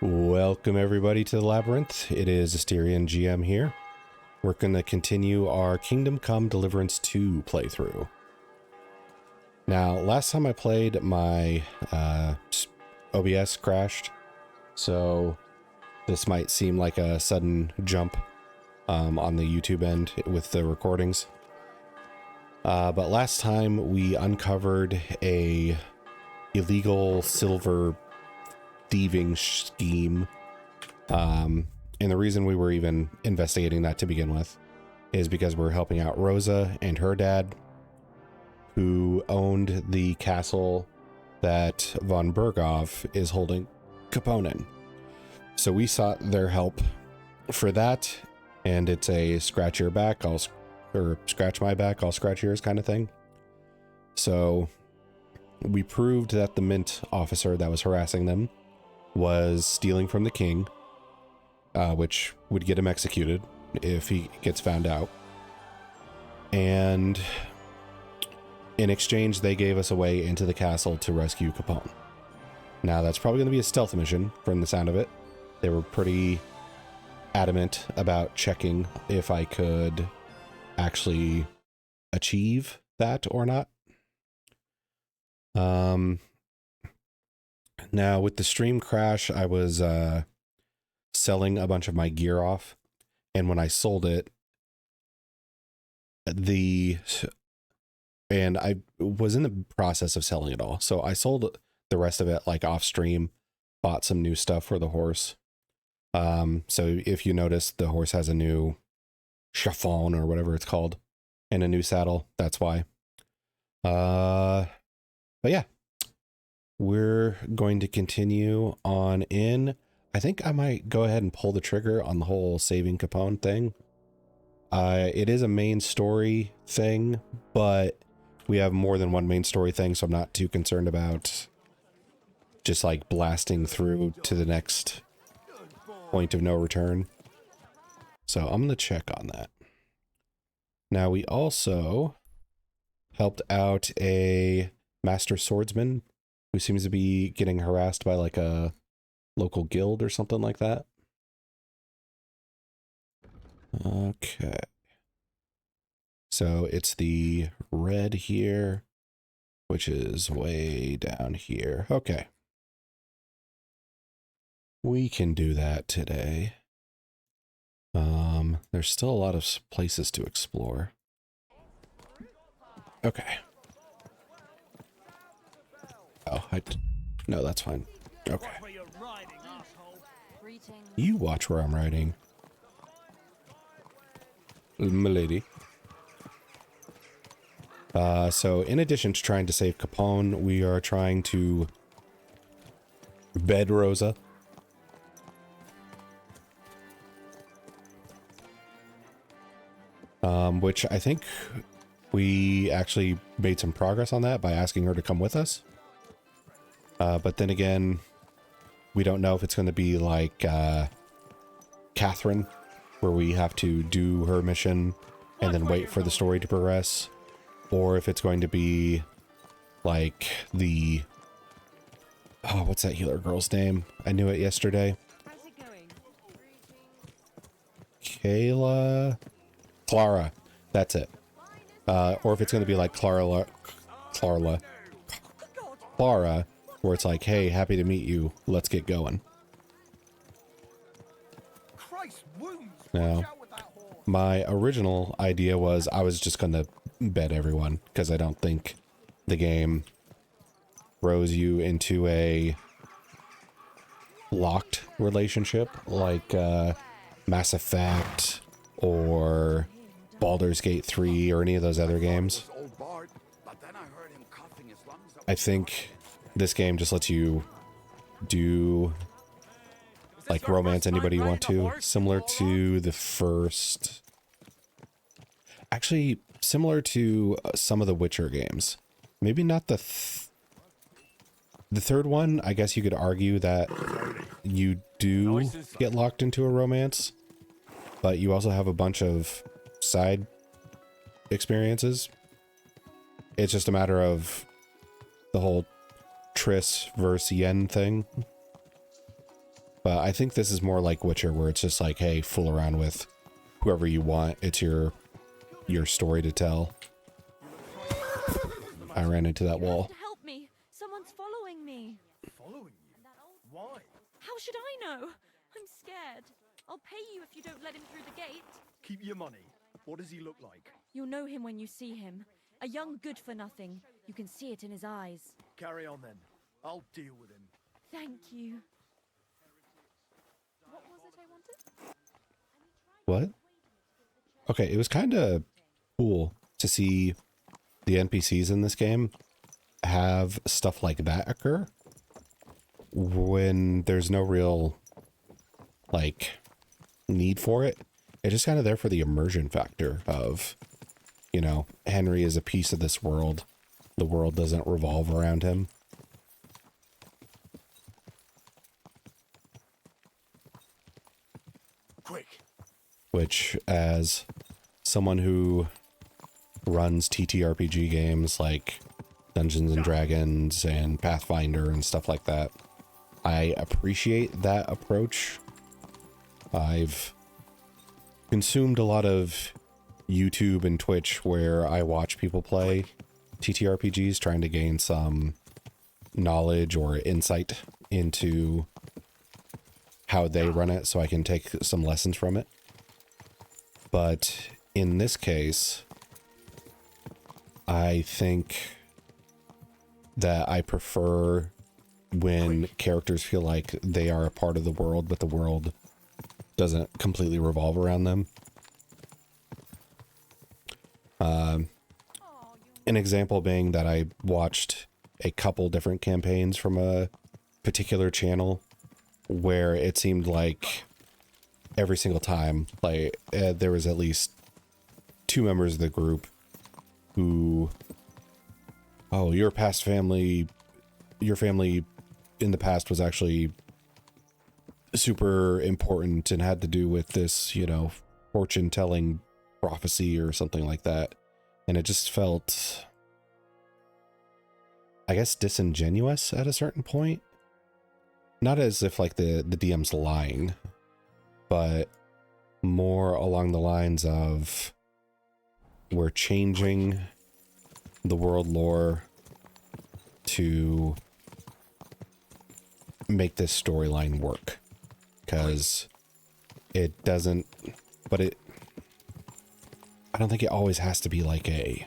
Welcome everybody to the Labyrinth. It is AsterionGM here. We're going to continue our Kingdom Come Deliverance 2 playthrough. Now, last time I played, my OBS crashed, so this might seem like a sudden jump on the YouTube end with the recordings. But last time we uncovered a illegal silver thieving scheme, and the reason we were even investigating that to begin with is because we're helping out Rosa and her dad, who owned the castle that von Berghoff is holding Capone in. So we sought their help for that, and it's a scratch your back, or scratch my back, I'll scratch yours kind of thing. So we proved that the mint officer that was harassing them was stealing from the king, which would get him executed if he gets found out. And in exchange, they gave us a way into the castle to rescue Capone. Now, that's probably going to be a stealth mission from the sound of it. They were pretty adamant about checking if I could actually achieve that or not. Now, with the stream crash, I was selling a bunch of my gear off, and when I sold it, and I was in the process of selling it all, so I sold the rest of it like off stream, bought some new stuff for the horse. So if you notice, the horse has a new chiffon or whatever it's called, and a new saddle. That's why. But yeah. We're going to continue on in. I think I might go ahead and pull the trigger on the whole saving Capone thing. It is a main story thing, but we have more than one main story thing, so I'm not too concerned about just like blasting through to the next point of no return. So I'm going to check on that. Now, we also helped out a master swordsman who seems to be getting harassed by like a local guild or something like that. Okay. So it's the red here, which is way down here. Okay. We can do that today. There's still a lot of places to explore. Okay. Oh, no, that's fine. Okay. You watch where I'm riding, m'lady. So in addition to trying to save Capone, we are trying to bed Rosa. Which I think we actually made some progress on that by asking her to come with us. But then again, we don't know if it's going to be like Catherine, where we have to do her mission and then wait for the story to progress, or if it's going to be like the... Oh, what's that healer girl's name? I knew it yesterday. Clara. That's it. Or if it's going to be like Clara, where it's like, hey, happy to meet you. Let's get going. Now, my original idea was I was just going to bed everyone, because I don't think the game throws you into a locked relationship like Mass Effect or Baldur's Gate 3 or any of those other games. I think this game just lets you do like romance anybody you want to, similar to the first, actually similar to some of the Witcher games. Maybe not the third one. I guess you could argue that you do get locked into a romance, but you also have a bunch of side experiences. It's just a matter of the whole Triss versus Yen thing. But I think this is more like Witcher, where it's just like, hey, fool around with whoever you want. It's your story to tell. I ran into that wall. Help me! Someone's following me. Following you? Why? How should I know? I'm scared. I'll pay you if you don't let him through the gate. Keep your money. What does he look like? You'll know him when you see him. A young good-for-nothing. You can see it in his eyes. Carry on then. I'll deal with him. Thank you. What was it I wanted? What? Okay, it was kind of cool to see the NPCs in this game have stuff like that occur when there's no real, like, need for it. It's just kind of there for the immersion factor of, you know, Henry is a piece of this world. The world doesn't revolve around him. Quick. Which, as someone who runs TTRPG games like Dungeons and Dragons and Pathfinder and stuff like that, I appreciate that approach. I've consumed a lot of YouTube and Twitch where I watch people play TTRPGs trying to gain some knowledge or insight into how they run it so I can take some lessons from it. But in this case, I think that I prefer when characters feel like they are a part of the world, but the world doesn't completely revolve around them. An example being that I watched a couple different campaigns from a particular channel where it seemed like every single time, like there was at least two members of the group who, oh, your family in the past was actually super important and had to do with this, you know, fortune telling prophecy or something like that. And it just felt, I guess, disingenuous at a certain point. Not as if like the DM's lying, but more along the lines of we're changing the world lore to make this storyline work, because it doesn't, but I don't think it always has to be like a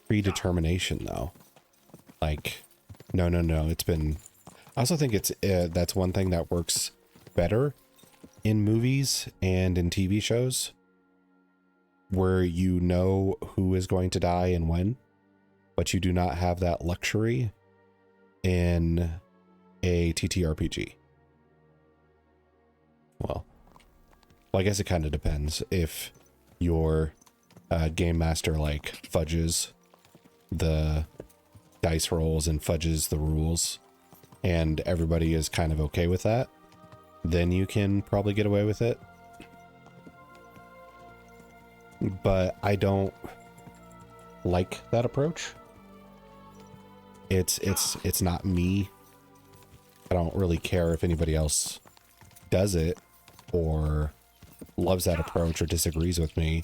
predetermination though. Like, no, it's been, I also think it's, that's one thing that works better in movies and in TV shows where you know who is going to die and when, but you do not have that luxury in a TTRPG. Well, I guess it kind of depends. If your game master like fudges the dice rolls and fudges the rules and everybody is kind of okay with that, then you can probably get away with it. But I don't like that approach. It's not me. I don't really care if anybody else does it or loves that approach or disagrees with me.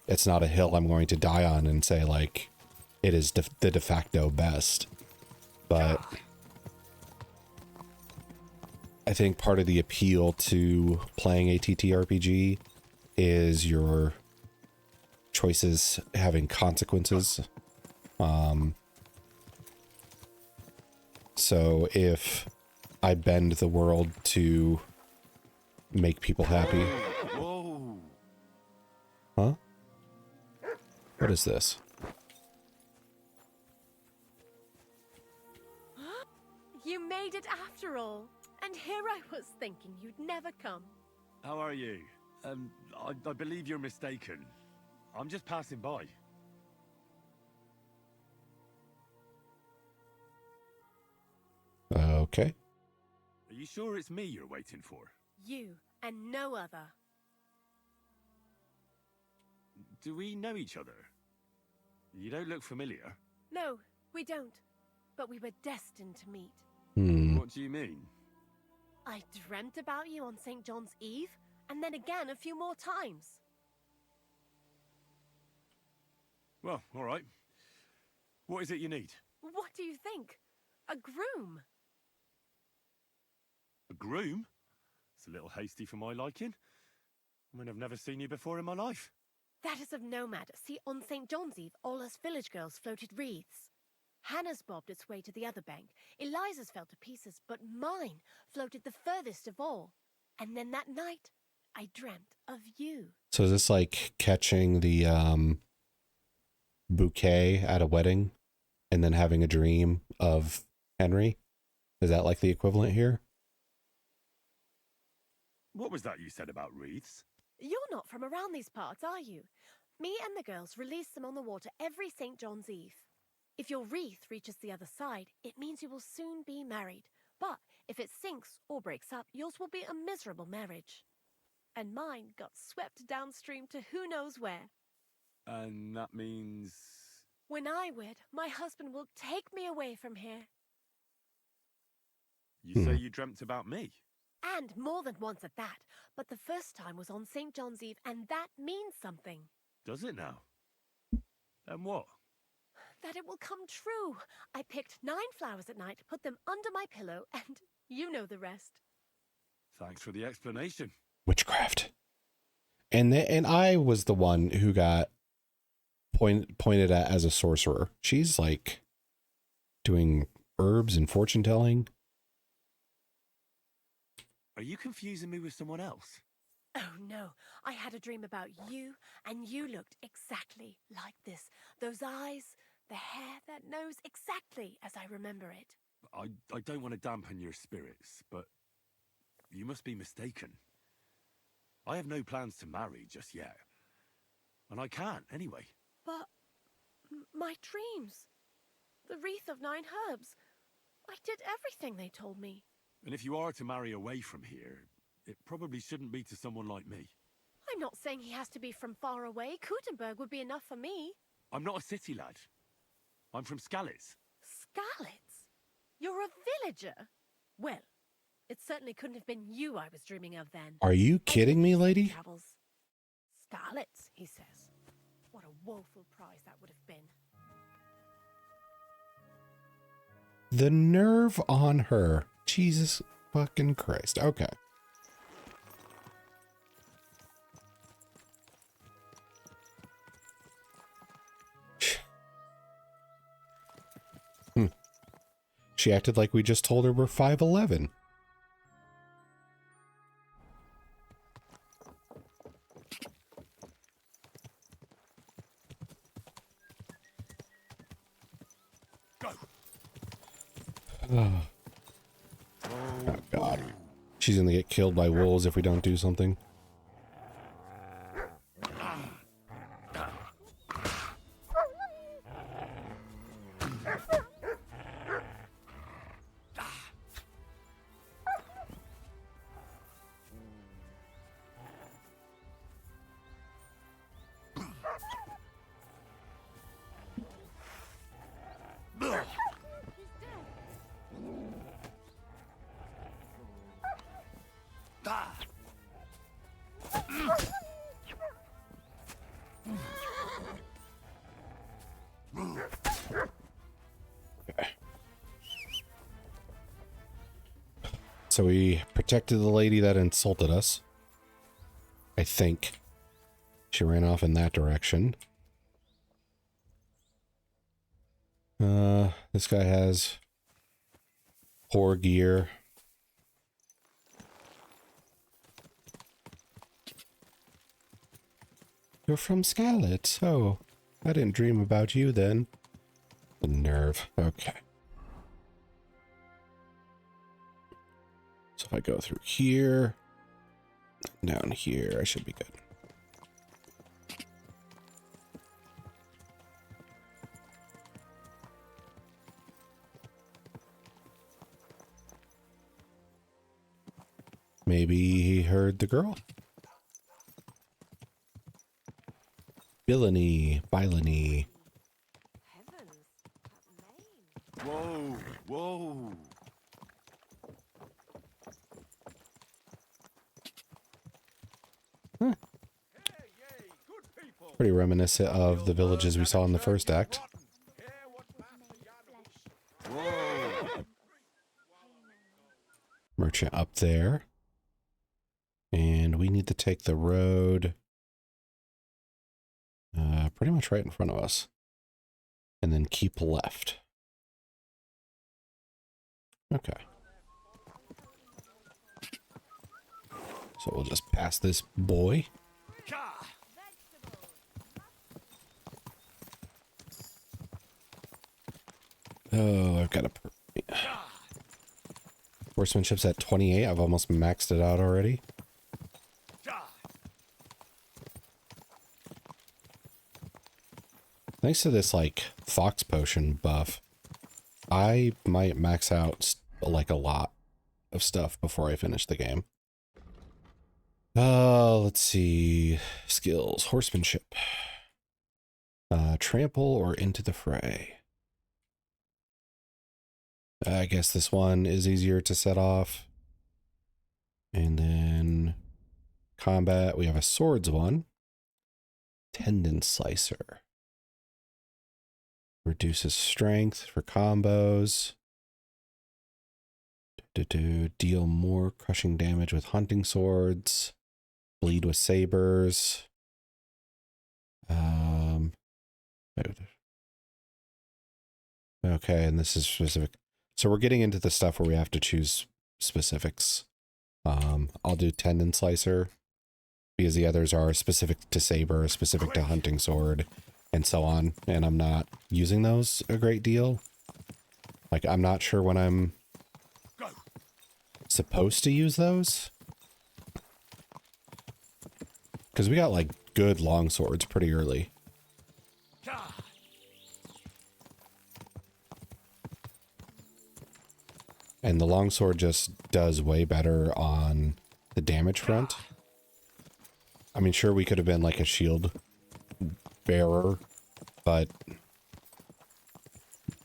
It's not a hill I'm going to die on and say like it is the de facto best. But I think part of the appeal to playing a TTRPG is your choices having consequences. So if I bend the world to make people happy. Whoa. Huh? What is this? You made it after all. And here I was thinking you'd never come. How are you? I believe you're mistaken. I'm just passing by. Okay. Are you sure it's me you're waiting for? You and no other. Do we know each other? You don't look familiar. No, we don't. But we were destined to meet. What do you mean? I dreamt about you on St. John's Eve, and then again a few more times. Well, all right. What is it you need? What do you think? A groom? A groom? It's a little hasty for my liking. I mean, I've never seen you before in my life. That is of no matter. See, on St. John's Eve, all us village girls floated wreaths. Hannah's bobbed its way to the other bank. Eliza's fell to pieces, but mine floated the furthest of all. And then that night, I dreamt of you. So is this like catching the bouquet at a wedding and then having a dream of Henry? Is that like the equivalent here? What was that you said about wreaths? You're not from around these parts, are you? Me and the girls release them on the water every St. John's Eve. If your wreath reaches the other side, it means you will soon be married. But if it sinks or breaks up, yours will be a miserable marriage. And mine got swept downstream to who knows where. And that means... When I wed, my husband will take me away from here. You say you dreamt about me? And more than once at that. But the first time was on St. John's Eve, and that means something. Does it now? And what? That it will come true. I picked 9 flowers at night, put them under my pillow, and you know the rest. Thanks for the explanation. Witchcraft. And I was the one who got pointed at as a sorcerer. She's like doing herbs and fortune telling. Are you confusing me with someone else? Oh no, I had a dream about you, and you looked exactly like this. Those eyes, the hair, that nose, exactly as I remember it. I don't want to dampen your spirits, but you must be mistaken. I have no plans to marry just yet. And I can't, anyway. But my dreams, the wreath of 9 herbs, I did everything they told me. And if you are to marry away from here, it probably shouldn't be to someone like me. I'm not saying he has to be from far away. Kuttenberg would be enough for me. I'm not a city lad. I'm from Skalitz. Skalitz? You're a villager? Well, it certainly couldn't have been you I was dreaming of then. Are you kidding me, lady? Travels. Skalitz, he says. What a woeful prize that would have been. The nerve on her. Jesus fucking Christ. Okay. She acted like we just told her we're 5'11". Go. Oh God. She's gonna get killed by wolves if we don't do something. So we protected the lady that insulted us. I think. She ran off in that direction. This guy has poor gear. You're from Skalitz. Oh, I didn't dream about you then. The nerve. Okay. So if I go through here, down here, I should be good. Maybe he heard the girl. Billany. Heavens, that name. Whoa, whoa. Pretty reminiscent of the villages we saw in the first act. Merchant up there. And we need to take the road pretty much right in front of us. And then keep left. Okay. So we'll just pass this boy. Oh, I've got a... Horsemanship's at 28. I've almost maxed it out already. Thanks to this, like, fox potion buff, I might max out, like, a lot of stuff before I finish the game. Let's see. Skills. Horsemanship. Trample or into the fray. I guess this one is easier to set off. And then combat, we have a swords one. Tendon slicer. Reduces strength for combos. Deal more crushing damage with hunting swords. Bleed with sabers. Okay, and this is specific. So we're getting into the stuff where we have to choose specifics. I'll do tendon slicer because the others are specific to saber, specific to hunting sword, and so on. And I'm not using those a great deal. Like, I'm not sure when I'm supposed to use those. Because we got, like, good long swords pretty early. And the longsword just does way better on the damage front. I mean, sure, we could have been like a shield bearer, but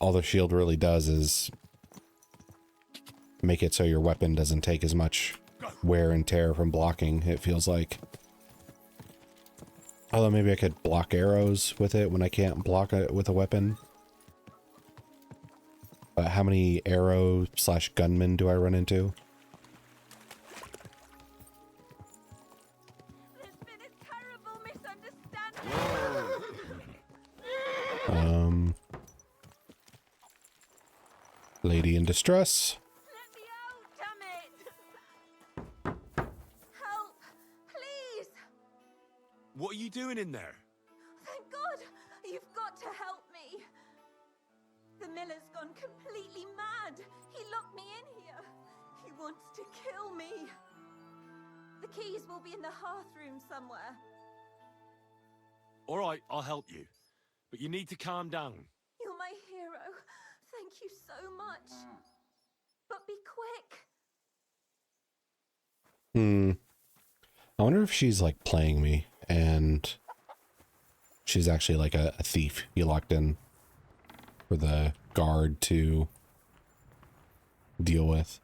all the shield really does is make it so your weapon doesn't take as much wear and tear from blocking, it feels like. Although maybe I could block arrows with it when I can't block it with a weapon. But how many arrow / gunmen do I run into? There's been a terrible misunderstanding. Lady in distress. Let me out, damn it! Help, please! What are you doing in there? Thank God! You've got to help me! The miller's gone completely mad. He locked me in here. He wants to kill me. The keys will be in the hearth room somewhere. All right, I'll help you. But you need to calm down. You're my hero. Thank you so much. But be quick. I wonder if she's like playing me and she's actually like a thief you locked in for the guard to deal with.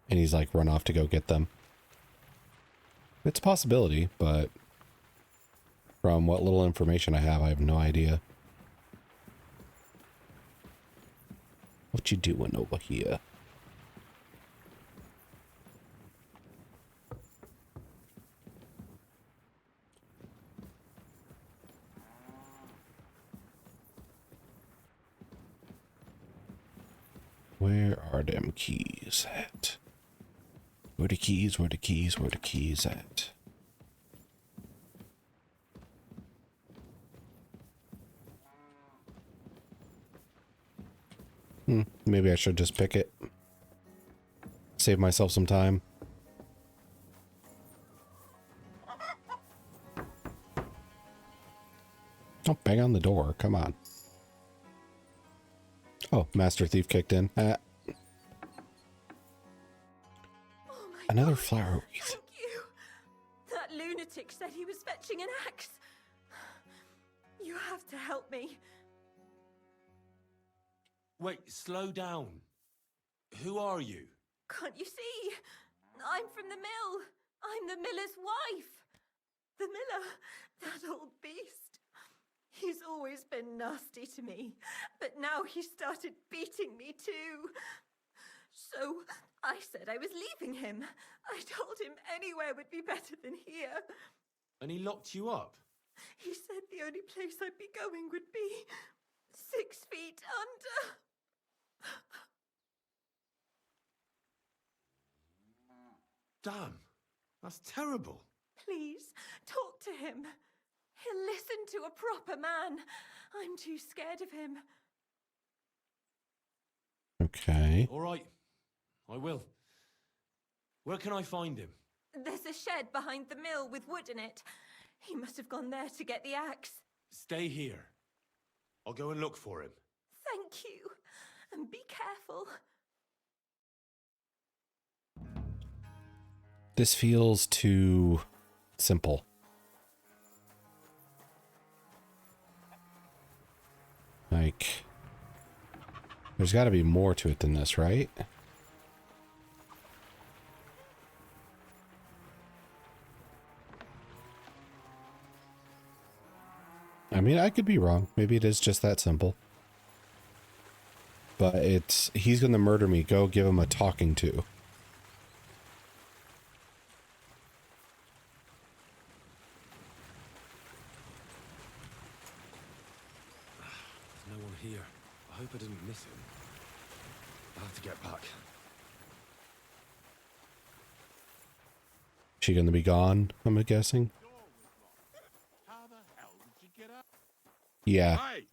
And he's like run off to go get them. It's a possibility, but from what little information I have no idea. What you doing over here? Where are them keys at? Where the keys, where the keys, where the keys at? Maybe I should just pick it. Save myself some time. Don't bang on the door, come on. Oh, Master Thief kicked in. Oh my Another God, flower wreath. Thank you. That lunatic said he was fetching an axe. You have to help me. Wait, slow down. Who are you? Can't you see? I'm from the mill. I'm the miller's wife. The miller, that old beast. He's always been nasty to me, but now he started beating me too. So I said I was leaving him. I told him anywhere would be better than here. And he locked you up? He said the only place I'd be going would be 6 feet under. Damn, that's terrible. Please, talk to him. He'll listen to a proper man. I'm too scared of him. Okay. All right, I will. Where can I find him? There's a shed behind the mill with wood in it. He must have gone there to get the axe. Stay here. I'll go and look for him. Thank you. And be careful. This feels too simple. Like, there's got to be more to it than this, right? I mean, I could be wrong. Maybe it is just that simple. But he's going to murder me. Go give him a talking to. There's no one here. I hope I didn't miss him. I have to get back. She going to be gone, I'm guessing? How the hell did you get up? Yeah, Hey,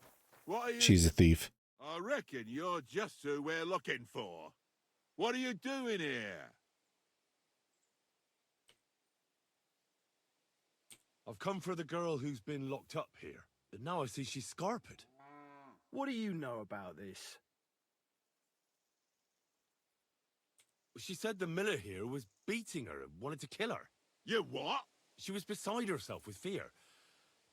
what are you? she's a thief. I reckon you're just who we're looking for. What are you doing here? I've come for the girl who's been locked up here. But now I see she's scarpered. What do you know about this? She said the miller here was beating her and wanted to kill her. You what? She was beside herself with fear.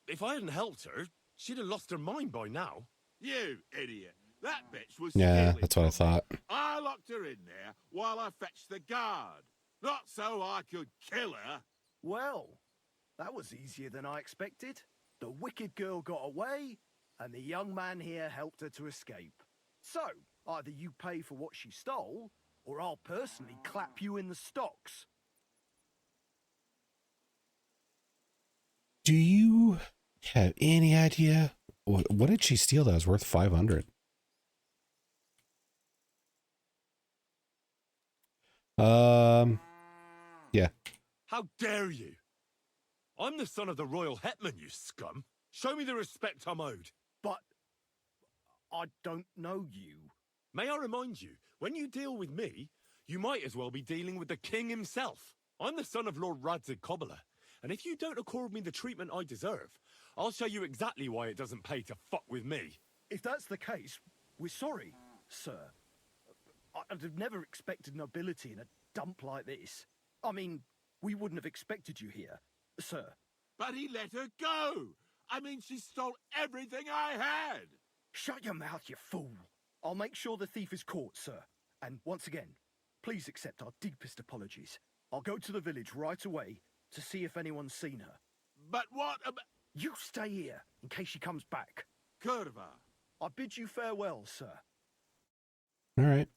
If I hadn't helped her, she'd have lost her mind by now. You idiot. That bitch was Yeah, stealing that's what I from me. thought. I locked her in there while I fetched the guard. Not so I could kill her. Well, that was easier than I expected. The wicked girl got away, and the young man here helped her to escape. So, either you pay for what she stole, or I'll personally clap you in the stocks. Do you have any idea what did she steal that was worth 500? Yeah. How dare you? I'm the son of the royal hetman, you scum. Show me the respect I'm owed. But I don't know you. May I remind you, when you deal with me, you might as well be dealing with the king himself. I'm the son of Lord Radzig Cobbler, and if you don't accord me the treatment I deserve, I'll show you exactly why it doesn't pay to fuck with me. If that's the case, we're sorry, sir. I'd have never expected nobility in a dump like this. I mean, we wouldn't have expected you here, sir. But he let her go. I mean, she stole everything I had. Shut your mouth, you fool. I'll make sure the thief is caught, sir. And once again, please accept our deepest apologies. I'll go to the village right away to see if anyone's seen her. But what about... You stay here in case she comes back. Curva? I bid you farewell, sir. All right.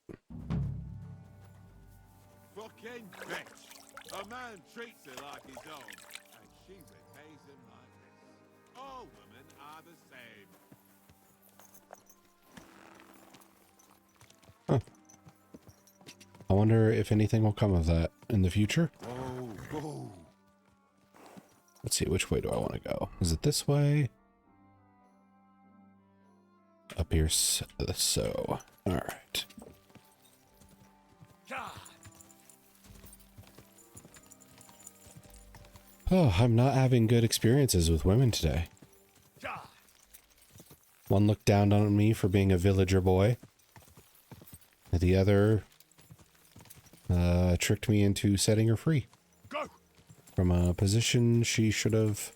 Fucking bitch. A man treats her like his own, and she repays him like this. All women are the same. I wonder if anything will come of that in the future. Whoa, whoa. Let's see, which way do I want to go? Is it this way? Up here, so. All right. God. Oh, I'm not having good experiences with women today. God. One looked down on me for being a villager boy. The other tricked me into setting her free Go. from a position she should have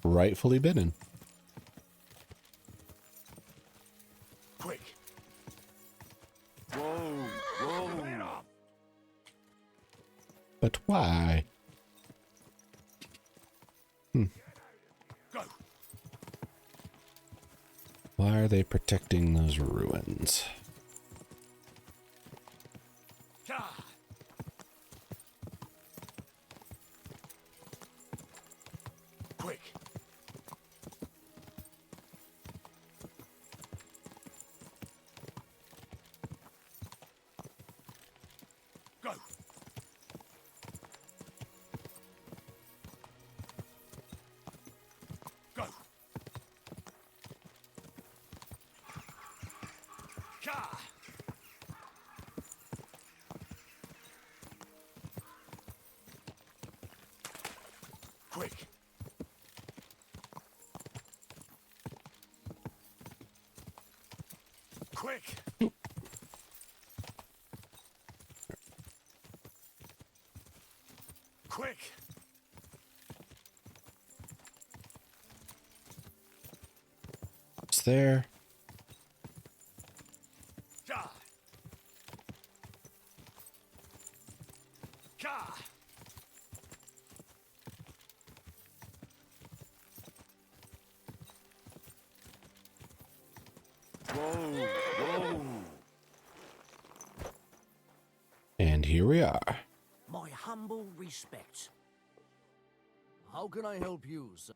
rightfully been in. Quick. Whoa, whoa. But why? Go. Why are they protecting those ruins? Quick! Go! Go! Ka! Quick! Quick! Quick! It's there. Ka! Ka! Whoa! Whoa! And here we are. My humble respects. How can I help you, sir?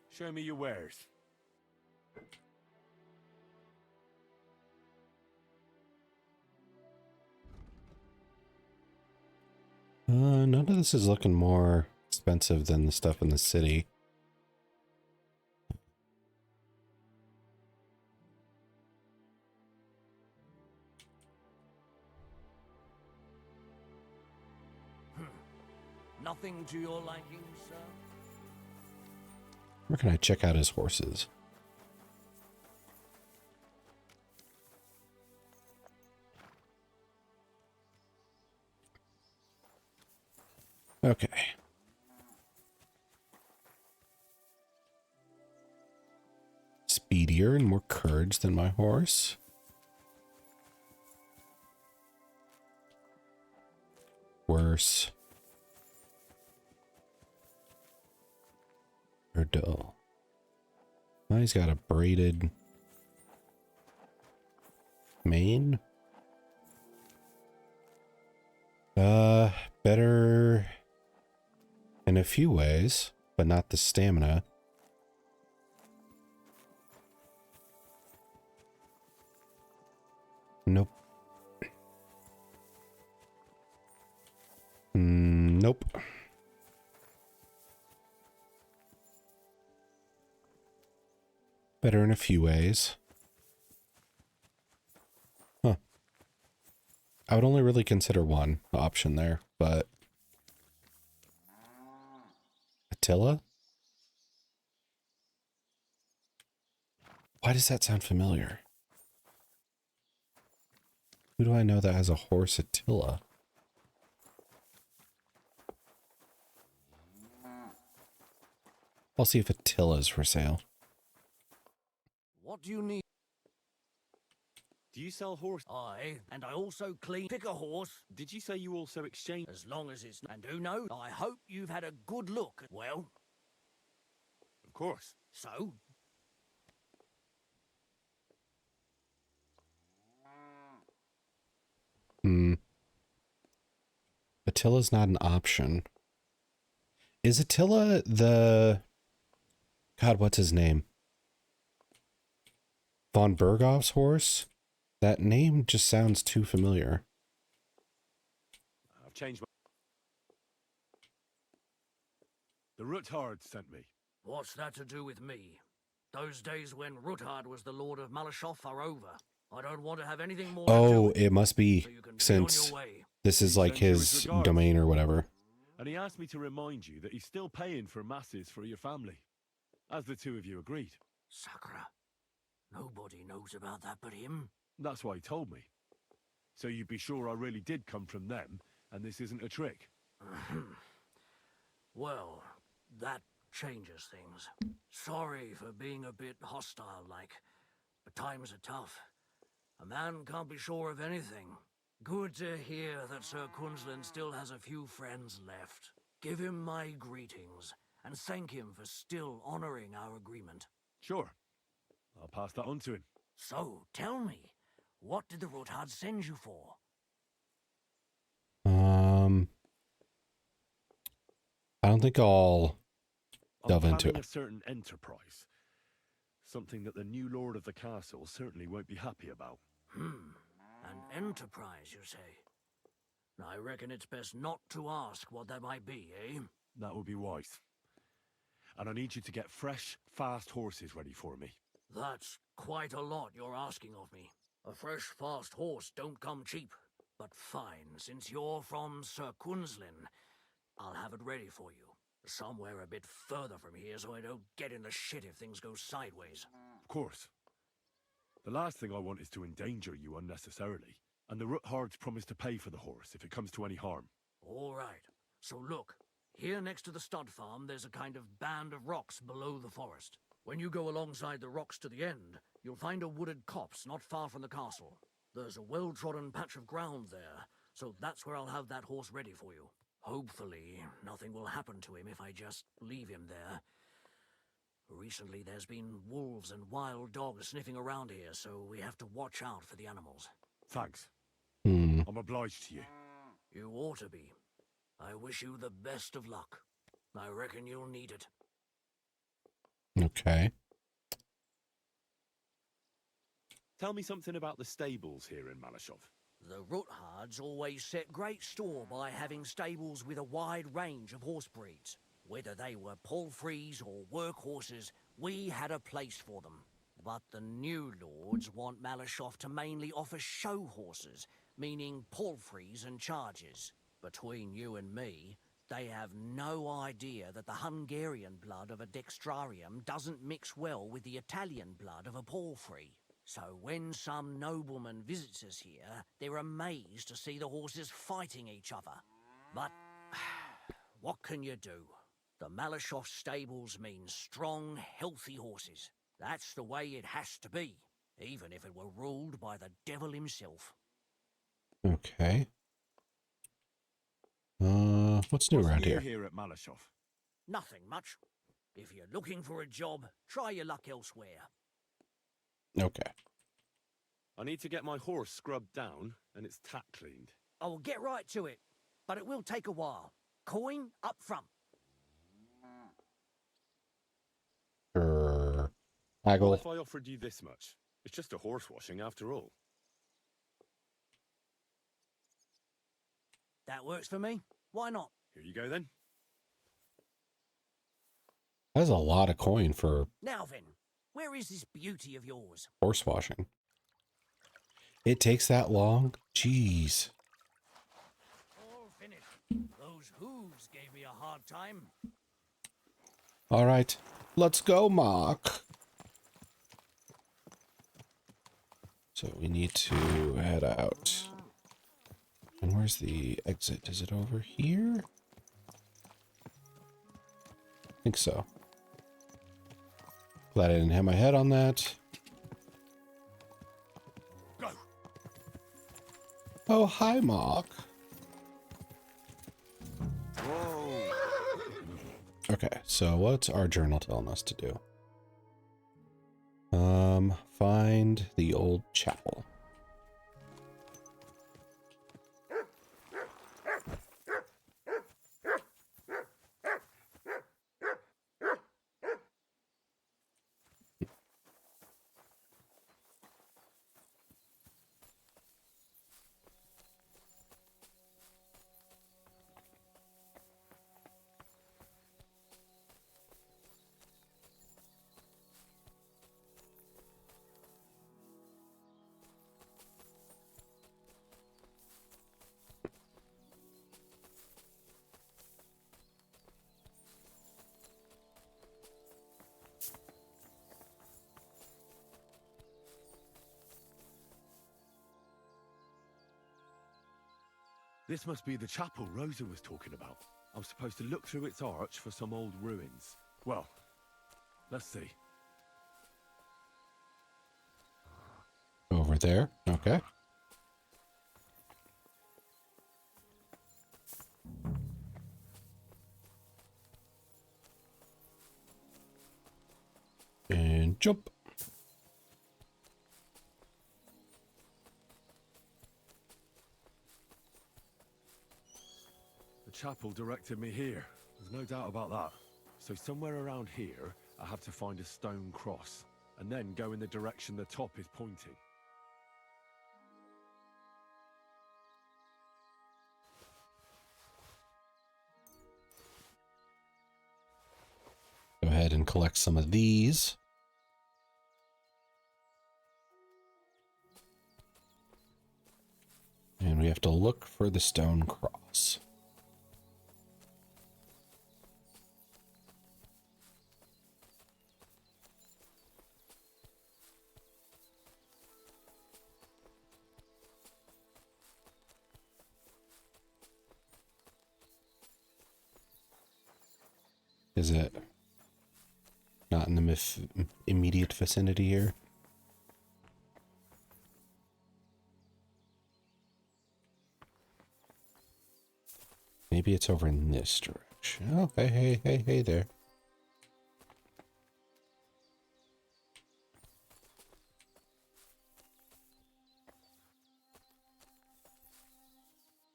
Show me your wares. None of this is looking more expensive than the stuff in the city. Nothing to your liking, sir? Where can I check out his horses? Okay. Speedier and more courage than my horse. Worse. Or dull. Oh, he's got a braided mane. Better in a few ways, but not the stamina. Nope. Nope. Better in a few ways. Huh. I would only really consider one option there, but Attila? Why does that sound familiar? Who do I know that has a horse Attila? I'll see if Attila's for sale. What do you need? Do you sell horses? Aye, and I also pick a horse, Did you say you also exchange? as long as it's... And who knows? I hope you've had a good look. Well, Of course. so? Attila's not an option. Is Attila the... God, what's his name? Von Berghoff's horse? That name just sounds too familiar. I've changed my... The Ruthard sent me. What's that to do with me? Those days when Ruthard was the Lord of Malashoff are over. I don't want to have anything more to do Oh, with it must be so you can be on since your way. this is like Send you his his regards. domain or whatever. And he asked me to remind you that he's still paying for masses for your family. As the two of you agreed. Sakura. Nobody knows about that but him. That's why he told me. So you'd be sure I really did come from them, and this isn't a trick. Well, that changes things. Sorry for being a bit hostile-like, but times are tough. A man can't be sure of anything. Good to hear that Sir Quinlan still has a few friends left. Give him my greetings, and thank him for still honoring our agreement. Sure. I'll pass that on to him. So, tell me, what did the Rothard send you for? I don't think I'll delve I'm into planning it. a certain enterprise. Something that the new lord of the castle certainly won't be happy about. An enterprise, you say? I reckon it's best not to ask what that might be, eh? That would be wise. And I need you to get fresh, fast horses ready for me. That's quite a lot you're asking of me. A fresh, fast horse don't come cheap. But fine, since you're from Sir Quinslin, I'll have it ready for you. Somewhere a bit further from here so I don't get in the shit if things go sideways. Of course. The last thing I want is to endanger you unnecessarily. And the Roothards promise to pay for the horse if it comes to any harm. All right. So look, here next to the stud farm, there's a kind of band of rocks below the forest. When you go alongside the rocks to the end, you'll find a wooded copse not far from the castle. There's a well-trodden patch of ground there, so that's where I'll have that horse ready for you. Hopefully, nothing will happen to him if I just leave him there. Recently, there's been wolves and wild dogs sniffing around here, so we have to watch out for the animals. Thanks. Hmm. I'm obliged to you. You ought to be. I wish you the best of luck. I reckon you'll need it. Okay. Tell me something about the stables here in Malashov. The Roothards always set great store by having stables with a wide range of horse breeds. Whether they were palfreys or workhorses, we had a place for them. But the new lords want Malashov to mainly offer show horses, meaning palfreys and chargers. Between you and me, they have no idea that the Hungarian blood of a dextrarium doesn't mix well with the Italian blood of a palfrey. So when some nobleman visits us here, they're amazed to see the horses fighting each other. But what can you do? The Malashov stables mean strong, healthy horses. That's the way it has to be, even if it were ruled by the devil himself. Okay. What's new around here? Here at Malashov. Nothing much. If you're looking for a job, try your luck elsewhere. Okay. I need to get my horse scrubbed down and its tack cleaned. I will get right to it, but it will take a while. Coin up front. Haggle. What if I offered you this much? It's just a horse washing after all. That works for me. Why not? Here you go then. That's a lot of coin for Now then, where is this beauty of yours? horse washing. It takes that long? Jeez. All finished. Those hooves gave me a hard time. All right. Let's go, Mark. So we need to head out. And where's the exit? Is it over here? I think so. Glad I didn't hit my head on that. Go. Oh, hi, Mark. Whoa. Okay, so what's our journal telling us to do? Find the old chapel. This must be the chapel Rosa was talking about. I'm supposed to look through its arch for some old ruins. Well, let's see. Over there. Okay. Jump. The chapel directed me here. There's no doubt about that. So somewhere around here, I have to find a stone cross, and then go in the direction the top is pointing. Go ahead and collect some of these. And we have to look for the stone cross. Is it not in the immediate vicinity here? Maybe it's over in this direction. Oh, hey there.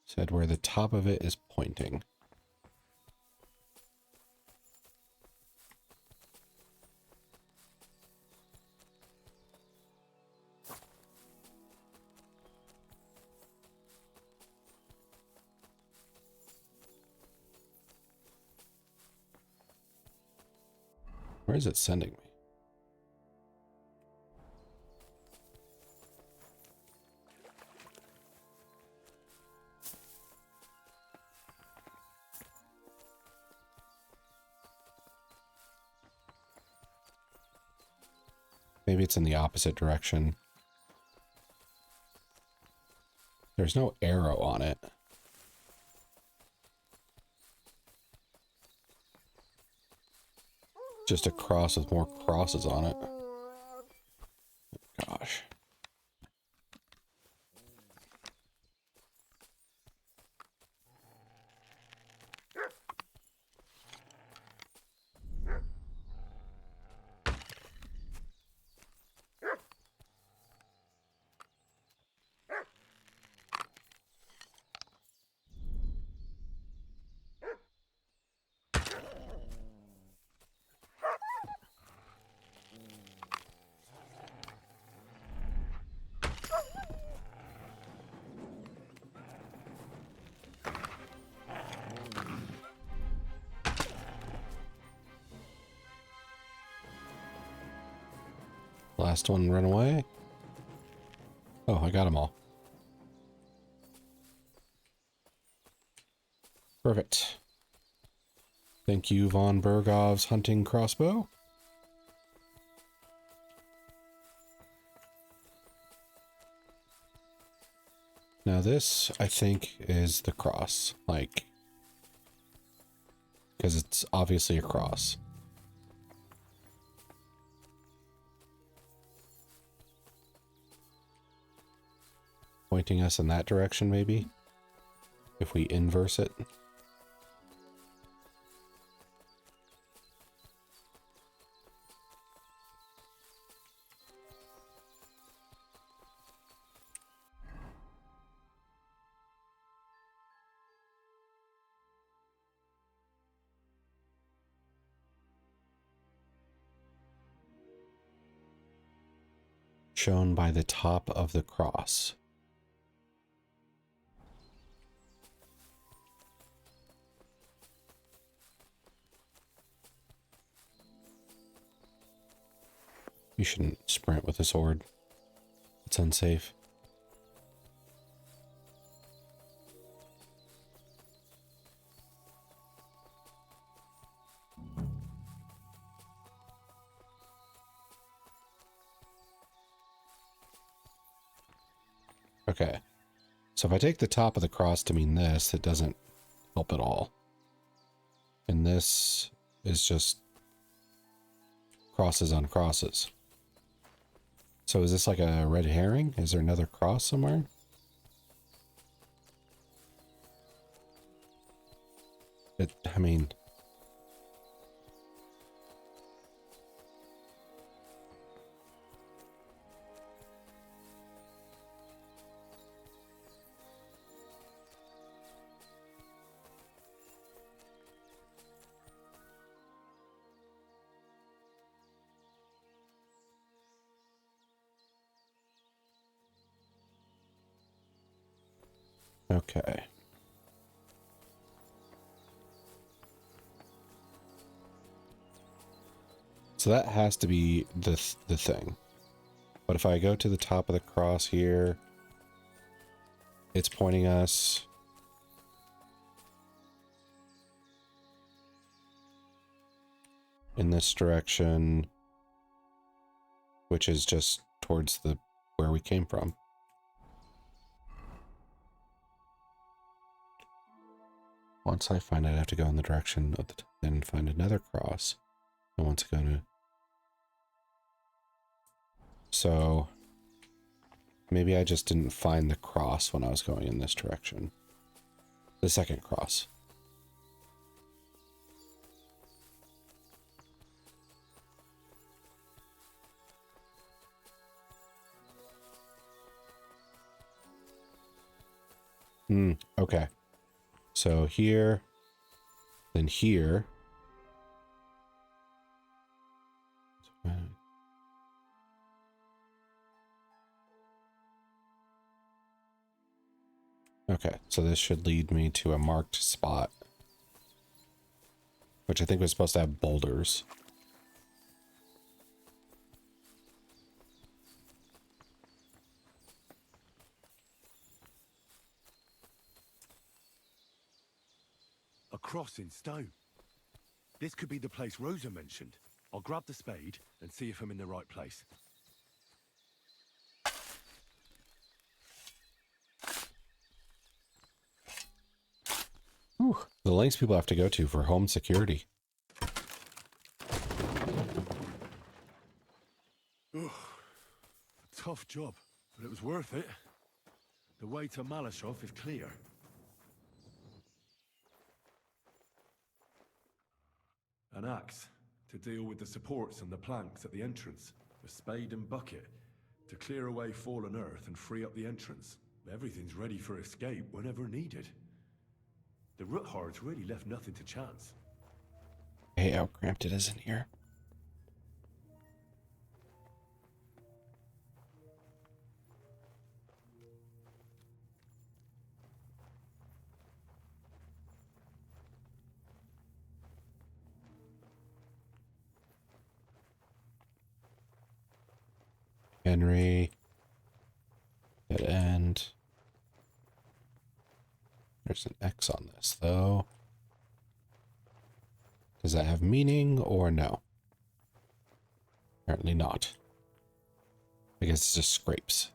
Said where the top of it is pointing. Where is it sending me? Maybe it's in the opposite direction. There's no arrow on it. Just a cross with more crosses on it. Gosh. Last one run away. Oh, I got them all. Perfect. Thank you, Von Bergov's hunting crossbow. Now this, I think, is the cross. Like, because it's obviously a cross. Pointing us in that direction, maybe? If we inverse it. Shown by the top of the cross. You shouldn't sprint with a sword. It's unsafe. Okay. So if I take the top of the cross to mean this, it doesn't help at all. And this is just crosses on crosses. So is this like a red herring? Is there another cross somewhere? I mean... Okay. So that has to be the thing. But if I go to the top of the cross here, it's pointing us in this direction, which is just towards the where we came from. Once I find it, I have to go in the direction of the then find another cross. And once I go to... So maybe I just didn't find the cross when I was going in this direction. The second cross. Okay. So here, then here. Okay, so this should lead me to a marked spot, which I think was supposed to have boulders. A cross in stone. This could be the place Rosa mentioned. I'll grab the spade and see if I'm in the right place. Whew, the lengths people have to go to for home security. Tough job, but it was worth it. The way to Malashov is clear. An axe to deal with the supports and the planks at the entrance. A spade and bucket to clear away fallen earth and free up the entrance. Everything's ready for escape whenever needed. The root hordes really left nothing to chance. Hey, how cramped it is in here. Henry. Dead end. There's an X on this, though. Does that have meaning or no? Apparently not. I guess it's just scrapes.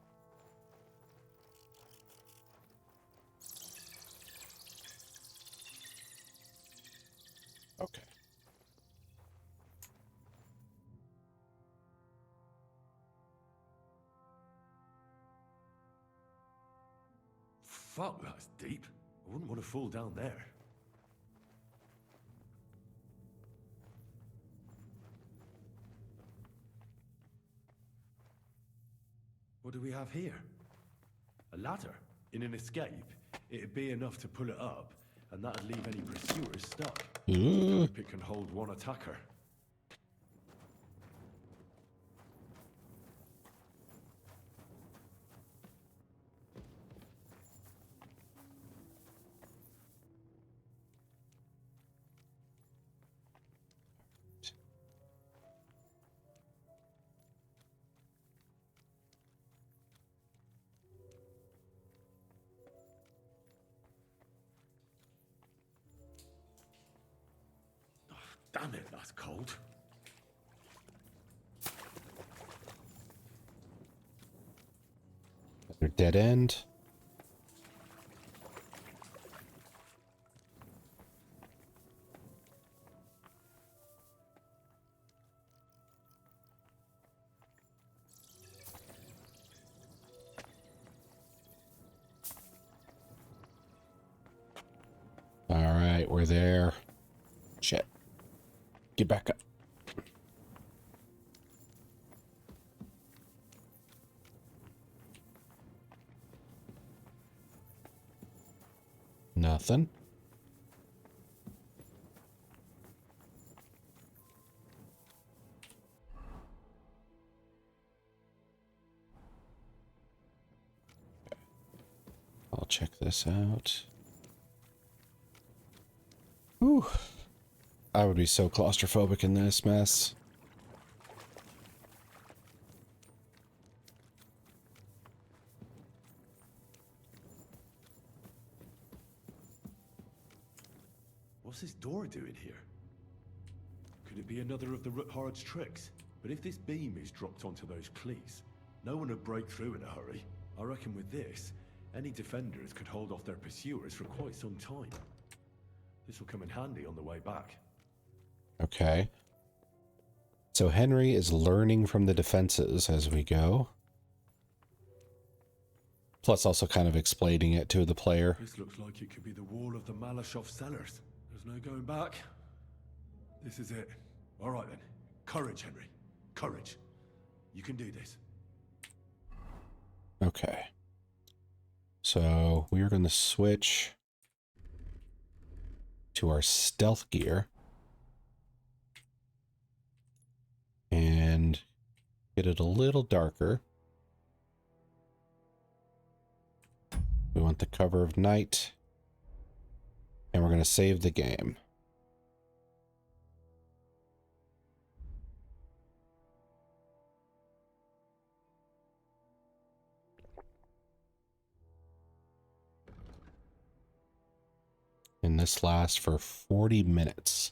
Okay. Fuck, that's deep. I wouldn't want to fall down there. What do we have here? A ladder? In an escape, it'd be enough to pull it up, and that'd leave any pursuers stuck. Hope it can hold one attacker. Damn it, that's cold. Another dead end. All right, we're there. Shit. Get back up. Nothing. I'll check this out. Whew. I would be so claustrophobic in this mess. What's this door doing here? Could it be another of the Roothard's tricks? But if this beam is dropped onto those cleats, no one would break through in a hurry. I reckon with this, any defenders could hold off their pursuers for quite some time. This will come in handy on the way back. Okay. So Henry is learning from the defenses as we go. Plus also kind of explaining it to the player. This looks like it could be the wall of the Malashov cellars. There's no going back. This is it. All right then. Courage, Henry. Courage. You can do this. Okay. So we're going to switch to our stealth gear and get it a little darker. We want the cover of night, and we're going to save the game. And this lasts for 40 minutes.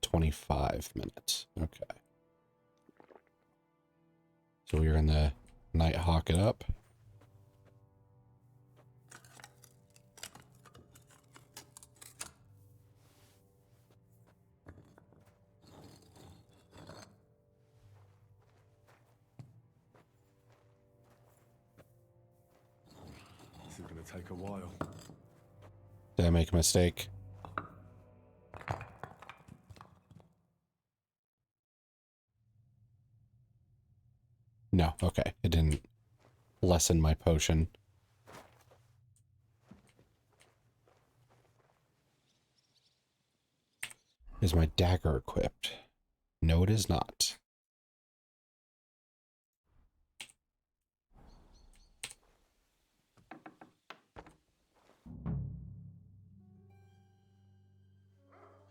25 minutes. Okay. So we're going to Nighthawk it up. This is going to take a while. Did I make a mistake? No, okay. It didn't lessen my potion. Is my dagger equipped? No, it is not.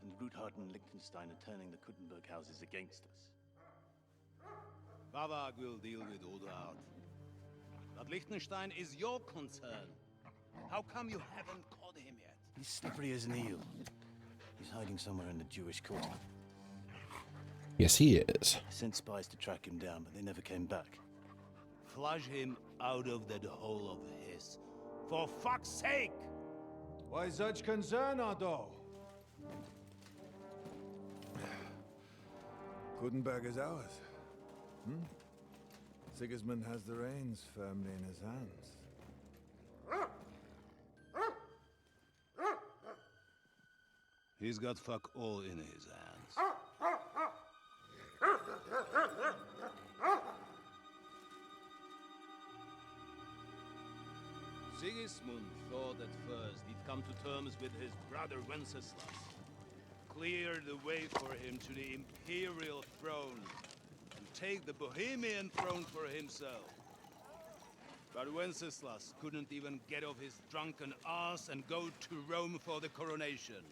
And Ruthard and Liechtenstein are turning the Kuttenberg houses against us. Bavag will deal with Ruthard. But Liechtenstein is your concern. How come you haven't caught him yet? He's slippery as an eel. He's hiding somewhere in the Jewish quarter. Yes, he is. I sent spies to track him down, but they never came back. Flush him out of that hole of his. For fuck's sake! Why such concern, Otto? Kuttenberg is ours. Sigismund has the reins firmly in his hands. He's got fuck all in his hands. Sigismund thought at first he'd come to terms with his brother Wenceslas. Clear the way for him to the imperial throne and take the Bohemian throne for himself. But Wenceslas couldn't even get off his drunken ass and go to Rome for the coronation.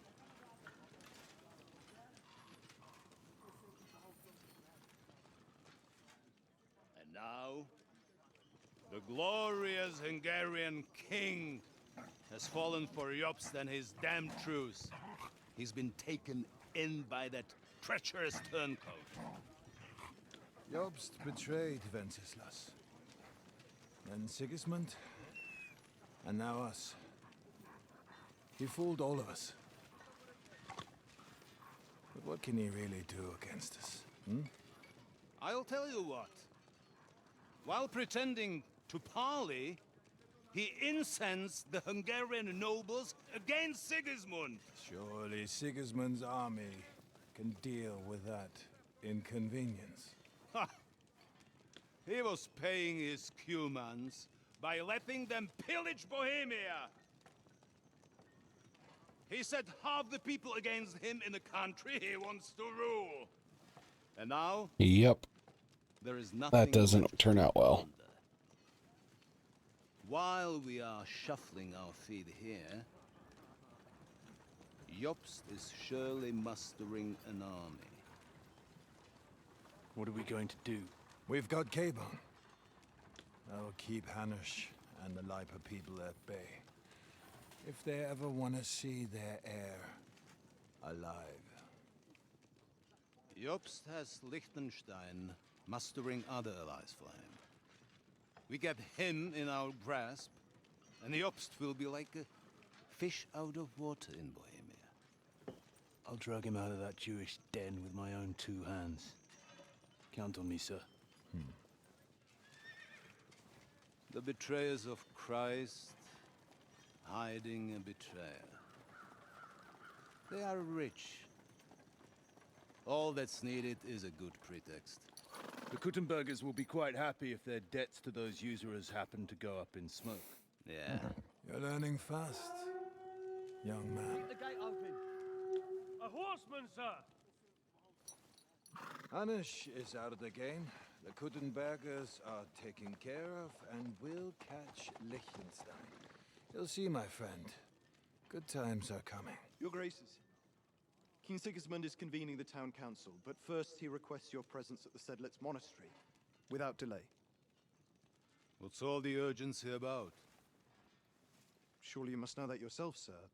And now, the glorious Hungarian king has fallen for Jobst and his damned truce. He's been taken in by that treacherous turncoat. Jobst betrayed Wenceslas. Then Sigismund. And now us. He fooled all of us. But what can he really do against us? I'll tell you what. While pretending to parley, he incensed the Hungarian nobles against Sigismund. Surely Sigismund's army can deal with that inconvenience. Ha! He was paying his Cumans by letting them pillage Bohemia. He set half the people against him in the country he wants to rule. And now, Yep. There is nothing That doesn't turn out well. wonder. While we are shuffling our feet here, Jobst is surely mustering an army. What are we going to do? We've got Cabon. I'll keep Hanush and the Lipa people at bay. If they ever want to see their heir alive. Jobst has Liechtenstein mustering other allies for him. We get him in our grasp, and Jobst will be like a fish out of water in Bohemia. I'll drag him out of that Jewish den with my own 2 hands. Count on me, sir. The betrayers of Christ hiding a betrayer. They are rich. All that's needed is a good pretext. The Kuttenbergers will be quite happy if their debts to those usurers happen to go up in smoke. Yeah. You're learning fast, young man. The gate open. A horseman, sir! Hanush is out of the game. The Kuttenbergers are taken care of, and we'll catch Liechtenstein. You'll see, my friend. Good times are coming. Your Graces, King Sigismund is convening the town council, but first he requests your presence at the Sedlitz monastery, without delay. What's all the urgency about? Surely you must know that yourself, sir.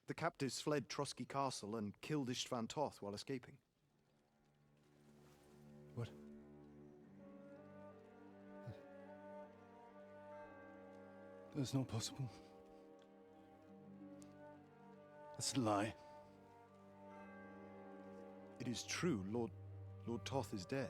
The captives fled Trotsky Castle and killed Istvan Toth while escaping. What? That's not possible. That's a lie. It is true, Lord Toth is dead.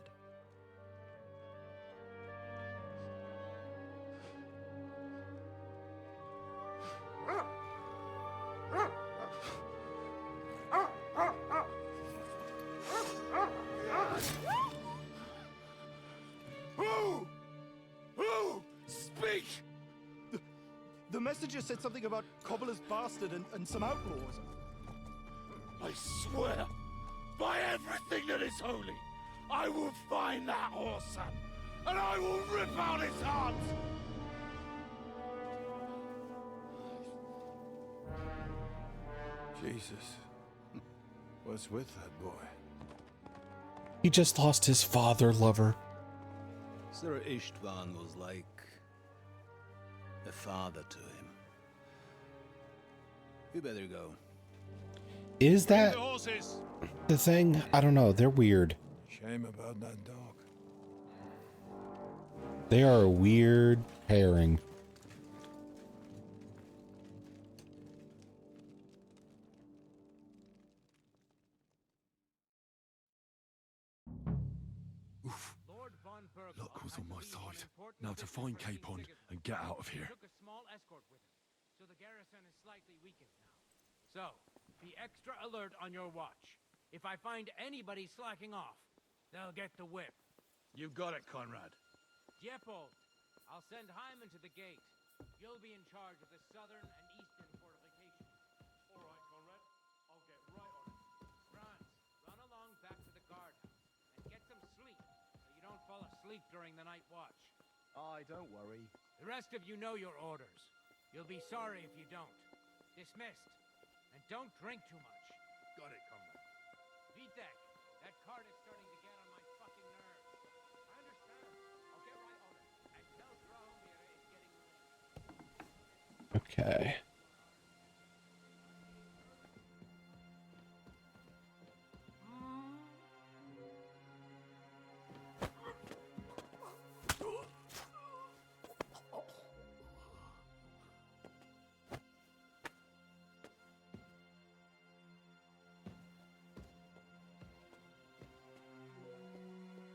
Who? Speak! The messenger said something about Cobbler's bastard and some outlaws. I swear, by everything that is holy, I will find that whoreson, and I will rip out his heart! Jesus. What's with that boy? He just lost his father, lover. Sir Istvan was like a father to him. We better go. Is that The horses! the thing? I don't know. They're weird. Shame about that dog. They are a weird pairing. Luck was on my side. Now to find Capon and get out of here. Took a small escort with him, so the garrison is slightly weakened now. So, be extra alert on your watch. If I find anybody slacking off, they'll get the whip. You've got it, Conrad. Jepold, I'll send Hyman to the gate. You'll be in charge of the southern and eastern fortifications. All right, Conrad. I'll get right on it. Franz, run along back to the guardhouse and get some sleep so you don't fall asleep during the night watch. Aye, don't worry. The rest of you know your orders. You'll be sorry if you don't. Dismissed. And don't drink too much. Got it, Conrad. Vitek, that cart is starting to get on my fucking nerves. I understand. I'll get right on it. And tell Drahomir it's getting late. Okay.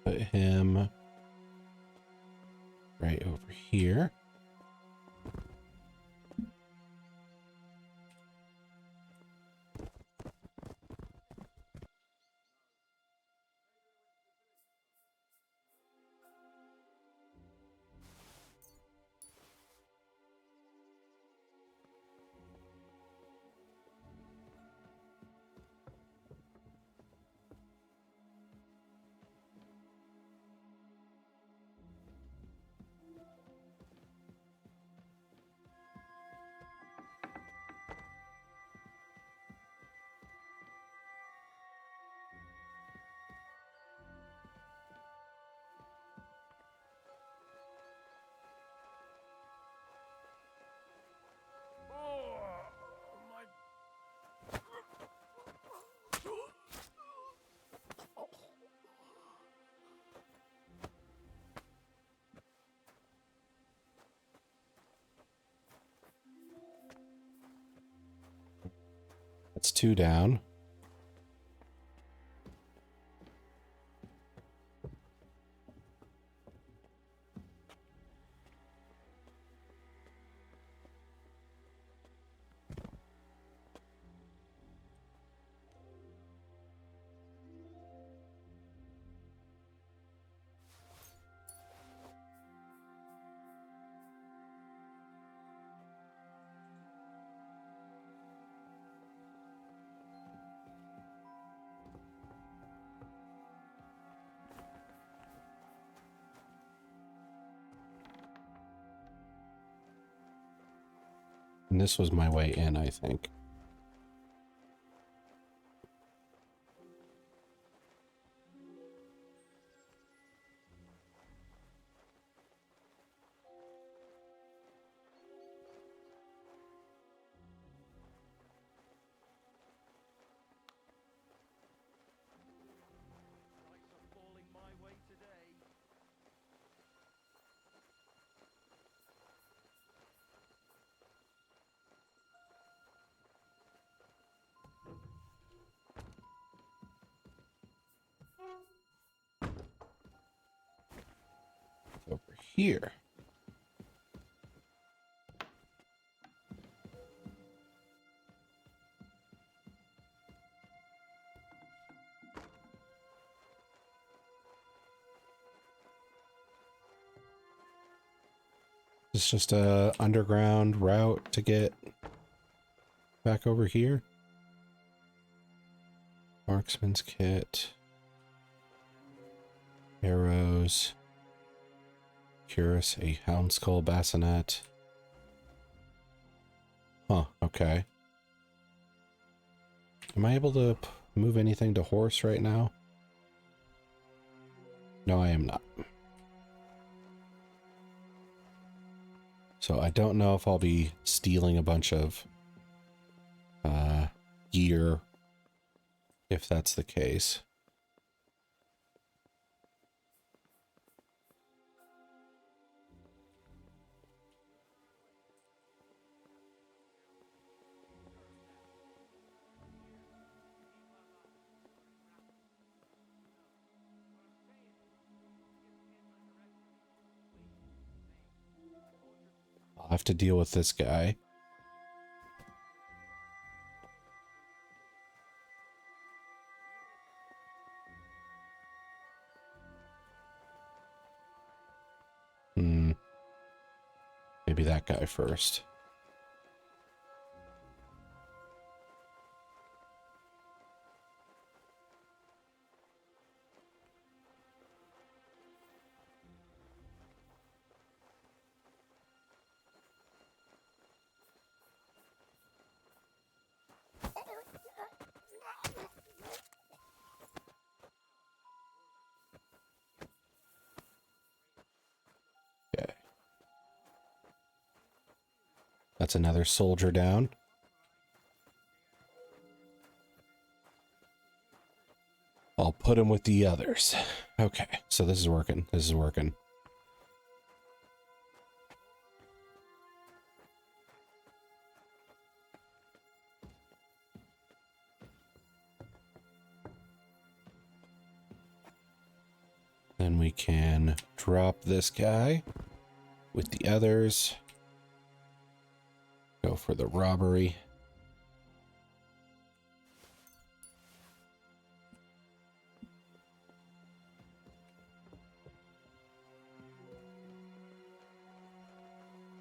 Put him right over here. two down. And this was my way in, I think. Dice are falling my way today. Over here. It's just a underground route to get back over here. Marksman's kit. Arrows. Cuirass, a hound skull bassinet. Huh, okay. Am I able to move anything to horse right now? No, I am not. So I don't know if I'll be stealing a bunch of gear if that's the case. I'll have to deal with this guy. Maybe that guy first. Okay. That's another soldier down. I'll put him with the others. Okay, so this is working. This is working. Then we can drop this guy with the others. Go for the robbery.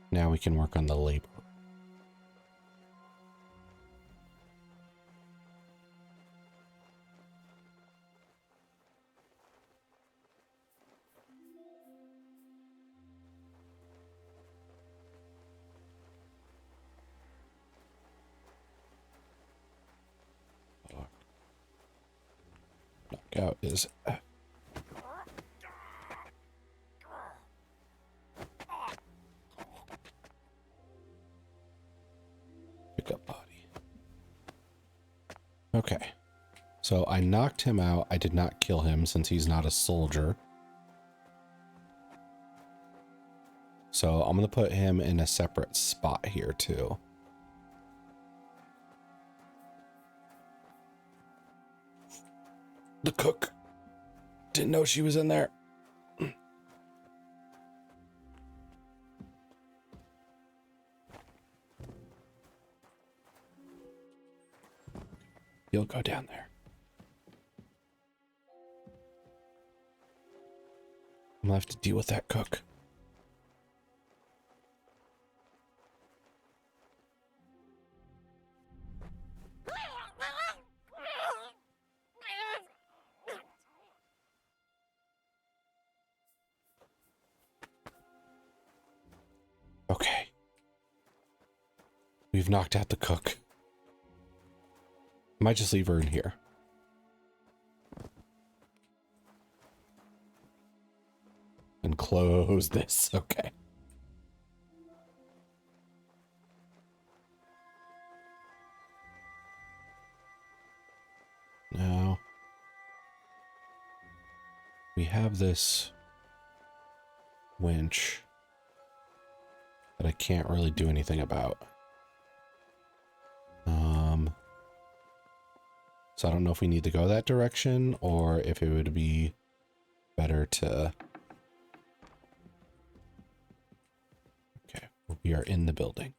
Now we can work on the labor. Knockout is pick up body. Okay, so I knocked him out. I did not kill him since he's not a soldier. So I'm going to put him in a separate spot here too. The cook. Didn't know she was in there. You'll go down there. I'm gonna have to deal with that cook. Okay. We've knocked out the cook. Might just leave her in here. And close this. Okay. Now we have this winch that I can't really do anything about. So I don't know if we need to go that direction or if it would be better to... Okay, we are in the building.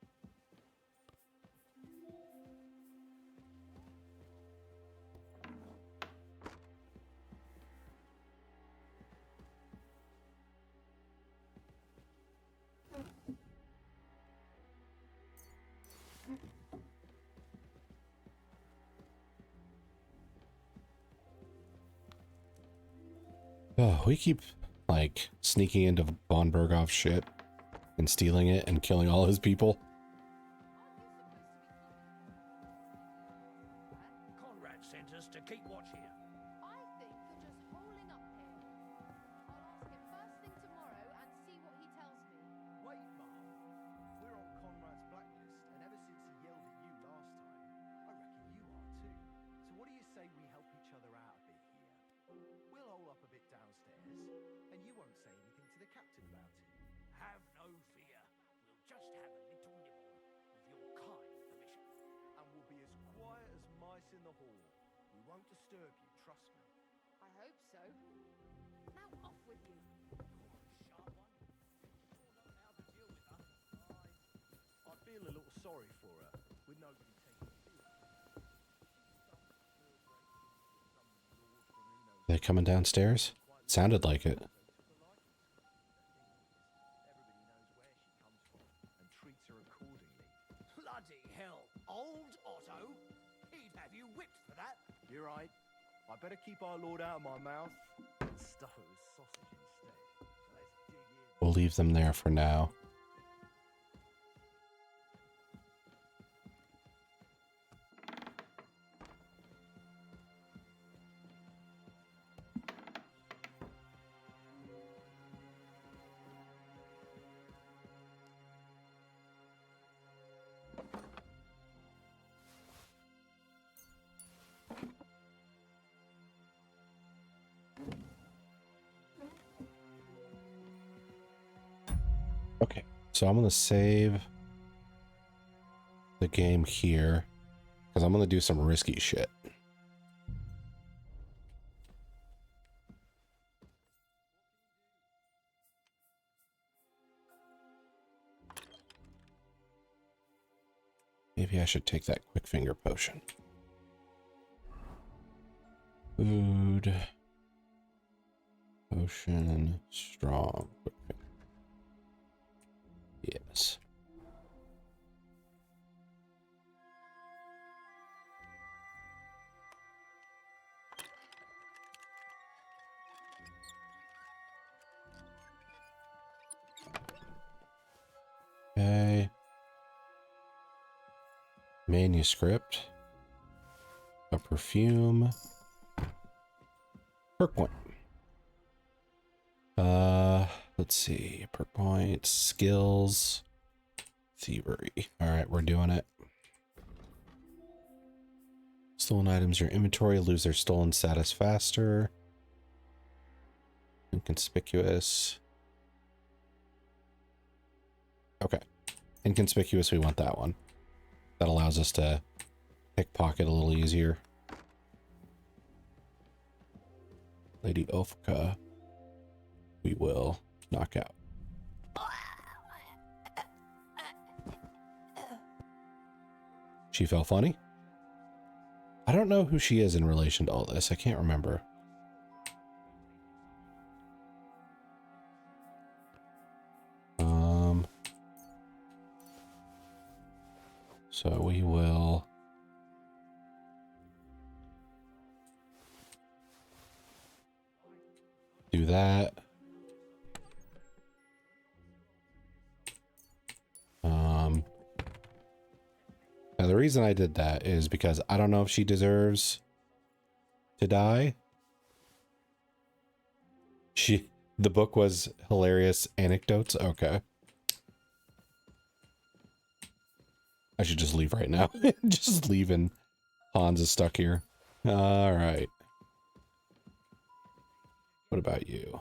Oh, we keep, like, sneaking into Von Berghoff's shit and stealing it and killing all his people. Conrad sent us to keep watch here. I think you're just holding up here. I'll ask him first thing tomorrow and see what he tells me. Wait, Mom. We're on Conrad's blacklist, and ever since he yelled at you last time, I reckon you are too. So what do you say we help each other out a bit here? We'll hole up a bit downstairs, and you won't say anything to the captain about it. Have no fear. We'll just have a little nibble, with your kind permission. And we'll be as quiet as mice in the hall. We won't disturb you, trust me. I hope so. Now off with you. Sharp one. Sure know how to deal with her. I feel a little sorry for her, with nobody taking care of her. They coming downstairs? Sounded like it. Bloody hell. Old Otto? He'd have you whipped for that. You're right. I better keep our Lord out of my mouth and stuff it with sausage instead. So let's dig in. We'll leave them there for now. Okay, so I'm going to save the game here because I'm going to do some risky shit. Maybe I should take that quick finger potion. Food. Potion. Strong. Quick finger. Yes. Okay. Manuscript. A perfume. Perk point. Let's see. Perk points, skills, thievery. All right, we're doing it. Stolen items, your inventory lose their stolen status faster. Inconspicuous. Okay. Inconspicuous, we want that one. That allows us to pickpocket a little easier. Lady Ofka, we will knock out. She felt funny? I don't know who she is in relation to all this. I can't remember. So we will do that. Now the reason I did that is because I don't know if she deserves to die. The book was hilarious anecdotes. Okay. I should just leave right now. Just leave and Hans is stuck here. All right. What about you?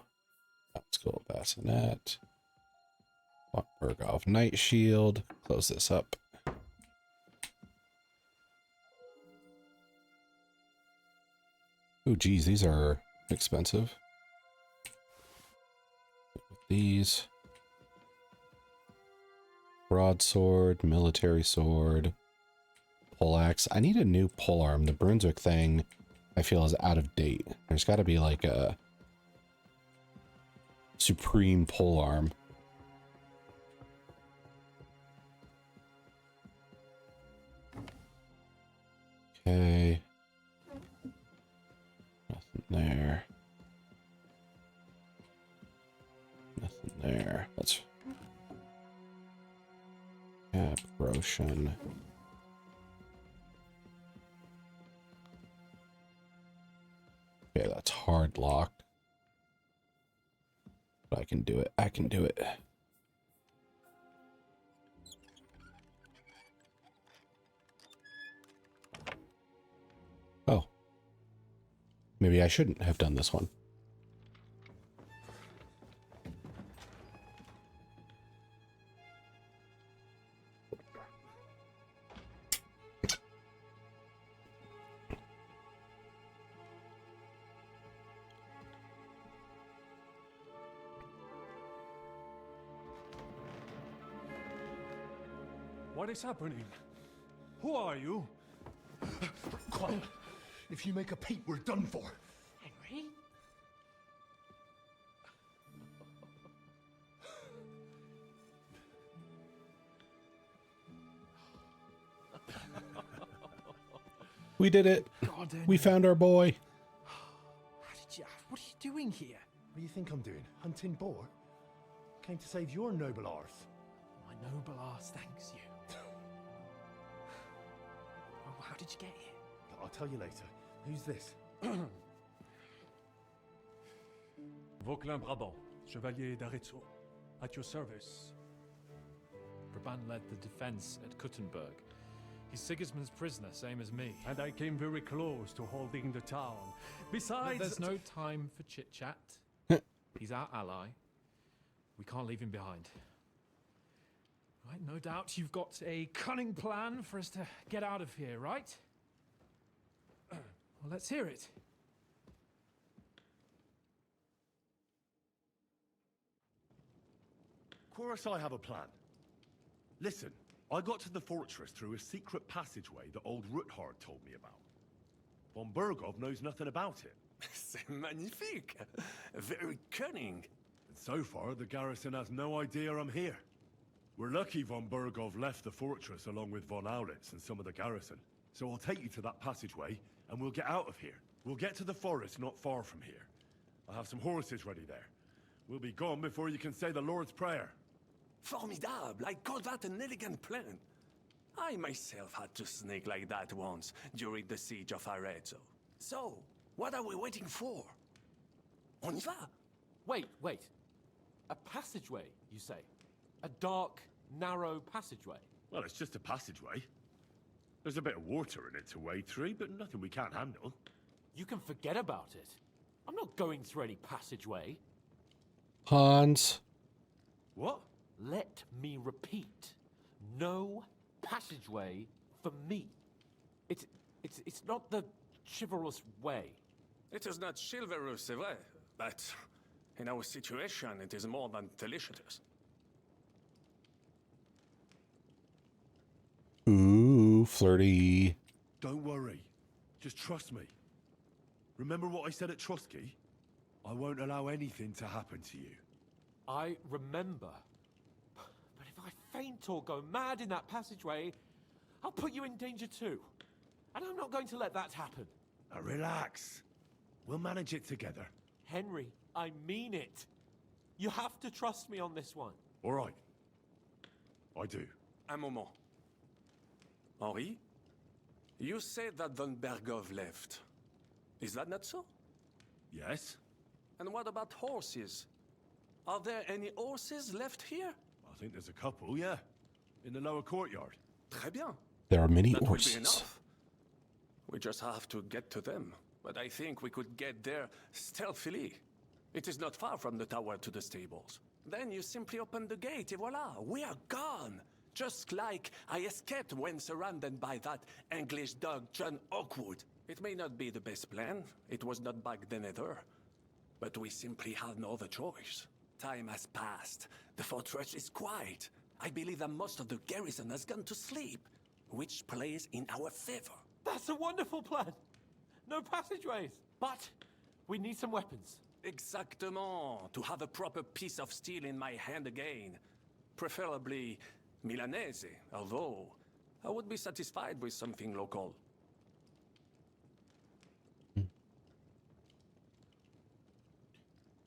Let's go bassinet. Berghoff Night Shield. Close this up. Oh, geez, these are expensive. These. Broadsword, military sword, poleaxe. I need a new polearm. The Brunswick thing, I feel, is out of date. There's got to be like a supreme polearm. Okay. Nothing there. Nothing there. Let's... Cap, Roshan. Okay, that's hard locked. But I can do it. I can do it. Oh. Maybe I shouldn't have done this one. What is happening? Who are you? Quiet. If you make a peep, we're done for. Henry? We did it. God, we found our boy. What are you doing here? What do you think I'm doing? Hunting boar? Came to save your noble arse. My noble arse thanks you. Oh, how did you get here? I'll tell you later. Who's this? Vauquelin Brabant, Chevalier d'Arezzo. At your service. Brabant led the defense at Kuttenberg. He's Sigismund's prisoner, same as me. And I came very close to holding the town. Besides... There's no time for chit-chat. He's our ally. We can't leave him behind. Right, no doubt you've got a cunning plan for us to get out of here, right? Well, let's hear it. Of course I have a plan. Listen, I got to the fortress through a secret passageway that old Ruthard told me about. Von Bergov knows nothing about it. C'est magnifique! Very cunning. And so far, the garrison has no idea I'm here. We're lucky von Bergov left the fortress along with von Aulitz and some of the garrison. So I'll take you to that passageway, and we'll get out of here. We'll get to the forest not far from here. I'll have some horses ready there. We'll be gone before you can say the Lord's Prayer. Formidable! I call that an elegant plan. I myself had to sneak like that once during the siege of Arezzo. So, what are we waiting for? On y va! Wait. A passageway, you say? A dark, narrow passageway? Well, it's just a passageway. There's a bit of water in it to wade through, but nothing we can't handle. You can forget about it. I'm not going through any passageway. Hans. What? Let me repeat. No passageway for me. It's not the chivalrous way. It is not chivalrous, c'est vrai, but in our situation, it is more than delicious. Ooh, flirty. Don't worry. Just trust me. Remember what I said at Trotsky? I won't allow anything to happen to you. I remember. But if I faint or go mad in that passageway, I'll put you in danger too. And I'm not going to let that happen. Now relax. We'll manage it together. Henry, I mean it. You have to trust me on this one. All right. I do. Un moment. Henri? You said that Von Bergov left. Is that not so? Yes? And what about horses? Are there any horses left here? I think there's a couple, yeah. In the lower courtyard. Très bien. There are many That will be horses. enough. We just have to get to them. But I think we could get there stealthily. It is not far from the tower to the stables. Then you simply open the gate, et voila, we are gone. Just like I escaped when surrounded by that English dog John Oakwood. It may not be the best plan. It was not back then either. But we simply had no other choice. Time has passed. The fortress is quiet. I believe that most of the garrison has gone to sleep, which plays in our favor. That's a wonderful plan. No passageways. But we need some weapons. Exactement. To have a proper piece of steel in my hand again. Preferably Milanese, although I would be satisfied with something local.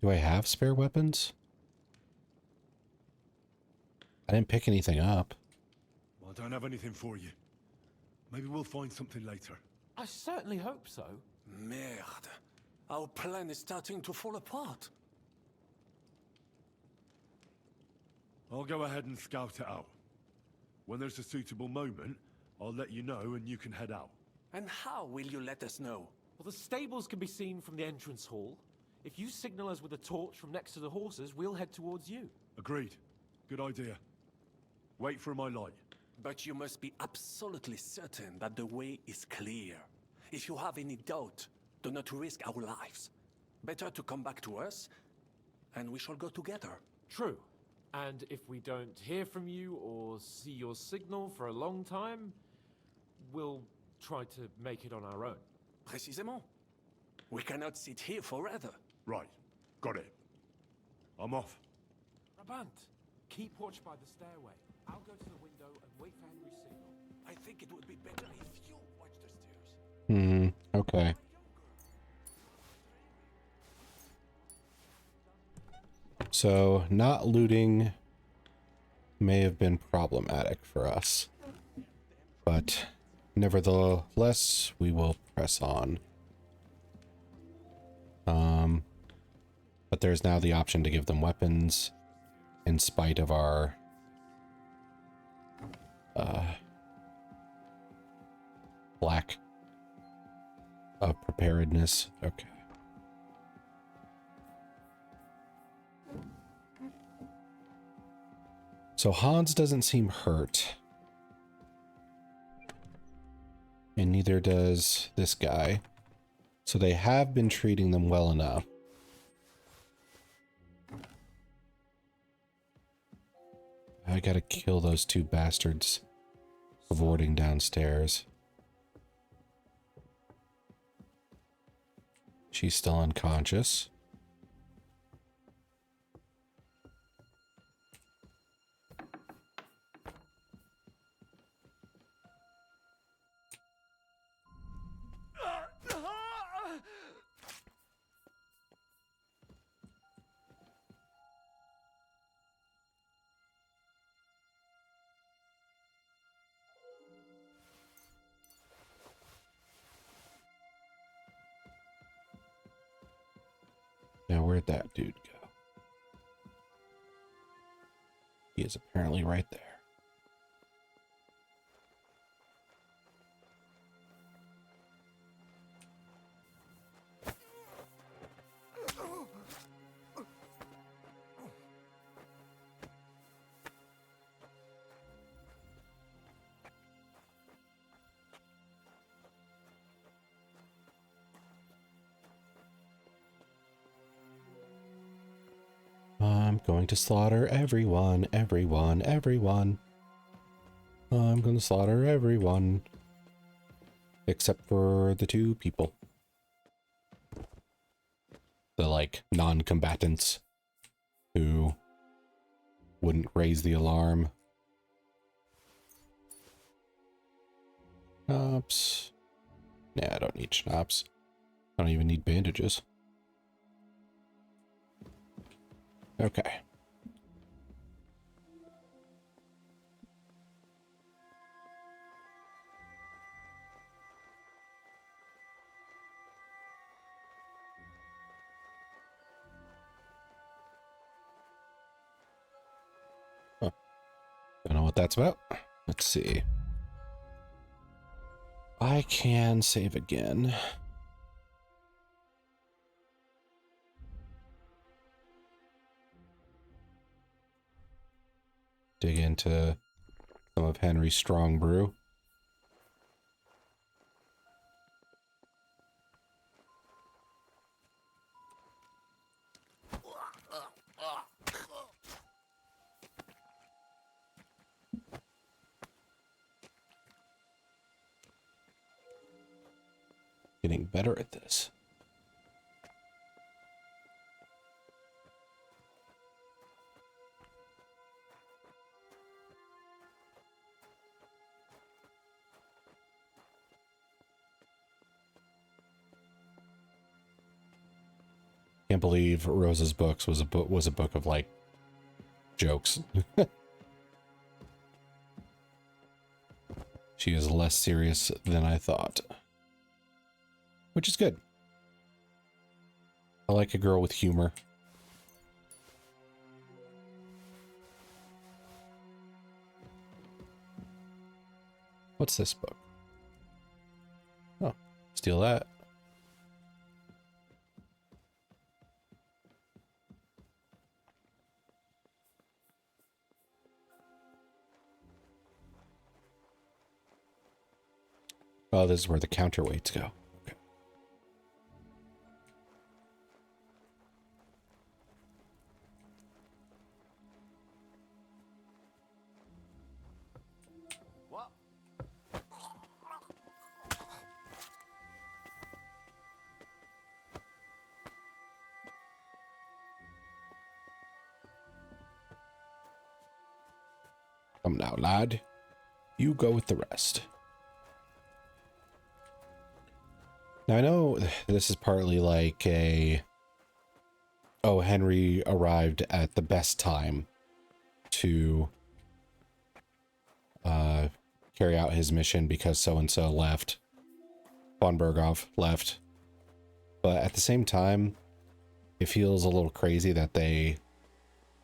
Do I have spare weapons? I didn't pick anything up. Well, I don't have anything for you. Maybe we'll find something later. I certainly hope so. Merde. Our plan is starting to fall apart. I'll go ahead and scout it out. When there's a suitable moment, I'll let you know and you can head out. And how will you let us know? Well, the stables can be seen from the entrance hall. If you signal us with a torch from next to the horses, we'll head towards you. Agreed. Good idea. Wait for my light. But you must be absolutely certain that the way is clear. If you have any doubt, do not risk our lives. Better to come back to us, and we shall go together. True. And if we don't hear from you or see your signal for a long time, we'll try to make it on our own. Précisément. We cannot sit here forever. Right. Got it. I'm off. Brabant, keep watch by the stairway. I'll go to the window and wait for Henry's signal. I think it would be better if you watch the stairs. Okay. So, not looting may have been problematic for us. But, nevertheless, we will press on. But there's now the option to give them weapons in spite of our lack of preparedness. Okay. So Hans doesn't seem hurt. And neither does this guy. So they have been treating them well enough. I gotta kill those two bastards cavorting downstairs. She's still unconscious. Now, where'd that dude go? He is apparently right there. I'm going to slaughter everyone, everyone, everyone. I'm going to slaughter everyone. Except for the 2 people. The, like, non-combatants who wouldn't raise the alarm. Schnapps. Nah, I don't need schnapps. I don't even need bandages. Okay. Huh. Don't know what that's about. Let's see. I can save again. Dig into some of Henry's strong brew. Getting better at this. Can't believe Rosa's books was a book of like jokes. She is less serious than I thought. Which is good. I like a girl with humor. What's this book? Oh, steal that. Oh, this is where the counterweights go. Okay. What? Come now, lad. You go with the rest. Now, I know this is partly like a... Oh, Henry arrived at the best time to carry out his mission because so-and-so left. Von Berghoff left. But at the same time, it feels a little crazy that they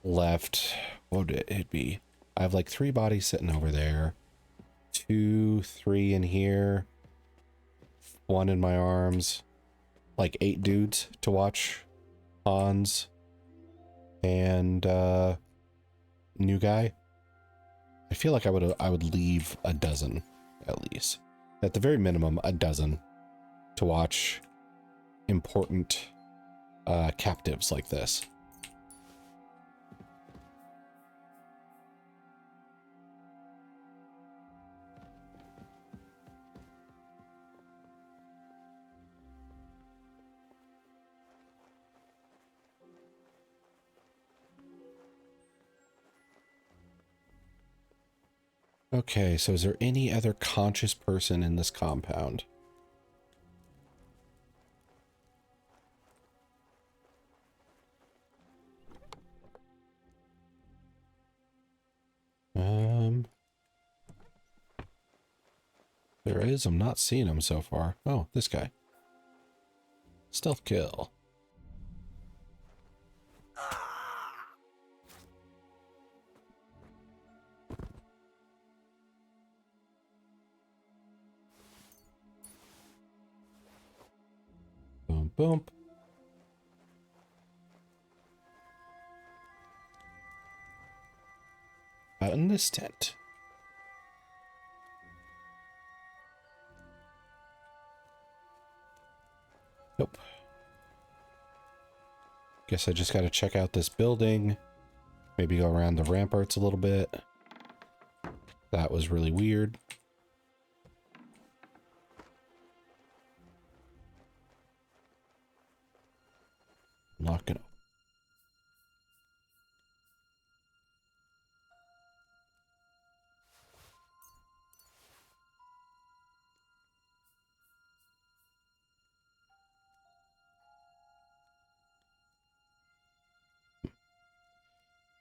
left... What would it be? I have like 3 bodies sitting over there. 2, 3 in here. 1 in my arms. Like 8 dudes to watch Hans and new guy. I feel like I would leave a dozen at least. At the very minimum, a dozen to watch important captives like this. Okay, so is there any other conscious person in this compound? There is. I'm not seeing him so far. Oh, this guy. Stealth kill. Boom, boom. Out in this tent. Nope. Guess I just gotta check out this building. Maybe go around the ramparts a little bit. That was really weird. Not gonna.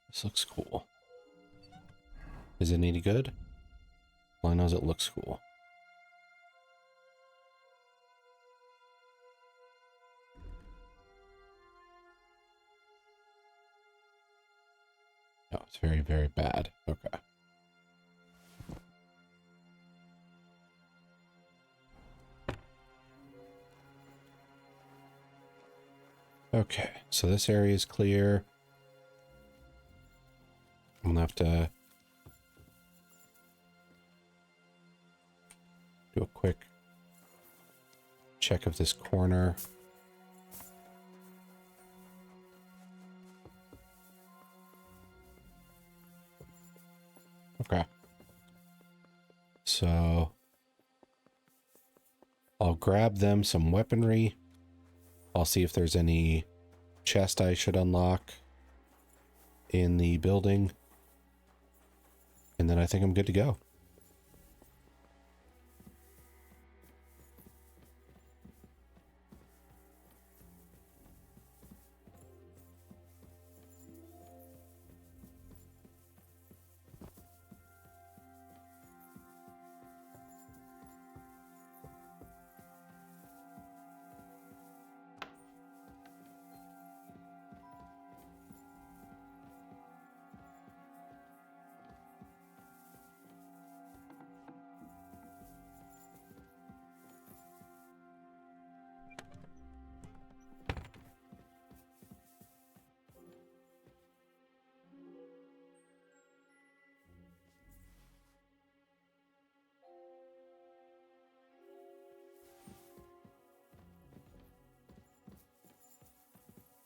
This looks cool. Is it any good? All I know is it looks cool. No, it's very, very bad. Okay. Okay, so this area is clear. I'm gonna have to do a quick check of this corner. Okay. So I'll grab them some weaponry. I'll see if there's any chest I should unlock in the building. And then I think I'm good to go.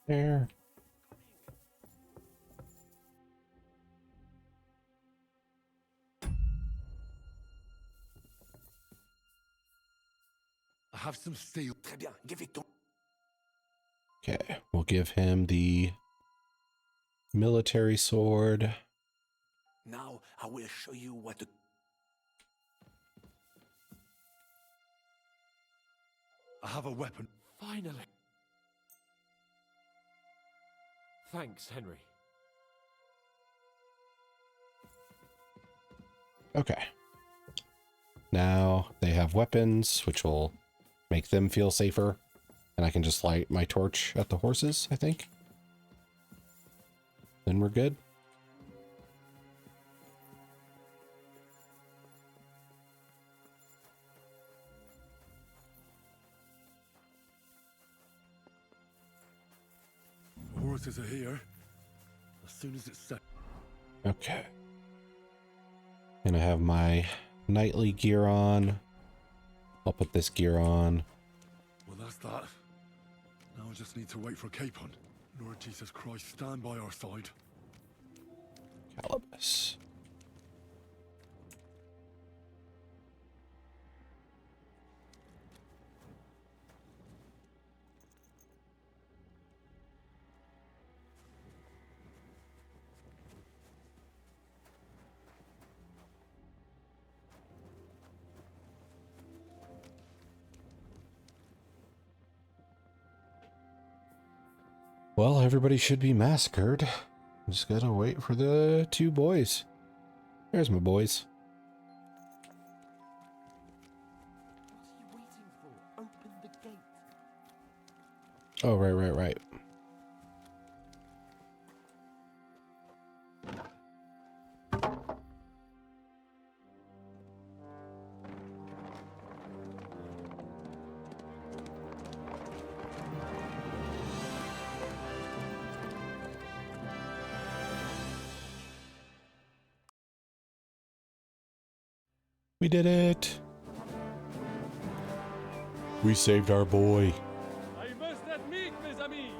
There. I have some steel. Très bien, give it to. Okay, we'll give him the military sword. Now I will show you what to. I have a weapon. Finally. Thanks, Henry. Okay. Now they have weapons, which will make them feel safer. And I can just light my torch at the horses, I think. Then we're good. The horses are here. As soon as it's set. Okay. And I have my nightly gear on. I'll put this gear on. Well, that's that. Now I just need to wait for Capon. Lord Jesus Christ, stand by our side. Calibus. Well, everybody should be massacred. I'm just gotta wait for the two boys. There's my boys. What are you waiting for? Open the gate. Oh, right. We did it! We saved our boy. I must admit, mes amis,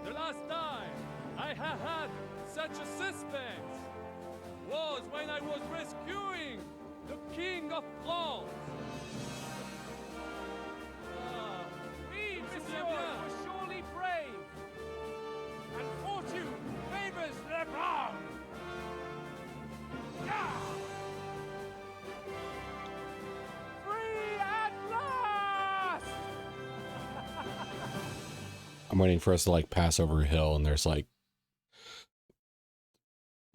the last time I have had such a suspect? Was when I was rescuing the King of France. Oui, monsieur, you are surely brave. And fortune favors the brave. Free at last! I'm waiting for us to like pass over a hill and there's like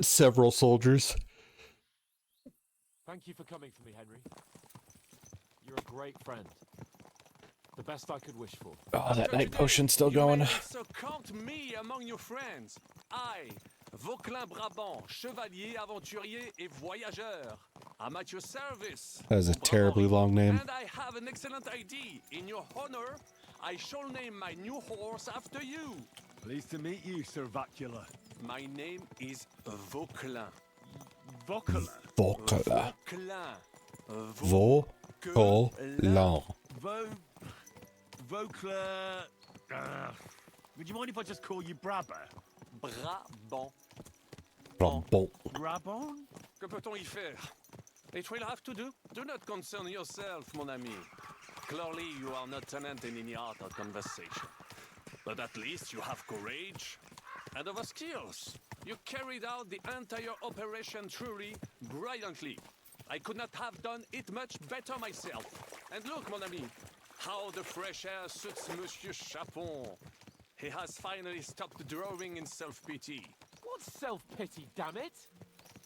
several soldiers. Thank you for coming for me, Henry. You're a great friend. The best I could wish for. Oh, that night potion's still going. So count me among your friends. I, Vauquelin Brabant, chevalier, aventurier et voyageur. I'm at your service. That is a terribly long name. And I have an excellent idea. In your honor, I shall name my new horse after you. Pleased to meet you, Sir Vacula. My name is Vauquelin. Vauquelin? Vauquelin. Vauquelin. Vauquelin. Vauquelin. Would you mind if I just call you Brabber? Brabant. Brabant. Brabant? Que peut-on y faire? It will have to do. Do not concern yourself, mon ami. Clearly, you are not tenant in any art or conversation. But at least you have courage and other skills. You carried out the entire operation truly brilliantly. I could not have done it much better myself. And look, mon ami, how the fresh air suits Monsieur Chapon. He has finally stopped drawing in self-pity. What self-pity, damn it?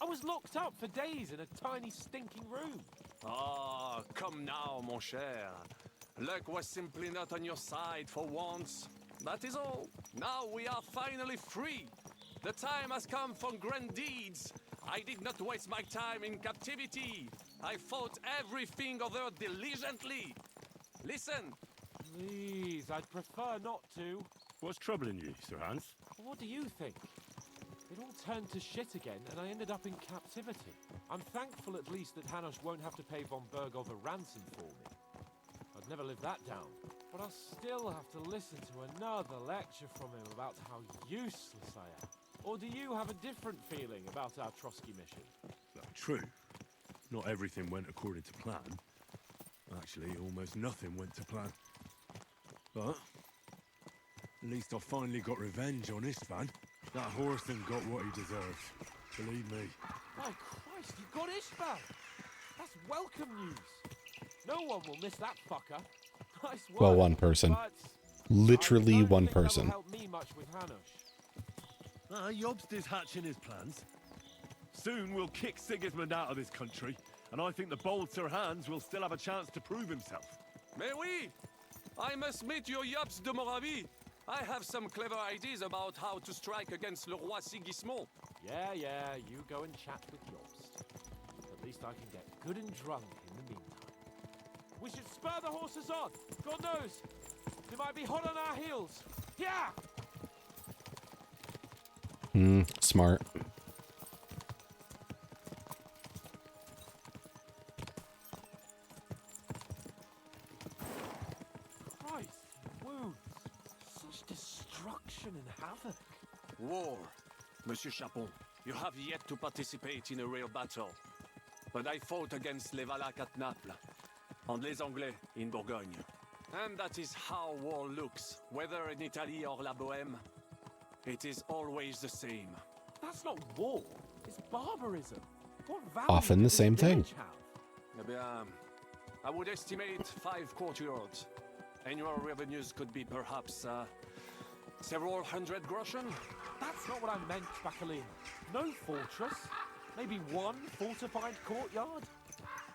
I was locked up for days in a tiny stinking room. Ah, come now, mon cher. Luck was simply not on your side for once. That is all. Now we are finally free. The time has come for grand deeds. I did not waste my time in captivity. I fought everything over diligently. Listen. Please, I'd prefer not to. What's troubling you, Sir Hans? What do you think? It all turned to shit again, and I ended up in captivity. I'm thankful at least that Hanush won't have to pay von Bergov a ransom for me. I'd never live that down. But I'll still have to listen to another lecture from him about how useless I am. Or do you have a different feeling about our Trotsky mission? True. Not everything went according to plan. Actually, almost nothing went to plan. But at least I finally got revenge on Istvan. That horse then got what he deserved. Believe me. My Christ, you got Ishbal! That's welcome news! No one will miss that fucker. Nice work, Well, one person. Literally one person. Help me much with Hanush. Jobst is hatching his plans. Soon we'll kick Sigismund out of this country, and I think the bold Sir Hans will still have a chance to prove himself. Mais oui! I must meet your Jobst de Moravie. I have some clever ideas about how to strike against Le Roi Sigismund. Yeah, you go and chat with Jobst. At least I can get good and drunk in the meantime. We should spur the horses on. God knows, they might be hot on our heels. Yeah! Smart. Christ, wounds. Such destruction and havoc. War. Monsieur Chapon, you have yet to participate in a real battle. But I fought against les Valaques at Naples, and les Anglais in Bourgogne. And that is how war looks, whether in Italy or La Bohème. It is always the same. That's not war. It's barbarism. What value Often the does same this thing. village have? Eh bien, I would estimate 5 courtyards. Annual revenues could be perhaps several hundred groschen. That's not what I meant, Bacalina. No fortress. Maybe one fortified courtyard.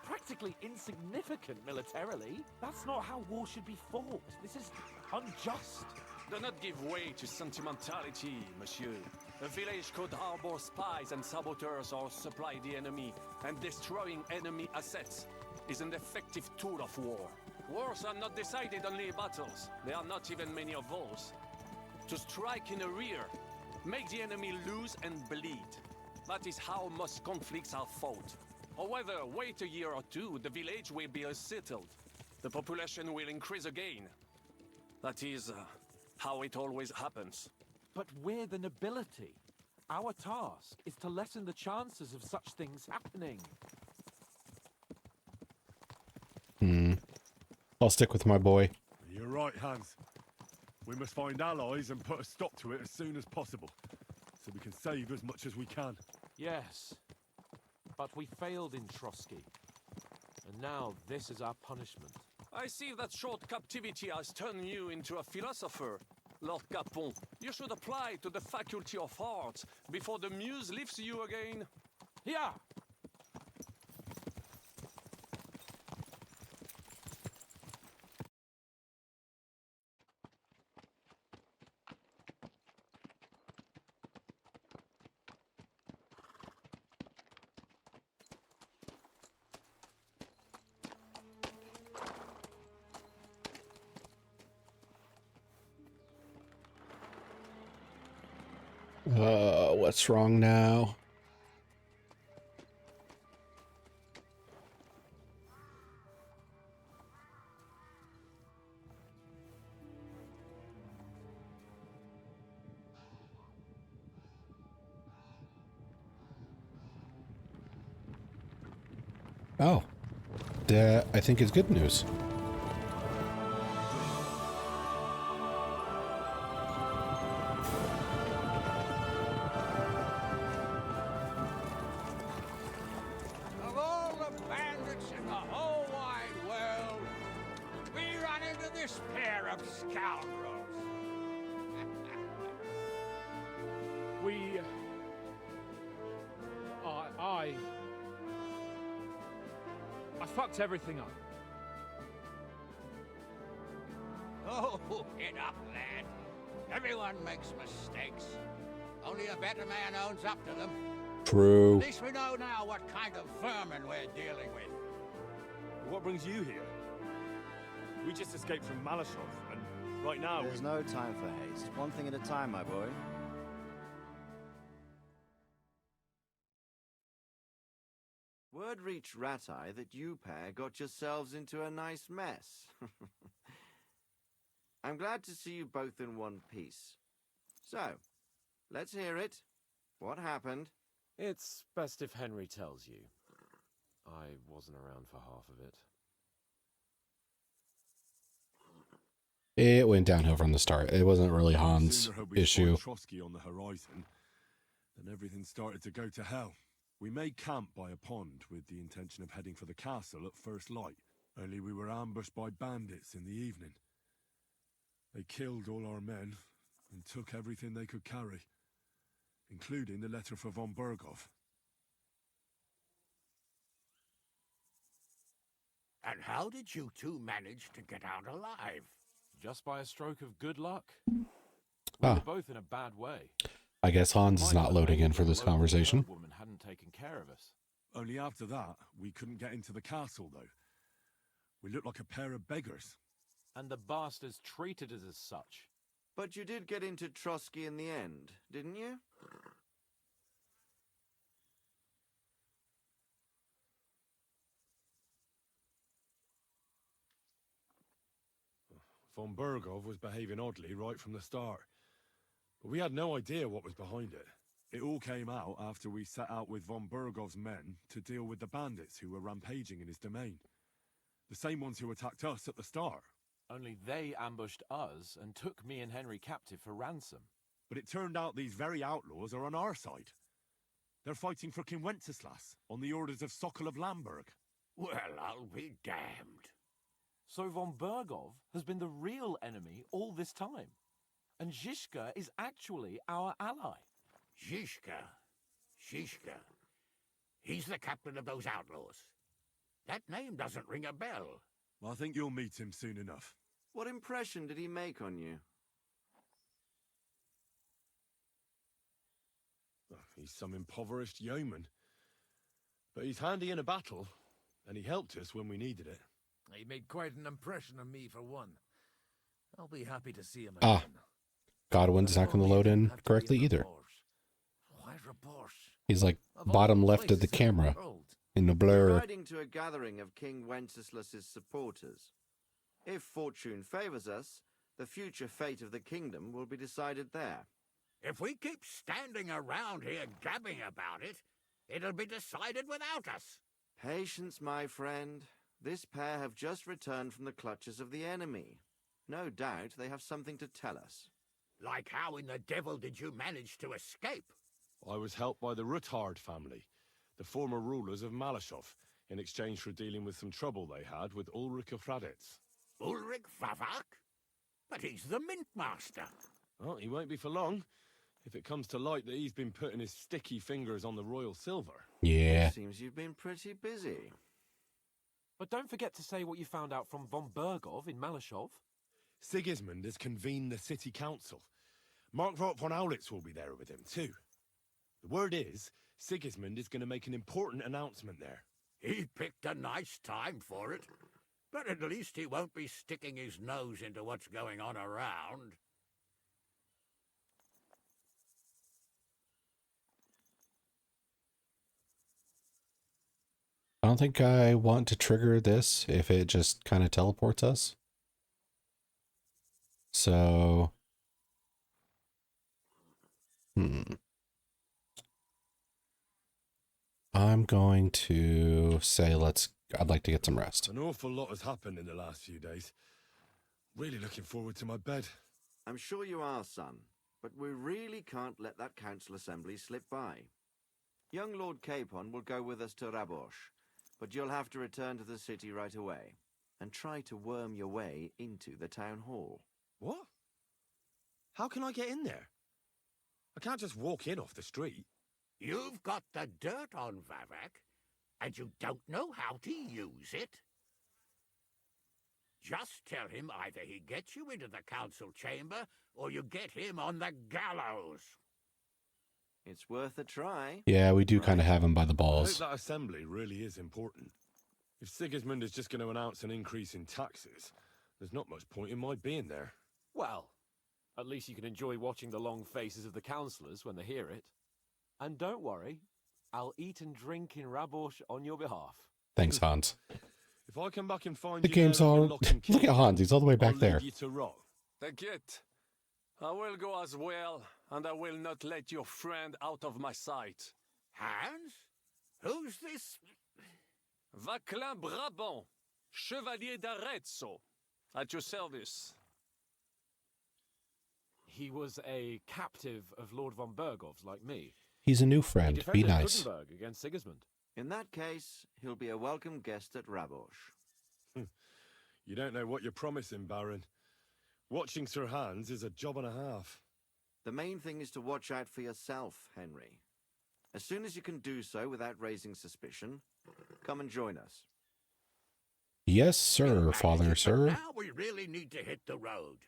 Practically insignificant militarily. That's not how war should be fought. This is unjust. Do not give way to sentimentality, monsieur. A village could harbor spies and saboteurs or supply the enemy, and destroying enemy assets is an effective tool of war. Wars are not decided only battles. There are not even many of those. To strike in the rear, make the enemy lose and bleed. That is how most conflicts are fought. However, wait a year or two, the village will be settled. The population will increase again. That is how it always happens. But we're the nobility. Our task is to lessen the chances of such things happening. I'll stick with my boy. You're right, Hans. We must find allies and put a stop to it as soon as possible, so we can save as much as we can. Yes, but we failed in Trotsky, and now this is our punishment. I see that short captivity has turned you into a philosopher, Lord Capon. You should apply to the Faculty of Arts before the muse lifts you again. Yeah. What's wrong now? Oh, that I think is good news. Of all the bandits in the whole wide world, we run into this pair of scoundrels. I fucked everything up. Oh, get up, lad. Everyone makes mistakes. Only a better man owns up to them. True. At least we know now what kind of vermin we're dealing with. What brings you here? We just escaped from Malashov, and right now There's no time for haste. One thing at a time, my boy. Word reached Rat-Eye that you pair got yourselves into a nice mess. I'm glad to see you both in one piece. So, let's hear it. What happened? It's best if Henry tells you. I wasn't around for half of it. It went downhill from the start. It wasn't really Hans' issue. Trotsky on the horizon, then everything started to go to hell. We made camp by a pond with the intention of heading for the castle at first light. Only we were ambushed by bandits in the evening. They killed all our men and took everything they could carry, including the letter for von Berghoff. And how did you two manage to get out alive? Just by a stroke of good luck. We were both in a bad way. I guess Hans is not loading in for this conversation. Woman hadn't taken care of us. Only after that, we couldn't get into the castle, though. We looked like a pair of beggars. And the bastards treated us as such. But you did get into Trotsky in the end, didn't you? Von Berghoff was behaving oddly right from the start. But we had no idea what was behind it. It all came out after we set out with von Berghoff's men to deal with the bandits who were rampaging in his domain. The same ones who attacked us at the start. Only they ambushed us and took me and Henry captive for ransom. But it turned out these very outlaws are on our side. They're fighting for King Wenceslas on the orders of Sokol of Lamberg. Well, I'll be damned. So von Berghoff has been the real enemy all this time. And Zizka is actually our ally. Zizka? He's the captain of those outlaws. That name doesn't ring a bell. I think you'll meet him soon enough. What impression did he make on you? He's some impoverished yeoman. But he's handy in a battle, and he helped us when we needed it. He made quite an impression on me, for one. I'll be happy to see him again. Godwin's not going to load in correctly either. He's like bottom left of the camera in the blur. Riding to a gathering of King Wenceslas's supporters. If fortune favors us, the future fate of the kingdom will be decided there. If we keep standing around here gabbing about it, it'll be decided without us. Patience, my friend. This pair have just returned from the clutches of the enemy. No doubt they have something to tell us. Like how in the devil did you manage to escape? I was helped by the Ruthard family, the former rulers of Malashov, in exchange for dealing with some trouble they had with Ulrich of Raditz. Ulrich Favak? But he's the Mint Master. Well, he won't be for long, if it comes to light that he's been putting his sticky fingers on the royal silver. Yeah. It seems you've been pretty busy. But don't forget to say what you found out from von Bergov in Malashov. Sigismund has convened the city council. Markvart von Aulitz will be there with him, too. The word is, Sigismund is going to make an important announcement there. He picked a nice time for it. But at least he won't be sticking his nose into what's going on around. I don't think I want to trigger this if it just kind of teleports us. So, I'm going to say I'd like to get some rest. An awful lot has happened in the last few days. Really looking forward to my bed. I'm sure you are, son, but we really can't let that council assembly slip by. Young Lord Capon will go with us to Rabosh, but you'll have to return to the city right away and try to worm your way into the town hall. What? How can I get in there? I can't just walk in off the street. You've got the dirt on Vavak, and you don't know how to use it? Just tell him either he gets you into the council chamber, or you get him on the gallows. It's worth a try. Yeah, we do kind of have him by the I hope balls. that assembly really is important. If Sigismund is just going to announce an increase in taxes, there's not much point in my being there. Well, at least you can enjoy watching the long faces of the councillors when they hear it. And don't worry, I'll eat and drink in Rabosh on your behalf. Thanks, Hans. If I come back and find The you game's there all... in Lock and Key, Look at Hans, he's all the way back I'll there. leave you to rot. Take it. I will go as well, and I will not let your friend out of my sight. Hans? Who's this? Vaclin Brabant, Chevalier d'Arezzo, at your service. He was a captive of Lord von Bergov's, like me. He's a new He friend. Be defended nice. Kuttenberg against Sigismund. In that case, he'll be a welcome guest at Rabosh. You don't know what you're promising, Baron. Watching Sir Hans is a job and a half. The main thing is to watch out for yourself, Henry. As soon as you can do so without raising suspicion, come and join us. Yes, sir, father, sir. Now we really need to hit the road.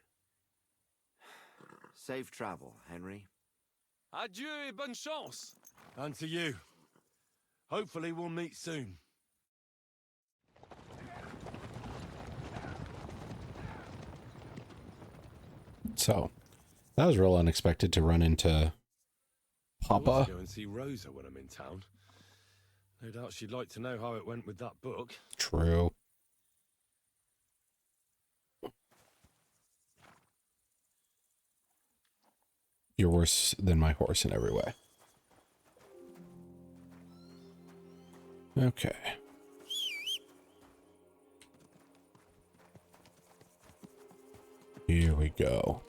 Safe travel, Henry. Adieu et bonne chance. And to you. Hopefully we'll meet soon. So, that was real unexpected to run into I want Papa. to go and see Rosa when I'm in town. No doubt she'd like to know how it went with that book. True. You're worse than my horse in every way. Okay. Here we go.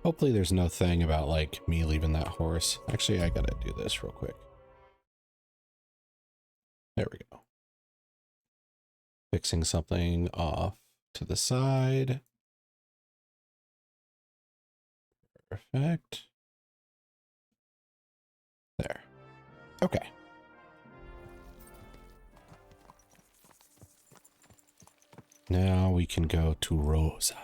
Hopefully there's no thing about, like, me leaving that horse. Actually, I gotta do this real quick. There we go. Fixing something off to the side. Perfect. There. Okay. Now we can go to Rosa.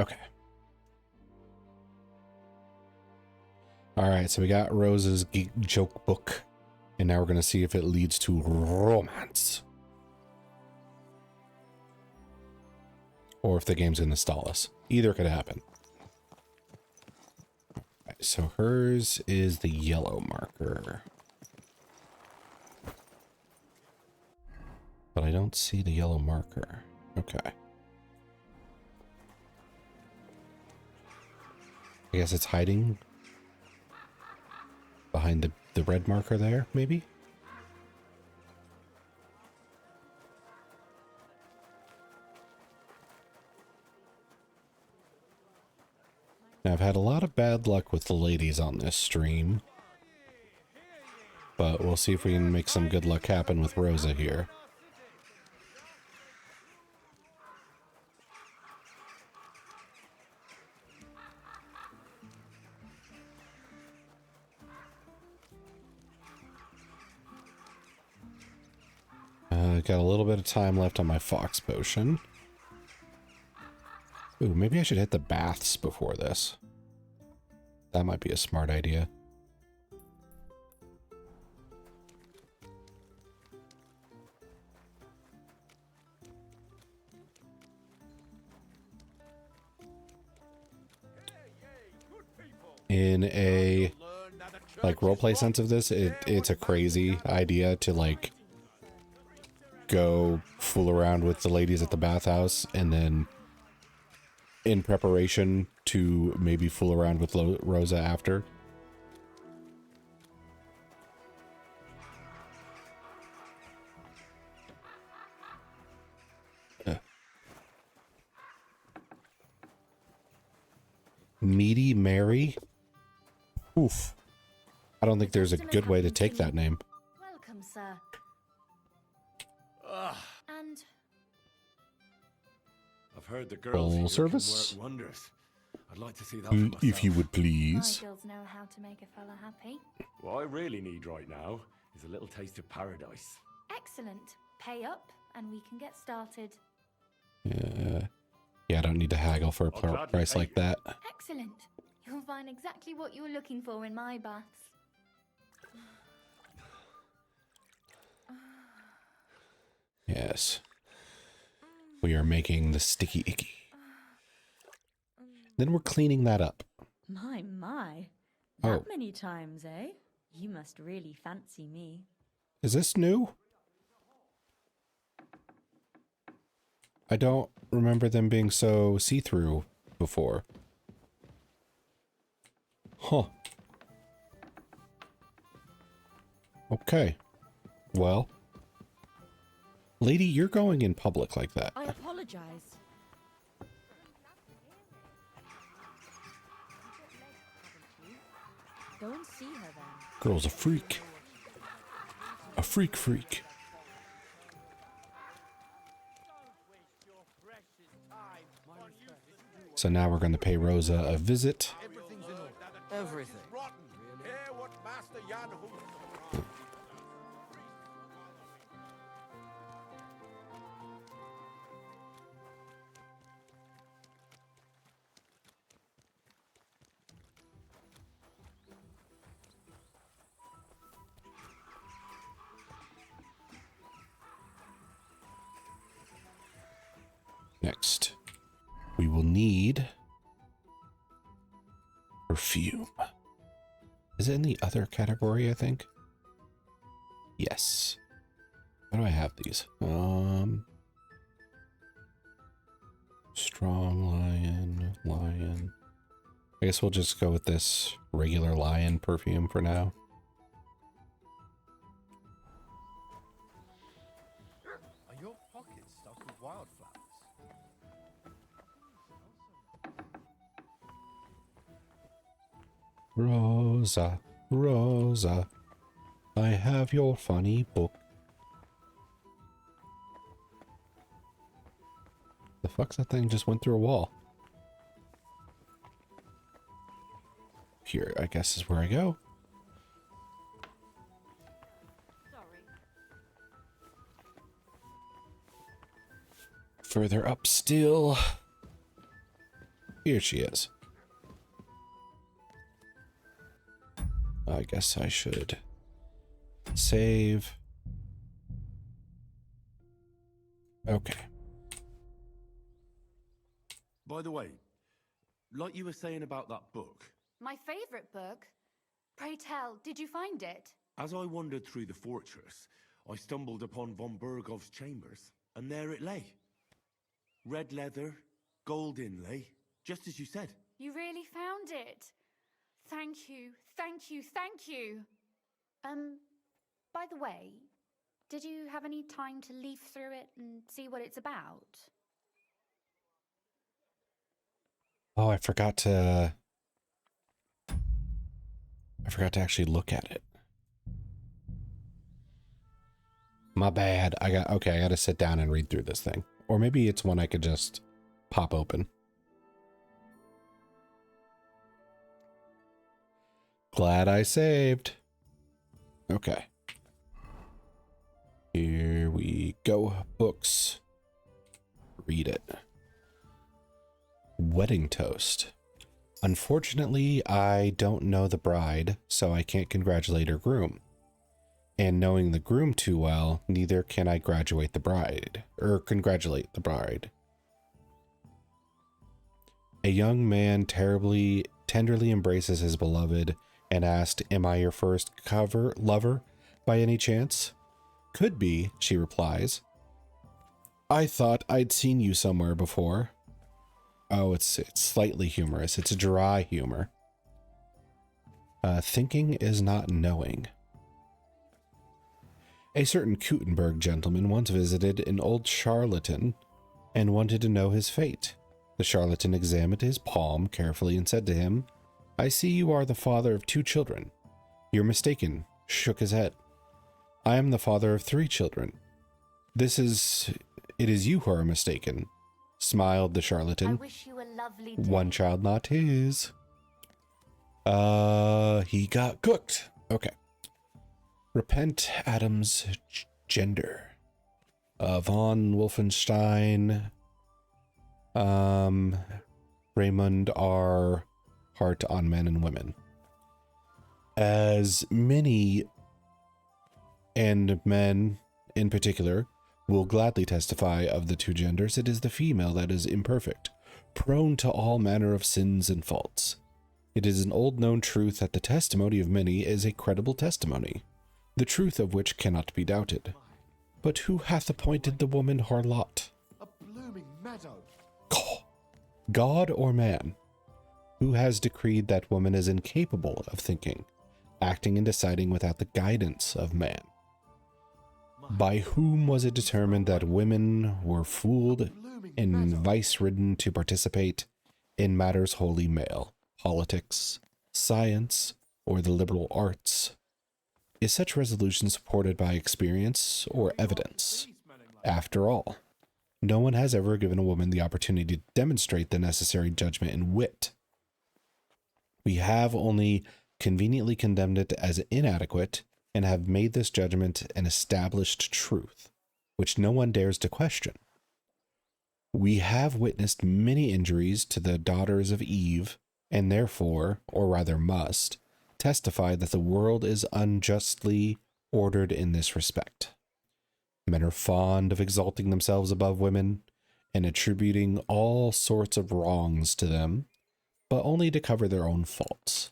Okay. All right, so we got Rose's joke book, and now we're going to see if it leads to romance. Or if the game's going to stall us. Either could happen. All right, so hers is the yellow marker. But I don't see the yellow marker. Okay. I guess it's hiding behind the red marker there, maybe? Now, I've had a lot of bad luck with the ladies on this stream. But we'll see if we can make some good luck happen with Rosa here. Got a little bit of time left on my fox potion. Ooh, maybe I should hit the baths before this. That might be a smart idea. In a like roleplay sense of this, it's a crazy idea to like go fool around with the ladies at the bathhouse and then in preparation to maybe fool around with Rosa after. Meaty Mary? Oof. I don't think there's a good way to take that name. Welcome, sir. And I've heard the girls Full here service? can work wonders. I'd like to see that for myself. If you would please. my girls know how to make a fella happy. What I really need right now is a little taste of paradise. Excellent. Pay up, and we can get started. Yeah, I don't need to haggle for a price like that. Excellent. You'll find exactly what you're looking for in my baths. Yes. We are making the sticky icky. Then we're cleaning that up. My. Oh. That many times, eh? You must really fancy me. Is this new? I don't remember them being so see-through before. Huh. Okay. Well. Lady, you're going in public like that. I apologize. Go and see her then. Girl's a freak. A freak. So now we're going to pay Rosa a visit. Everything. Next, we will need perfume. Is it in the other category, I think? Yes. How do I have these? Strong lion. I guess we'll just go with this regular lion perfume for now. Are your pockets stuffed with wildflowers? Rosa, Rosa, I have your funny book. The fuck's that thing just went through a wall? Here, I guess is where I go. Further up still. here she is. I guess I should save. Okay. By the way, like you were saying about that book, My favorite book? Pray tell, did you find it? as I wandered through the fortress, I stumbled upon von Burgov's chambers, and there it lay. Red leather, gold inlay, just as you said. You really found it. Thank you, thank you, thank you. By the way, did you have any time to leaf through it and see what it's about? Oh, I forgot to actually look at it. My bad. I got to sit down and read through this thing. Or maybe it's one I could just pop open. Glad I saved. Okay. Here we go. Books. Read it. Wedding toast. Unfortunately, I don't know the bride, so I can't congratulate her groom. And knowing the groom too well, neither can I congratulate the bride. A young man tenderly embraces his beloved and asks, "Am I your first lover by any chance?" "Could be," she replies. "I thought I'd seen you somewhere before." Oh, it's slightly humorous. It's a dry humor. Thinking is not knowing. A certain Kuttenberg gentleman once visited an old charlatan and wanted to know his fate. The charlatan examined his palm carefully and said to him, "I see you are the father of 2 children. You're mistaken," shook his head. "I am the father of 3 children. It is you who are mistaken," smiled the charlatan. I wish you a lovely day. One child, not his. He got cooked. Okay. Repent Adam's gender. Von Wolfenstein. Raymond R. Hart on Men and Women. As many, and men in particular, will gladly testify of the 2 genders, it is the female that is imperfect, prone to all manner of sins and faults. It is an old known truth that the testimony of many is a credible testimony, the truth of which cannot be doubted. But who hath appointed the woman her lot? A blooming meadow. God or man? Who has decreed that woman is incapable of thinking, acting and deciding without the guidance of man? By whom was it determined that women were fooled and vice-ridden to participate in matters wholly male, politics, science, or the liberal arts? Is such resolution supported by experience or evidence? After all, no one has ever given a woman the opportunity to demonstrate the necessary judgment and wit. We have only conveniently condemned it as inadequate and have made this judgment an established truth, which no one dares to question. We have witnessed many injuries to the daughters of Eve, and therefore, or rather must, testify that the world is unjustly ordered in this respect. Men are fond of exalting themselves above women and attributing all sorts of wrongs to them, but only to cover their own faults.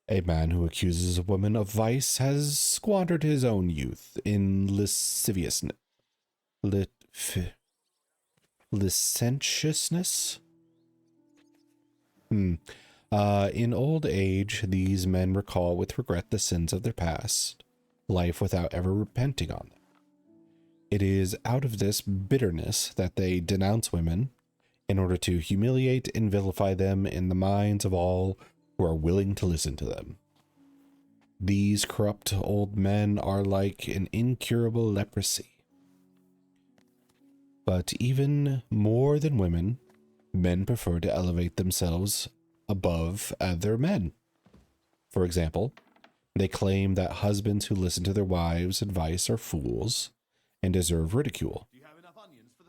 A man who accuses a woman of vice has squandered his own youth in licentiousness. In old age, these men recall with regret the sins of their past life without ever repenting on them. It is out of this bitterness that they denounce women in order to humiliate and vilify them in the minds of all who are willing to listen to them. These corrupt old men are like an incurable leprosy. But even more than women, men prefer to elevate themselves above other men. For example, they claim that husbands who listen to their wives' advice are fools and deserve ridicule.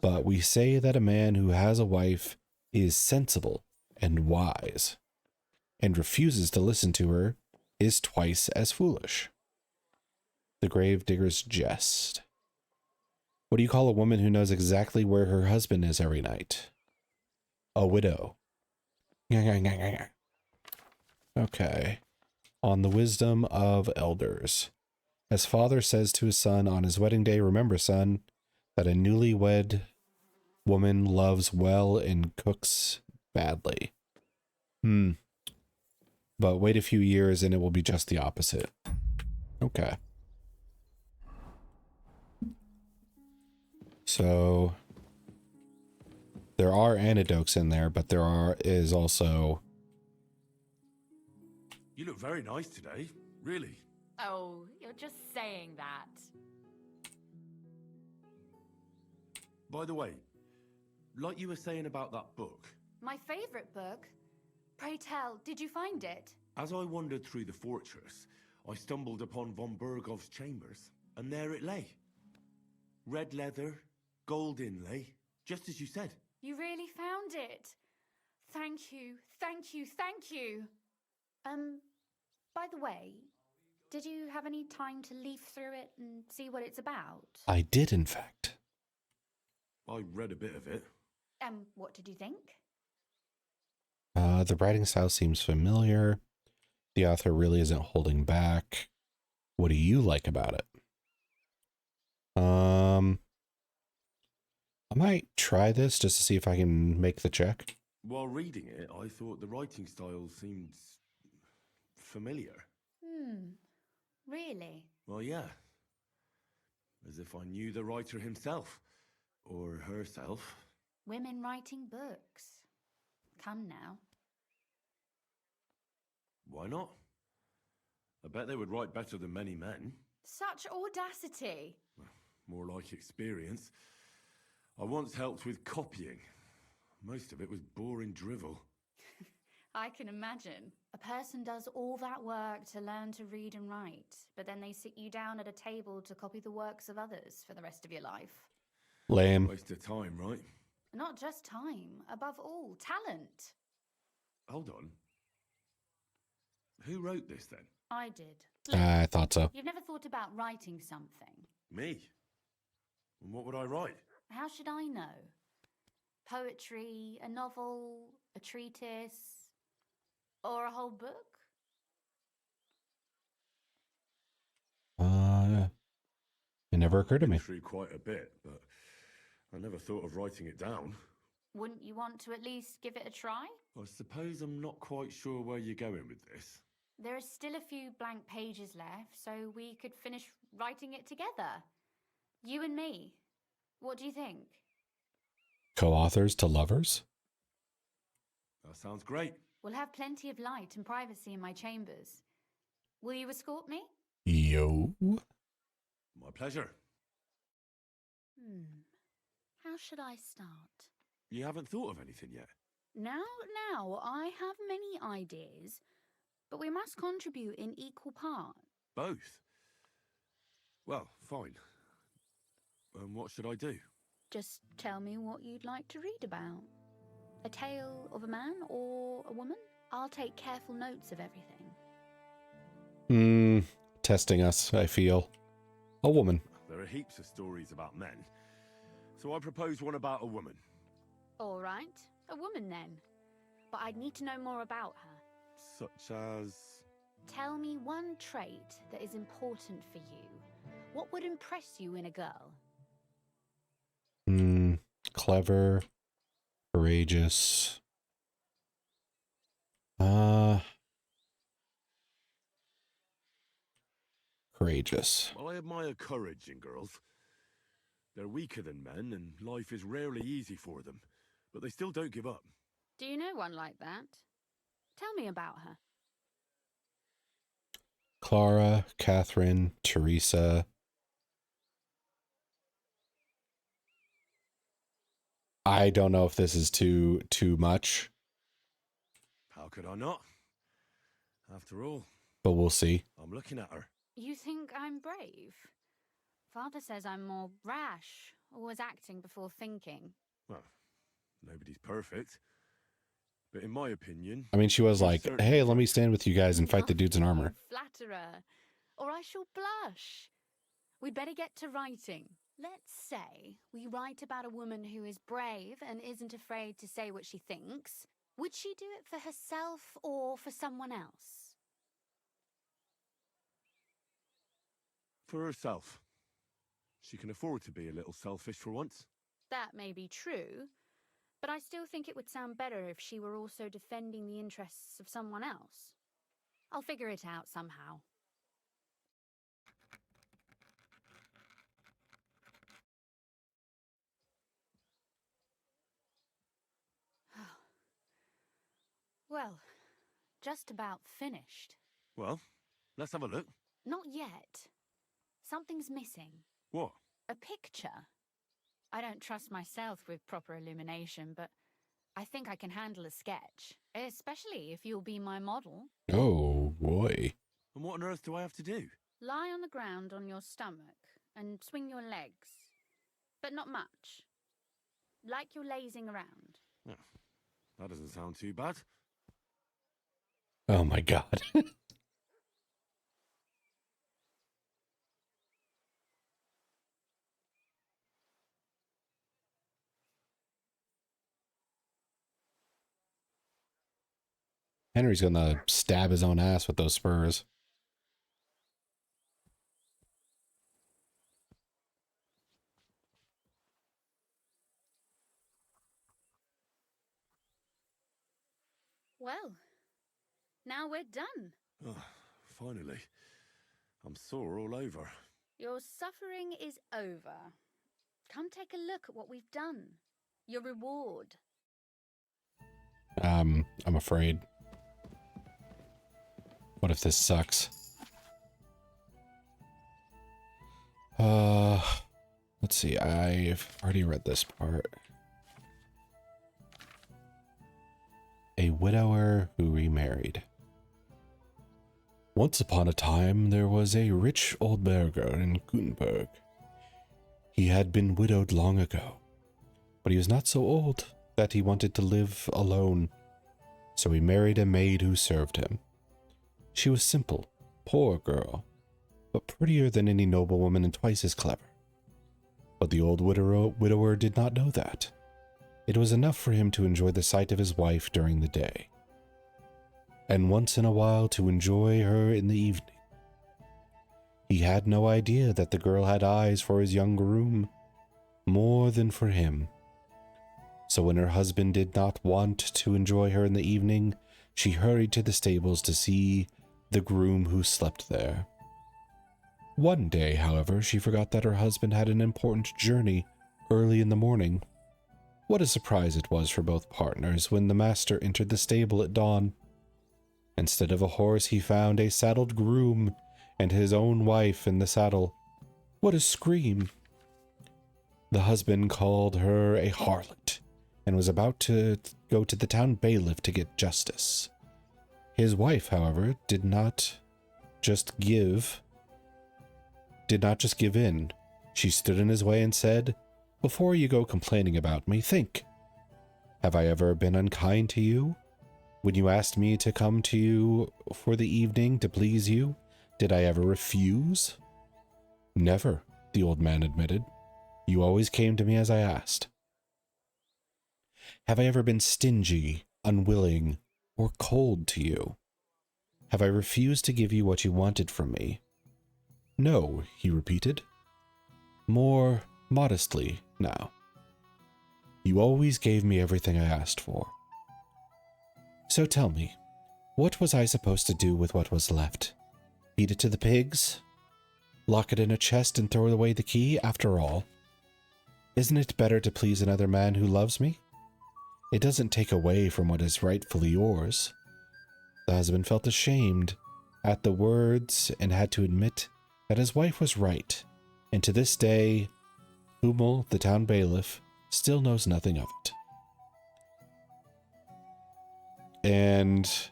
But we say that a man who has a wife is sensible and wise, and refuses to listen to her is twice as foolish. The gravedigger's jest. What do you call a woman who knows exactly where her husband is every night? A widow. Okay. On the wisdom of elders. As father says to his son on his wedding day, remember, son, that a newlywed woman loves well and cooks badly. But wait a few years and it will be just the opposite. Okay. So there are antidotes in there, but is also... You look very nice today, really. Oh, you're just saying that. By the way, like you were saying about that book, My favourite book? Pray tell, did you find it? as I wandered through the fortress, I stumbled upon von Burgov's chambers, and there it lay. Red leather, gold inlay, just as you said. You really found it. Thank you, thank you, thank you. By the way, did you have any time to leaf through it and see what it's about? I did, in fact. I read a bit of it. What did you think? The writing style seems familiar. The author really isn't holding back. What do you like about it? I might try this just to see if I can make the check. While reading it, I thought the writing style seemed familiar. Really? Well, yeah. As if I knew the writer himself. Or herself. Women writing books. Come now. Why not? I bet they would write better than many men. Such audacity. More like experience. I once helped with copying. Most of it was boring drivel. I can imagine. A person does all that work to learn to read and write, but then they sit you down at a table to copy the works of others for the rest of your life. Lame. Waste of time, right? Not just time, above all, talent. Hold on. Who wrote this then? I did. I thought so. You've never thought about writing something. Me? And what would I write? How should I know? Poetry, a novel, a treatise, or a whole book? It never occurred to me. Through quite a bit, but I never thought of writing it down. Wouldn't you want to at least give it a try? I suppose I'm not quite sure where you're going with this. There are still a few blank pages left, so we could finish writing it together. You and me. What do you think? Co-authors to lovers? That sounds great. We'll have plenty of light and privacy in my chambers. Will you escort me? Yo. My pleasure. How should I start? You haven't thought of anything yet? Now, I have many ideas, but we must contribute in equal part. Both? Well, fine. What should I do? Just tell me what you'd like to read about. A tale of a man or a woman? I'll take careful notes of everything. Testing us, I feel. A woman. There are heaps of stories about men. So I propose one about a woman. All right, a woman then. But I'd need to know more about her. Such as... Tell me one trait that is important for you. What would impress you in a girl? Clever. Courageous. Courageous. Well, I admire courage in girls. They're weaker than men, and life is rarely easy for them. But they still don't give up. Do you know one like that? Tell me about her. Clara, Catherine, Teresa. I don't know if this is too much. How could I not? After all. But we'll see. I'm looking at her. You think I'm brave? Father says I'm more rash, always acting before thinking. Well, nobody's perfect. But in my opinion... I mean, she was like, certainly hey, let me stand with you guys and fight the dudes in armor. Flatterer, or I shall blush. We'd better get to writing. Let's say we write about a woman who is brave and isn't afraid to say what she thinks. Would she do it for herself or for someone else? For herself. She can afford to be a little selfish for once. That may be true, but I still think it would sound better if she were also defending the interests of someone else. I'll figure it out somehow. Well, just about finished. Well, let's have a look. Not yet. Something's missing. What? A picture. I don't trust myself with proper illumination, but I think I can handle a sketch, especially if you'll be my model. Oh, boy. And what on earth do I have to do? Lie on the ground on your stomach and swing your legs, but not much. Like you're lazing around. Oh, that doesn't sound too bad. Oh my god. Henry's gonna stab his own ass with those spurs. Well, now we're done. Oh, finally. I'm sore all over. Your suffering is over. Come take a look at what we've done. Your reward. I'm afraid. What if this sucks? Let's see. I've already read this part. A widower who remarried. Once upon a time, there was a rich old burgher in Gutenberg. He had been widowed long ago, but he was not so old that he wanted to live alone, so he married a maid who served him. She was simple, poor girl, but prettier than any noblewoman and twice as clever. But the old widower did not know that. It was enough for him to enjoy the sight of his wife during the day, and once in a while to enjoy her in the evening. He had no idea that the girl had eyes for his young groom, more than for him. So when her husband did not want to enjoy her in the evening, she hurried to the stables to see the groom who slept there. One day, however, she forgot that her husband had an important journey early in the morning. What a surprise it was for both partners when the master entered the stable at dawn. Instead of a horse, he found a saddled groom and his own wife in the saddle. What a scream! The husband called her a harlot and was about to go to the town bailiff to get justice. His wife, however, did not just give in. She stood in his way and said, "Before you go complaining about me, think. Have I ever been unkind to you? When you asked me to come to you for the evening to please you, did I ever refuse?" "Never," the old man admitted. "You always came to me as I asked." "Have I ever been stingy, unwilling, or cold to you? Have I refused to give you what you wanted from me?" "No," he repeated. More modestly now. "You always gave me everything I asked for. So tell me, what was I supposed to do with what was left? Feed it to the pigs? Lock it in a chest and throw away the key? After all, isn't it better to please another man who loves me? It doesn't take away from what is rightfully yours." The husband felt ashamed at the words and had to admit that his wife was right, and to this day, Hummel, the town bailiff, still knows nothing of it. And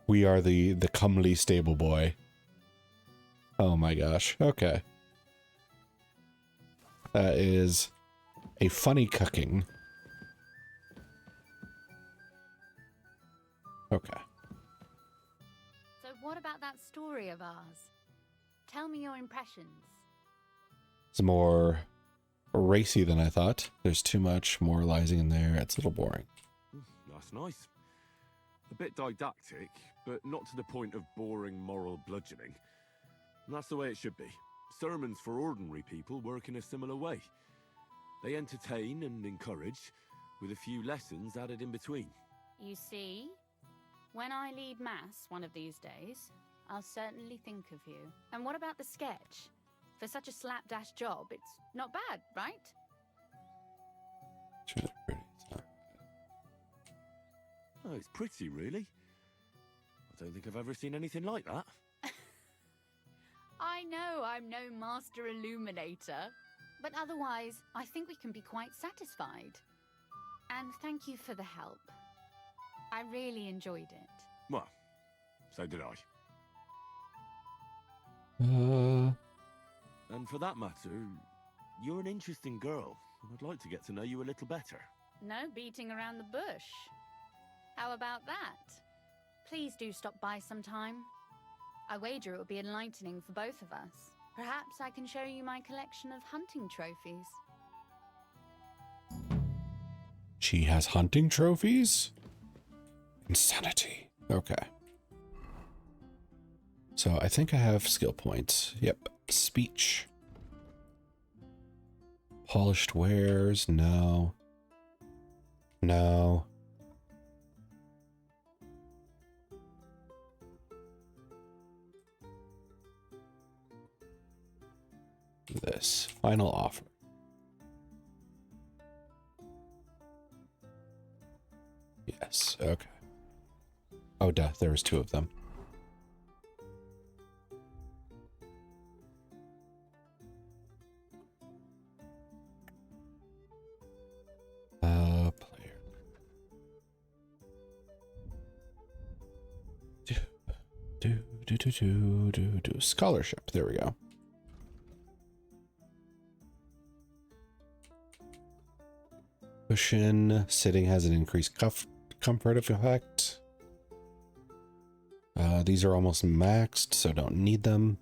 we are the comely stable boy. Oh my gosh, okay. That is a funny cucking. Okay. So what about that story of ours? Tell me your impressions. It's more racy than I thought. There's too much moralizing in there. It's a little boring. That's nice. A bit didactic, but not to the point of boring moral bludgeoning. And that's the way it should be. Sermons for ordinary people work in a similar way. They entertain and encourage, with a few lessons added in between. You see, when I lead mass one of these days, I'll certainly think of you. And what about the sketch? For such a slapdash job, it's not bad, right? Oh, it's pretty, really. I don't think I've ever seen anything like that. I know I'm no master illuminator, but otherwise, I think we can be quite satisfied. And thank you for the help. I really enjoyed it. Well, so did I. And for that matter, you're an interesting girl, and I'd like to get to know you a little better. No beating around the bush. How about that? Please do stop by sometime. I wager it will be enlightening for both of us. Perhaps I can show you my collection of hunting trophies. She has hunting trophies? Insanity. Okay. So I think I have skill points. Yep. Speech. Polished wares. No. No. This. Final offer. Yes. Okay. Oh, duh. There was 2 of them. Player. Do. Scholarship. There we go. Cushion. Sitting has an increased comfort effect. These are almost maxed, so don't need them.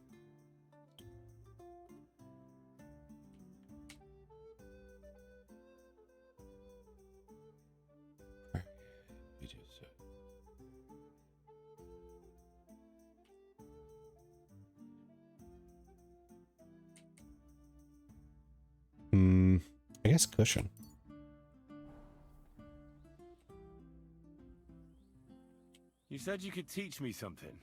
I guess cushion. You said you could teach me something.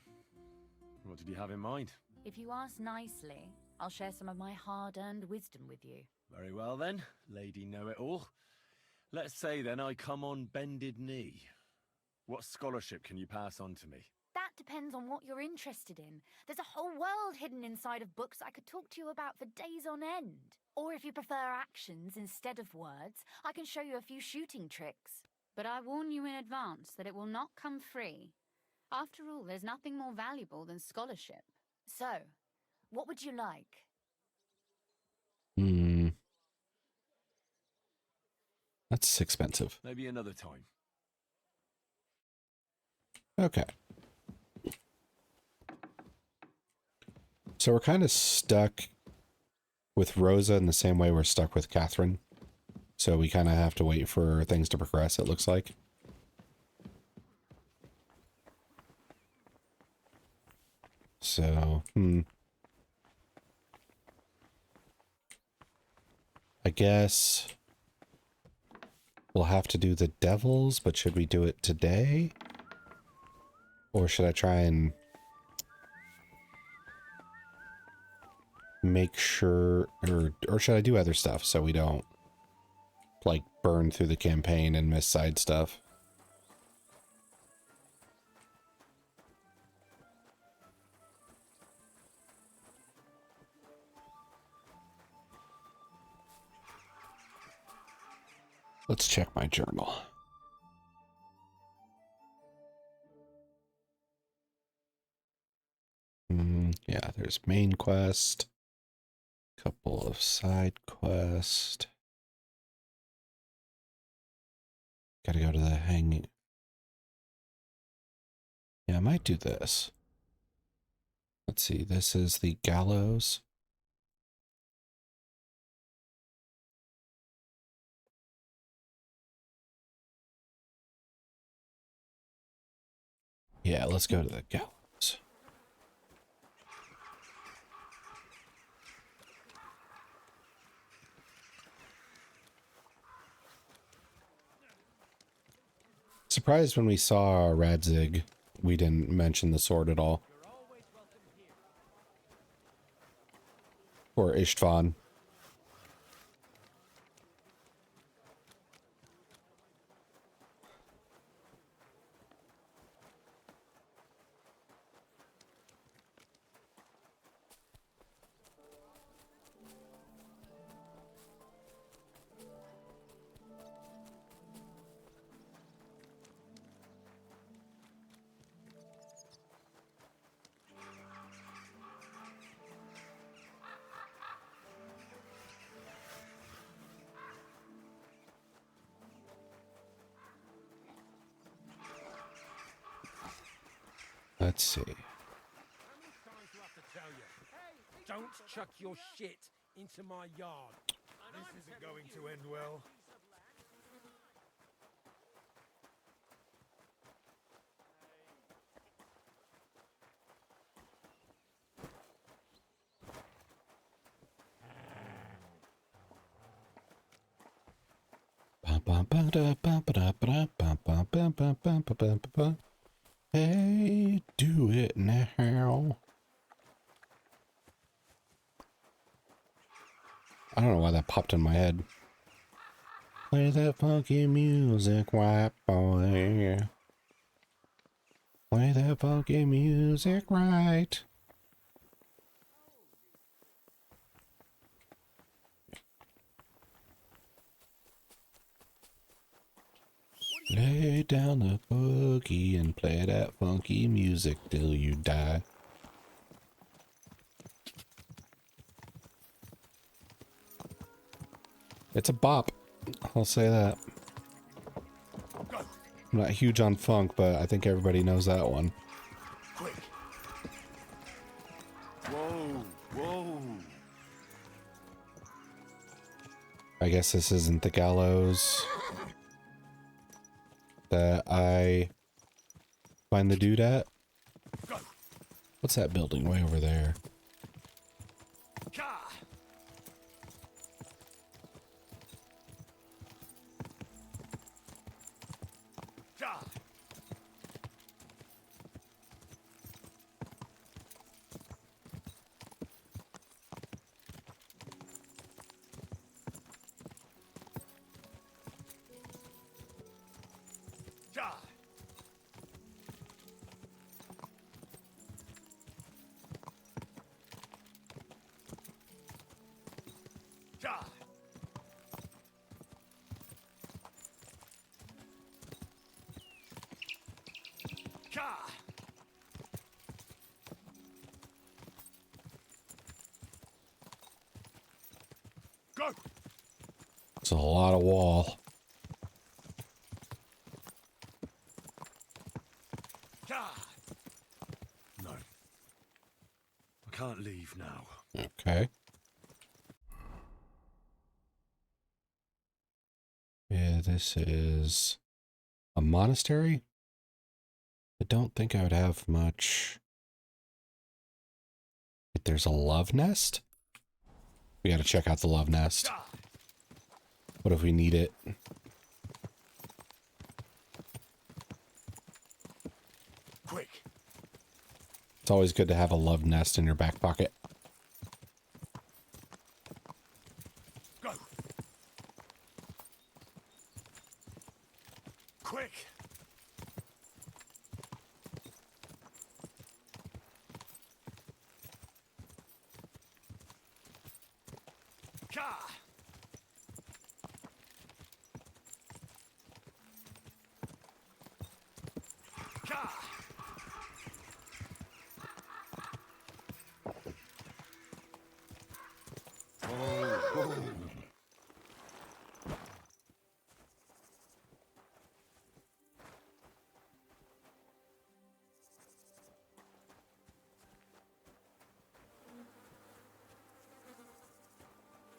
What did you have in mind? If you ask nicely, I'll share some of my hard-earned wisdom with you. Very well then, Lady Know-It-All. Let's say then I come on bended knee. What scholarship can you pass on to me? That depends on what you're interested in. There's a whole world hidden inside of books I could talk to you about for days on end. Or if you prefer actions instead of words, I can show you a few shooting tricks. But I warn you in advance that it will not come free. After all, there's nothing more valuable than scholarship. So, what would you like? That's expensive. Maybe another time. Okay. So we're kind of stuck with Rosa in the same way we're stuck with Catherine. So we kind of have to wait for things to progress, it looks like. So, I guess we'll have to do the devils, but should we do it today? Or should I try and make sure, or should I do other stuff so we don't like burn through the campaign and miss side stuff? Let's check my journal. Yeah, there's main quest, couple of side quest. Gotta go to the hanging. Yeah, I might do this. Let's see, this is the gallows. Yeah, let's go to the gallows. Surprised when we saw Radzig, we didn't mention the sword at all. Or Ishtvan. Let's see. Don't chuck your shit into my yard. This isn't going to end well. Hey, do it now. I don't know why that popped in my head. Play that funky music, white boy. Play that funky music right. Lay down the boogie and play that funky music till you die. It's a bop. I'll say that. I'm not huge on funk, but I think everybody knows that one. Quick. Whoa, whoa. I guess this isn't the gallows that I find the dude at. What's that building way over there? It's a lot of wall. No. I can't leave now. Okay. Yeah, this is a monastery. I don't think I would have much. Wait, there's a love nest? We gotta check out the love nest. What if we need it? Quick. It's always good to have a love nest in your back pocket. Go. Quick.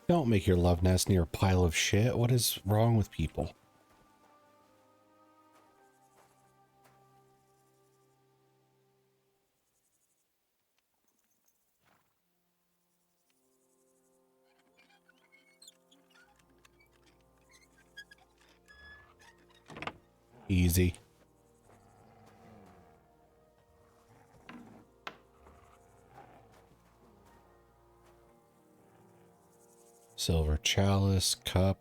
Don't make your love nest near a pile of shit. What is wrong with people? Easy. Silver chalice, cup.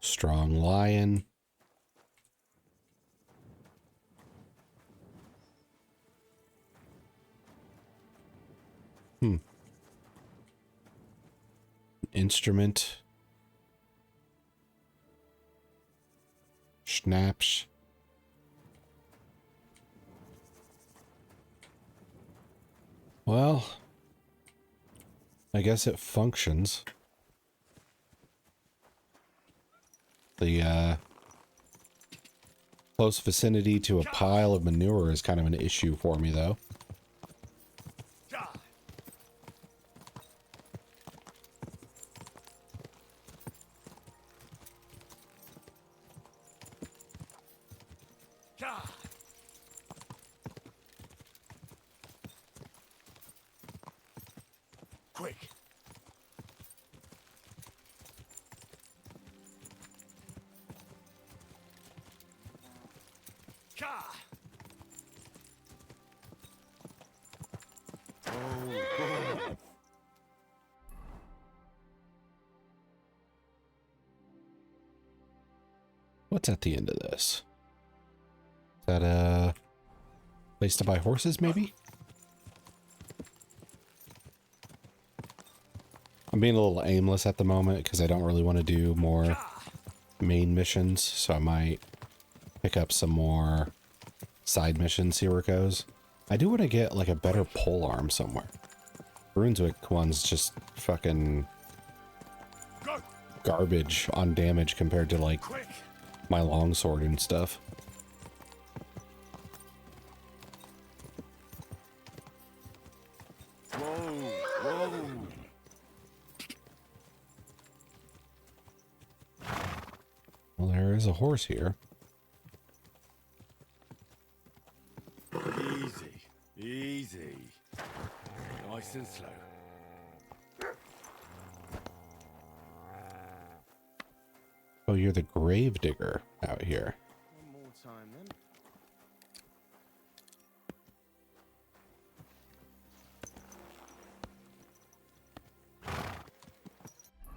Strong lion. Instrument. Schnapps. Well, I guess it functions. The close vicinity to a pile of manure is kind of an issue for me, though. Quick. What's at the end of this? Is that a place to buy horses, maybe? I'm being a little aimless at the moment because I don't really want to do more main missions, so I might pick up some more side missions, see where it goes. I do want to get like a better pole arm somewhere. Brunswick one's just fucking garbage on damage compared to like my longsword and stuff. Well, there is a horse here. Easy, easy. Nice and slow. Oh, you're the grave digger out here. One more time then.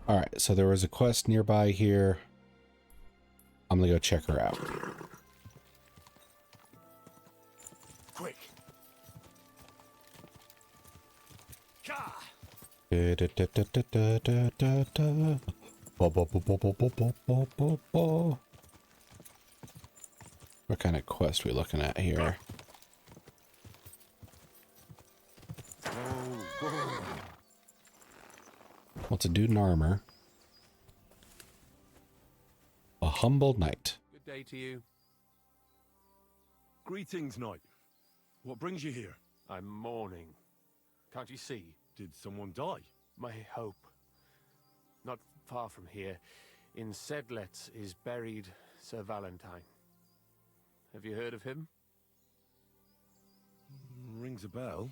All right, so there was a quest nearby here. I'm gonna go check her out. Quick. What kind of quest we looking at here? What's a dude in armor? A humble knight. Good day to you. Greetings, knight. What brings you here? I'm mourning. Can't you see? Did someone die? My hope. Not far from here, in Sedlets, is buried Sir Valentine. Have you heard of him? Rings a bell.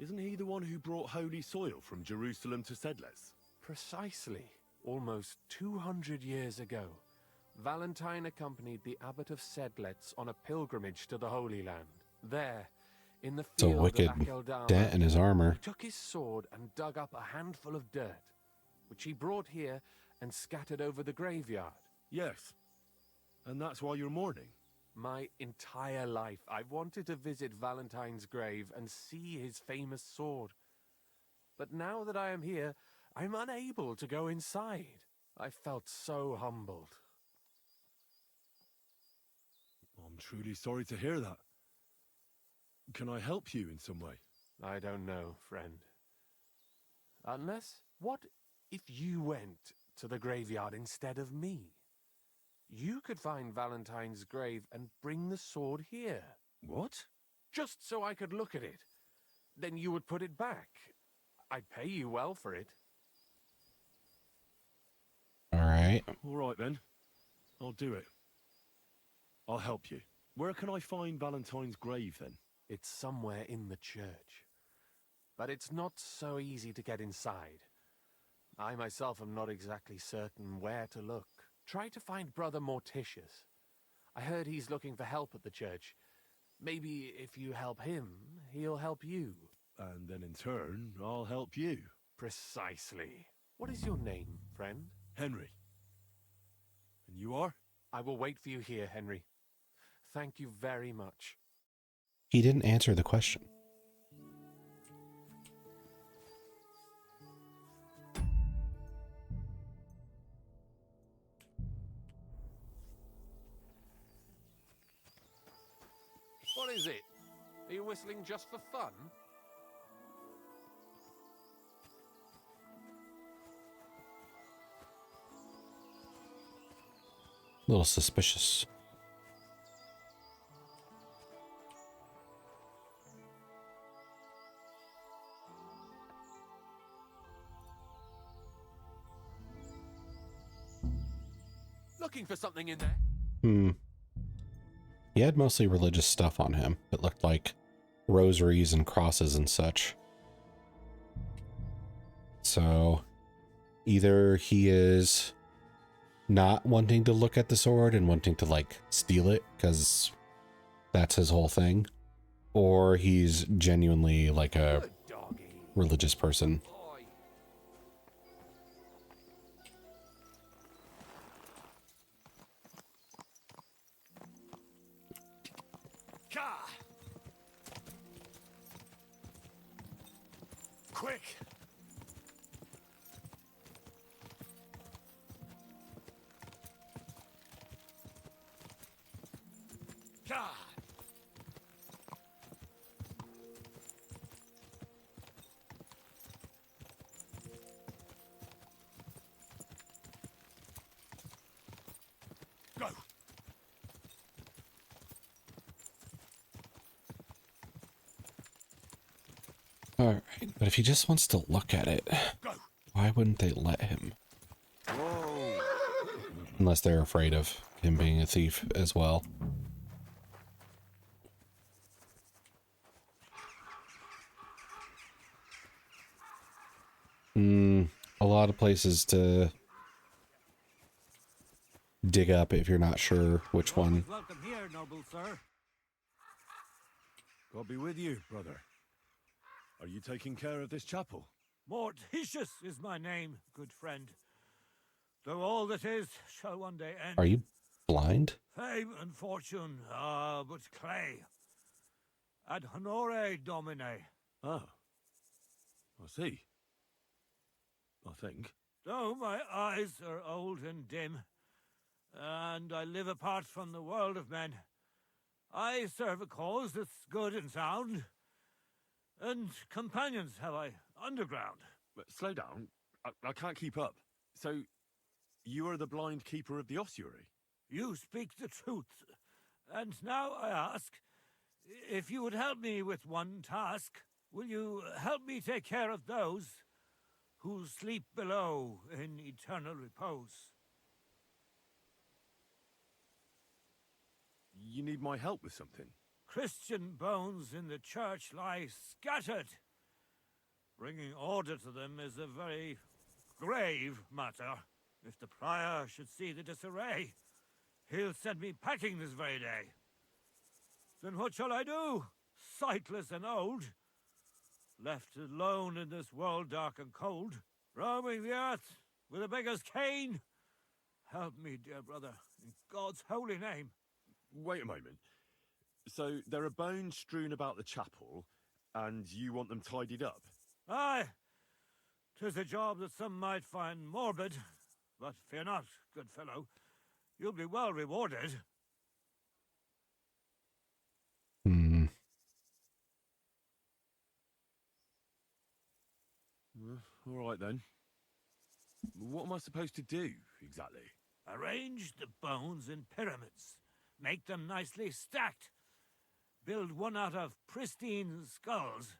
Isn't he the one who brought holy soil from Jerusalem to Sedles? Precisely. Almost 200 years ago, Valentine accompanied the abbot of Sedlets on a pilgrimage to the Holy Land. There, in the It's a field wicked of Akeldama, dent in his armor. he took his sword and dug up a handful of dirt, which he brought here and scattered over the graveyard. Yes. And that's why you're mourning? My entire life, I've wanted to visit Valentine's grave and see his famous sword. But now that I am here, I'm unable to go inside. I felt so humbled. I'm truly sorry to hear that. Can I help you in some way? I don't know, friend. Unless, what if you went to the graveyard instead of me? You could find Valentine's grave and bring the sword here. What? Just so I could look at it. Then you would put it back. I'd pay you well for it. All right. All right, then. I'll do it. I'll help you. Where can I find Valentine's grave, then? It's somewhere in the church. But it's not so easy to get inside. I myself am not exactly certain where to look. Try to find Brother Morticius. I heard he's looking for help at the church. Maybe if you help him, he'll help you. And then in turn, I'll help you. Precisely. What is your name, friend? Henry. And you are? I will wait for you here, Henry. Thank you very much. He didn't answer the question. What is it? Are you whistling just for fun? A little suspicious. Looking for something in there? He had mostly religious stuff on him. It looked like rosaries and crosses and such. So either he is not wanting to look at the sword and wanting to like steal it because that's his whole thing, or he's genuinely like a religious person. Quick! Go! Alright, but if he just wants to look at it, why wouldn't they let him? Whoa! Unless they're afraid of him being a thief as well. A lot of places to dig up if you're not sure which one. Welcome here, noble sir. God be with you, brother. Are you taking care of this chapel? Morticius is my name, good friend. Though all that is shall one day end. Are you blind? Fame and fortune are but clay. Ad honore domine. Oh. I see. I think. Though my eyes are old and dim, and I live apart from the world of men, I serve a cause that's good and sound. And companions have I underground. But slow down. I can't keep up. So, you are the blind keeper of the ossuary? You speak the truth. And now I ask, if you would help me with one task, will you help me take care of those who sleep below in eternal repose? You need my help with something? Christian bones in the church lie scattered. Bringing order to them is a very grave matter. If the prior should see the disarray, he'll send me packing this very day. Then what shall I do, sightless and old? Left alone in this world dark and cold, roaming the earth with a beggar's cane? Help me, dear brother, in God's holy name. Wait a moment. So, there are bones strewn about the chapel, and you want them tidied up? Aye. 'Tis a job that some might find morbid, but fear not, good fellow. You'll be well rewarded. All right, then. What am I supposed to do, exactly? Arrange the bones in pyramids. Make them nicely stacked. Build one out of pristine skulls,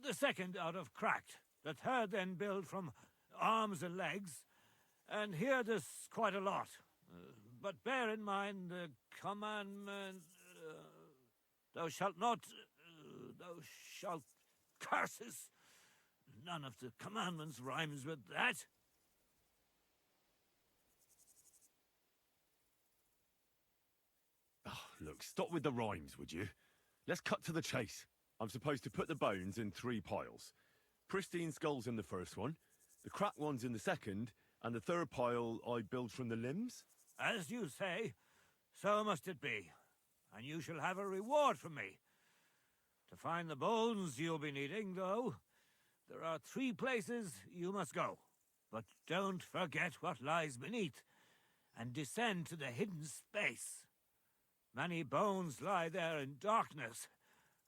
the second out of cracked. The third then built from arms and legs, and here there's quite a lot. But bear in mind the commandment, thou shalt not, thou shalt curses. None of the commandments rhymes with that. Oh, look, stop with the rhymes, would you? Let's cut to the chase. I'm supposed to put the bones in 3 piles. Pristine skulls in the first one, the cracked ones in the second, and the third pile I build from the limbs? As you say, so must it be. And you shall have a reward from me. To find the bones you'll be needing, though, there are 3 places you must go. But don't forget what lies beneath, and descend to the hidden space. Many bones lie there in darkness,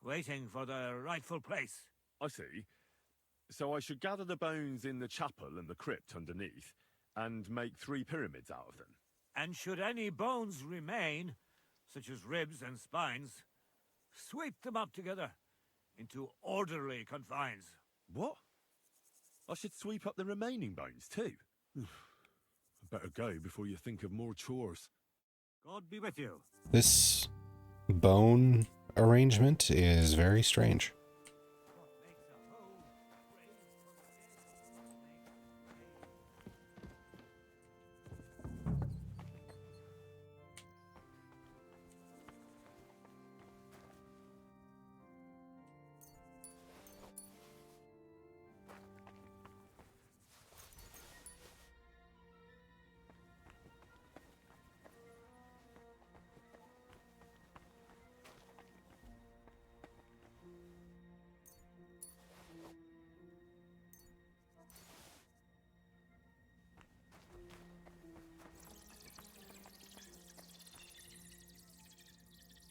waiting for their rightful place. I see. So I should gather the bones in the chapel and the crypt underneath, and make 3 pyramids out of them. And should any bones remain, such as ribs and spines, sweep them up together into orderly confines. What? I should sweep up the remaining bones too? I better go before you think of more chores. God be with you. This bone arrangement is very strange.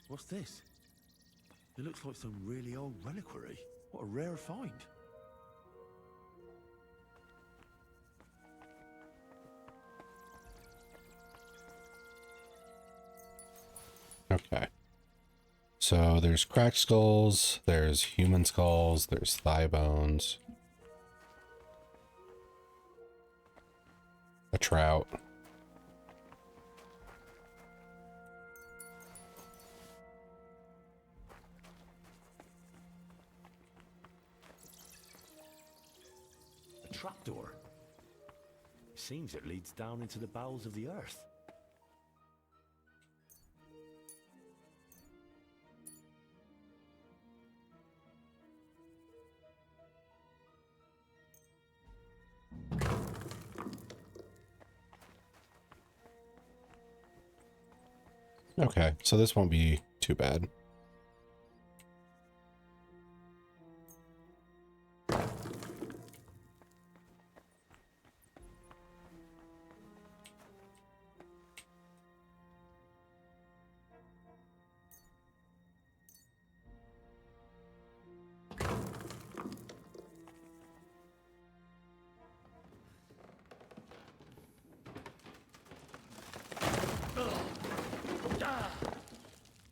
What's this? It looks like some really old reliquary. What a rare find. Okay. So there's cracked skulls, there's human skulls, there's thigh bones. A trout. A trapdoor. Seems it leads down into the bowels of the earth. Okay, so this won't be too bad.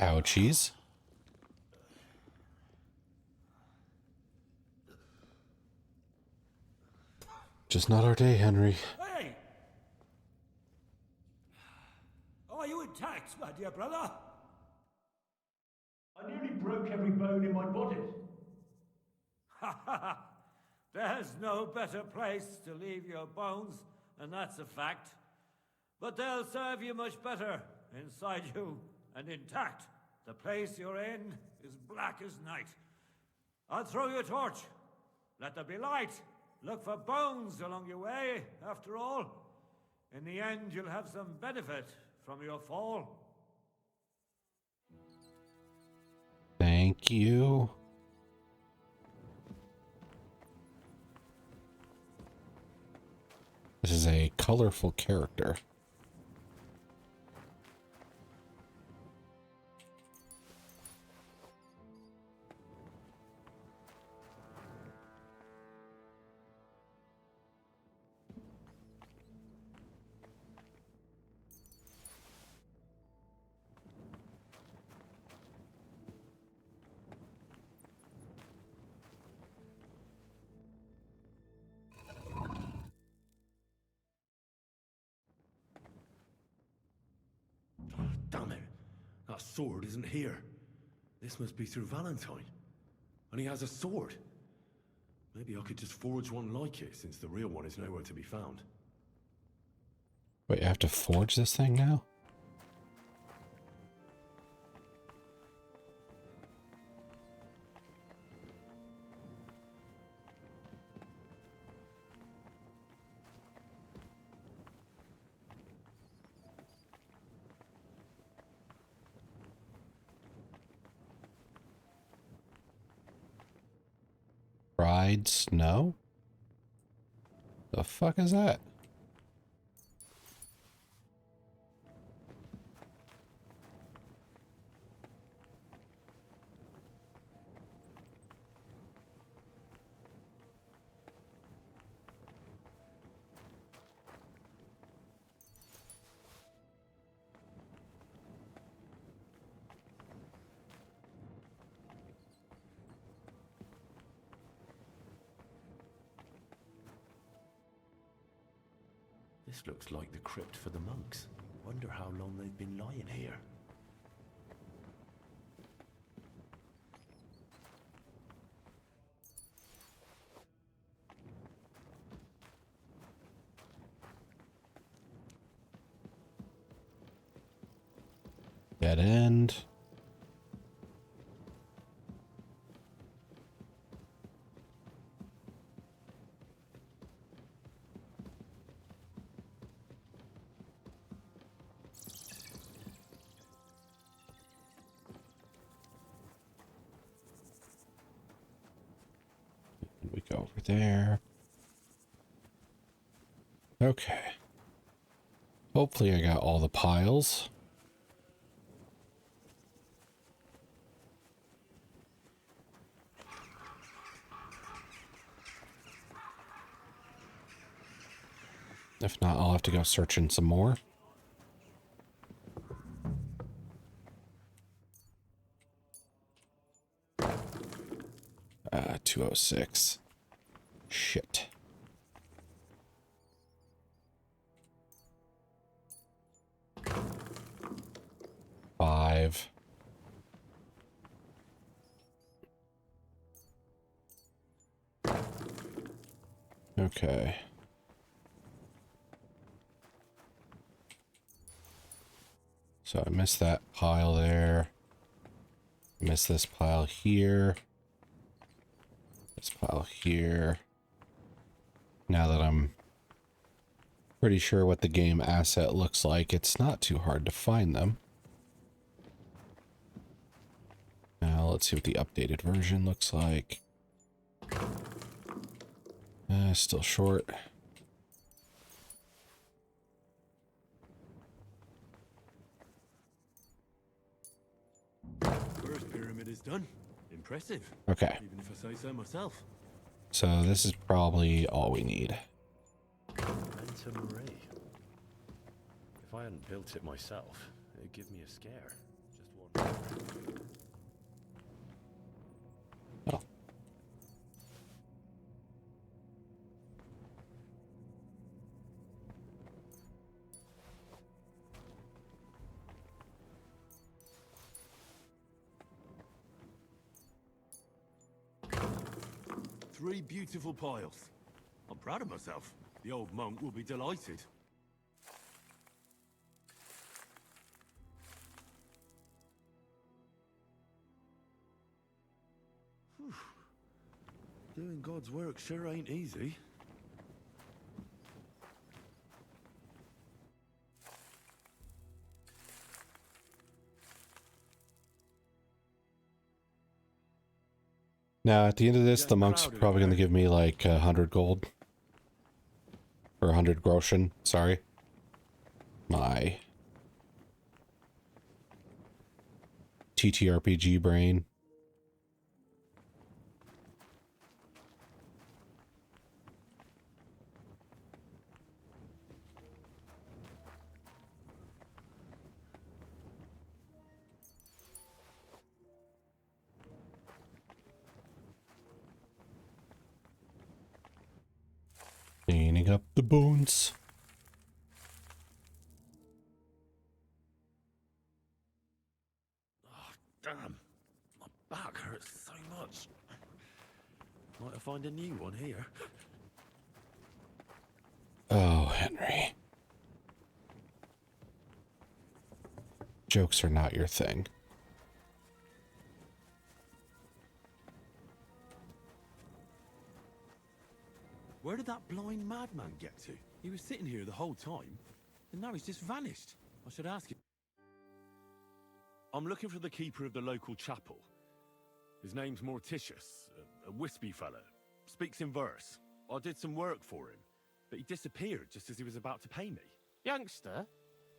Ouchies. Just not our day, Henry. Hey! Are you intact, my dear brother? I nearly broke every bone in my body. Ha ha ha! There's no better place to leave your bones, and that's a fact. But they'll serve you much better inside you and intact. The place you're in is black as night. I'll throw you a torch. Let there be light. Look for bones along your way, after all. In the end, you'll have some benefit from your fall. Thank you. This is a colorful character. Damn it! That sword isn't here. This must be Sir Valentine. And he has a sword. Maybe I could just forge one like it, since the real one is nowhere to be found. Wait, I have to forge this thing now? Fried snow? The fuck is that? This looks like the crypt for the monks. Wonder how long they've been lying here. Dead end. We go over there. Okay. Hopefully I got all the piles. If not, I'll have to go searching some more. 206. Shit. Five. Okay. So I missed that pile there. Missed this pile here. This pile here. Now that I'm pretty sure what the game asset looks like, it's not too hard to find them. Now let's see what the updated version looks like. Still short. First pyramid is done. Impressive. Okay. Even if I say so myself. So this is probably all we need. Phantom Ray. If I hadn't built it myself, it'd give me a scare. Just one. Oh. Three beautiful piles. I'm proud of myself. The old monk will be delighted. Whew. Doing God's work sure ain't easy. Now, at the end of this, the monks are probably going to give me like 100 gold. Or 100 groschen, sorry. My TTRPG brain. Cleaning up the bones. find a new one here. Oh, Henry. Jokes are not your thing. Where did that blind madman get to? He was sitting here the whole time, and now he's just vanished. I should ask him. I'm looking for the keeper of the local chapel. His name's Morticius, a wispy fellow. Speaks in verse. I did some work for him, but he disappeared just as he was about to pay me. Youngster,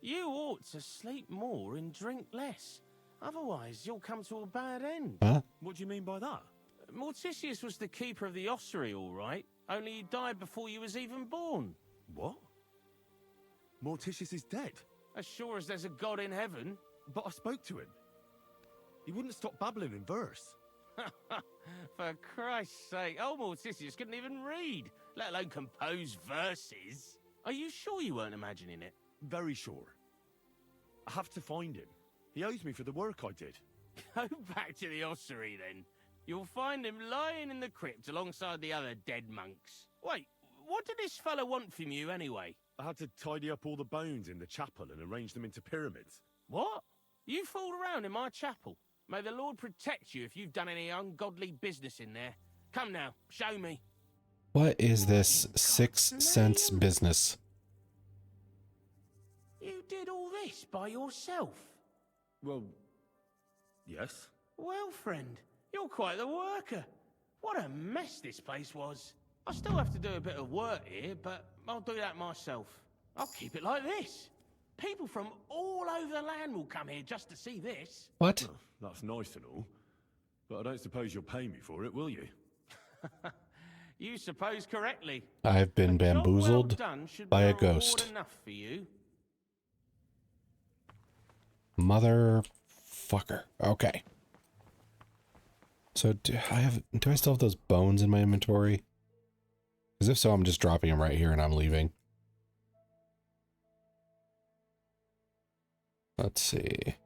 you ought to sleep more and drink less. Otherwise, you'll come to a bad end. Huh? What do you mean by that? Morticius was the keeper of the ossuary, all right. Only he died before you was even born. What? Morticius is dead? As sure as there's a God in heaven. But I spoke to him. He wouldn't stop babbling in verse. For Christ's sake, old Morticius couldn't even read, let alone compose verses. Are you sure you weren't imagining it? Very sure. I have to find him. He owes me for the work I did. Go back to the ossuary, then. You'll find him lying in the crypt alongside the other dead monks. Wait, what did this fellow want from you, anyway? I had to tidy up all the bones in the chapel and arrange them into pyramids. What? You fooled around in my chapel? May the Lord protect you if you've done any ungodly business in there. Come now, show me. What is this 6 cents business? You did all this by yourself? Well, yes. Well, friend, you're quite the worker. What a mess this place was. I still have to do a bit of work here, but I'll do that myself. I'll keep it like this. People from all over the land will come here just to see this. What? Well, that's nice and all. But I don't suppose you'll pay me for it, will you? You suppose correctly. I've been bamboozled by a ghost. Enough for you. Motherfucker. Okay. So do I still have those bones in my inventory? Because if so, I'm just dropping them right here and I'm leaving. Let's see.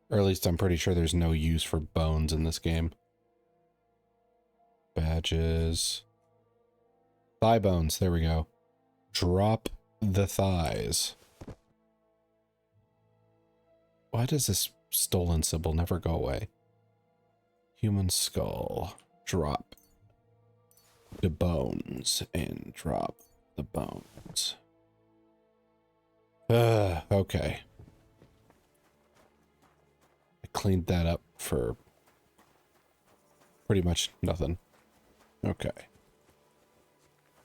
Or at least I'm pretty sure there's no use for bones in this game. Badges. Thigh bones. There we go. Drop the thighs. Why does this stolen symbol never go away? Human skull. Drop the bones and drop the bones. Okay. I cleaned that up for pretty much nothing. Okay.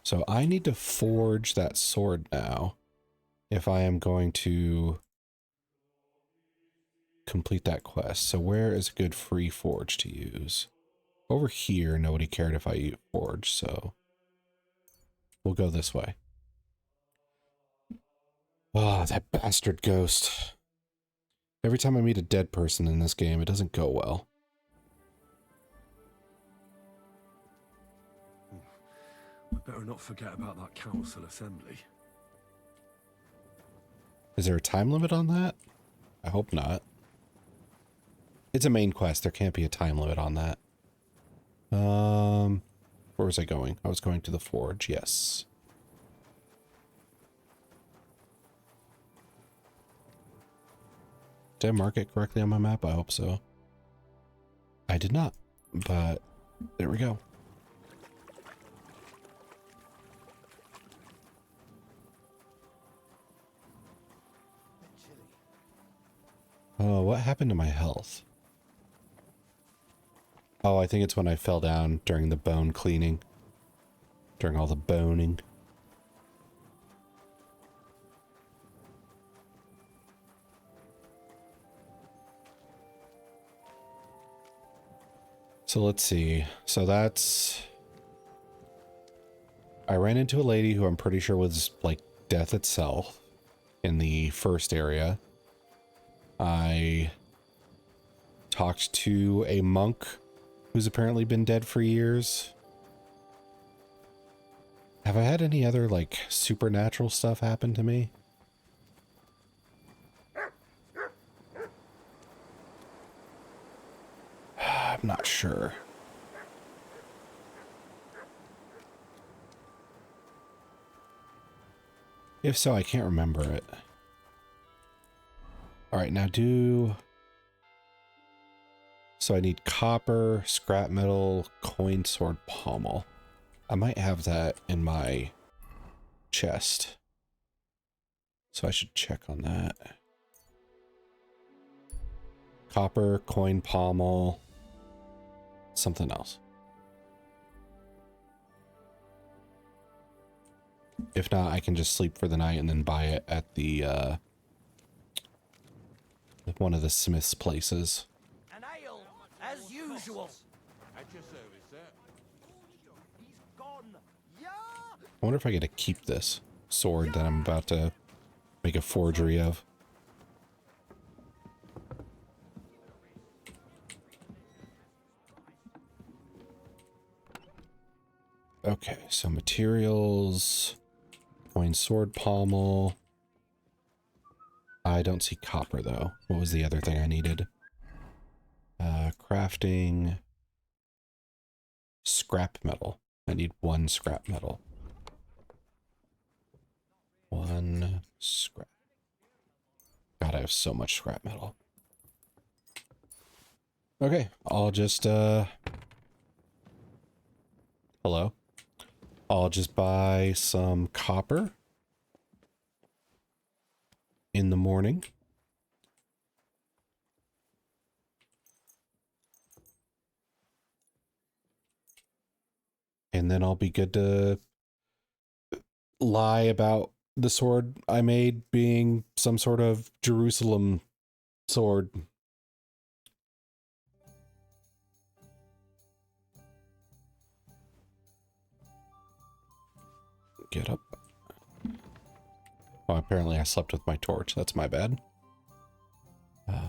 So I need to forge that sword now if I am going to complete that quest. So where is a good free forge to use? Over here, nobody cared if I forge, so we'll go this way. Oh, that bastard ghost. Every time I meet a dead person in this game, it doesn't go well. We better not forget about that council assembly. Is there a time limit on that? I hope not. It's a main quest. There can't be a time limit on that. Where was I going? I was going to the forge, yes. Did I mark it correctly on my map? I hope so. I did not, but there we go. Oh, what happened to my health? Oh, I think it's when I fell down during the bone cleaning. During all the boning. So let's see. So that's... I ran into a lady who I'm pretty sure was like death itself in the first area. I talked to a monk who's apparently been dead for years. Have I had any other, like, supernatural stuff happen to me? I'm not sure. If so, I can't remember it. All right, now so I need copper, scrap metal, coin, sword, pommel. I might have that in my chest. So I should check on that. Copper, coin, pommel, something else. If not, I can just sleep for the night and then buy it at the one of the smith's places. An ale, as usual. At your service, sir. I wonder if I get to keep this sword that I'm about to make a forgery of. Okay, so materials, coin, sword, pommel. I don't see copper though. What was the other thing I needed? Crafting, scrap metal. I need 1 scrap metal. 1 scrap. God, I have so much scrap metal. Okay, I'll just, hello. I'll just buy some copper in the morning. And then I'll be good to lie about the sword I made being some sort of Jerusalem sword. Get up. Oh, apparently I slept with my torch. That's my bad. I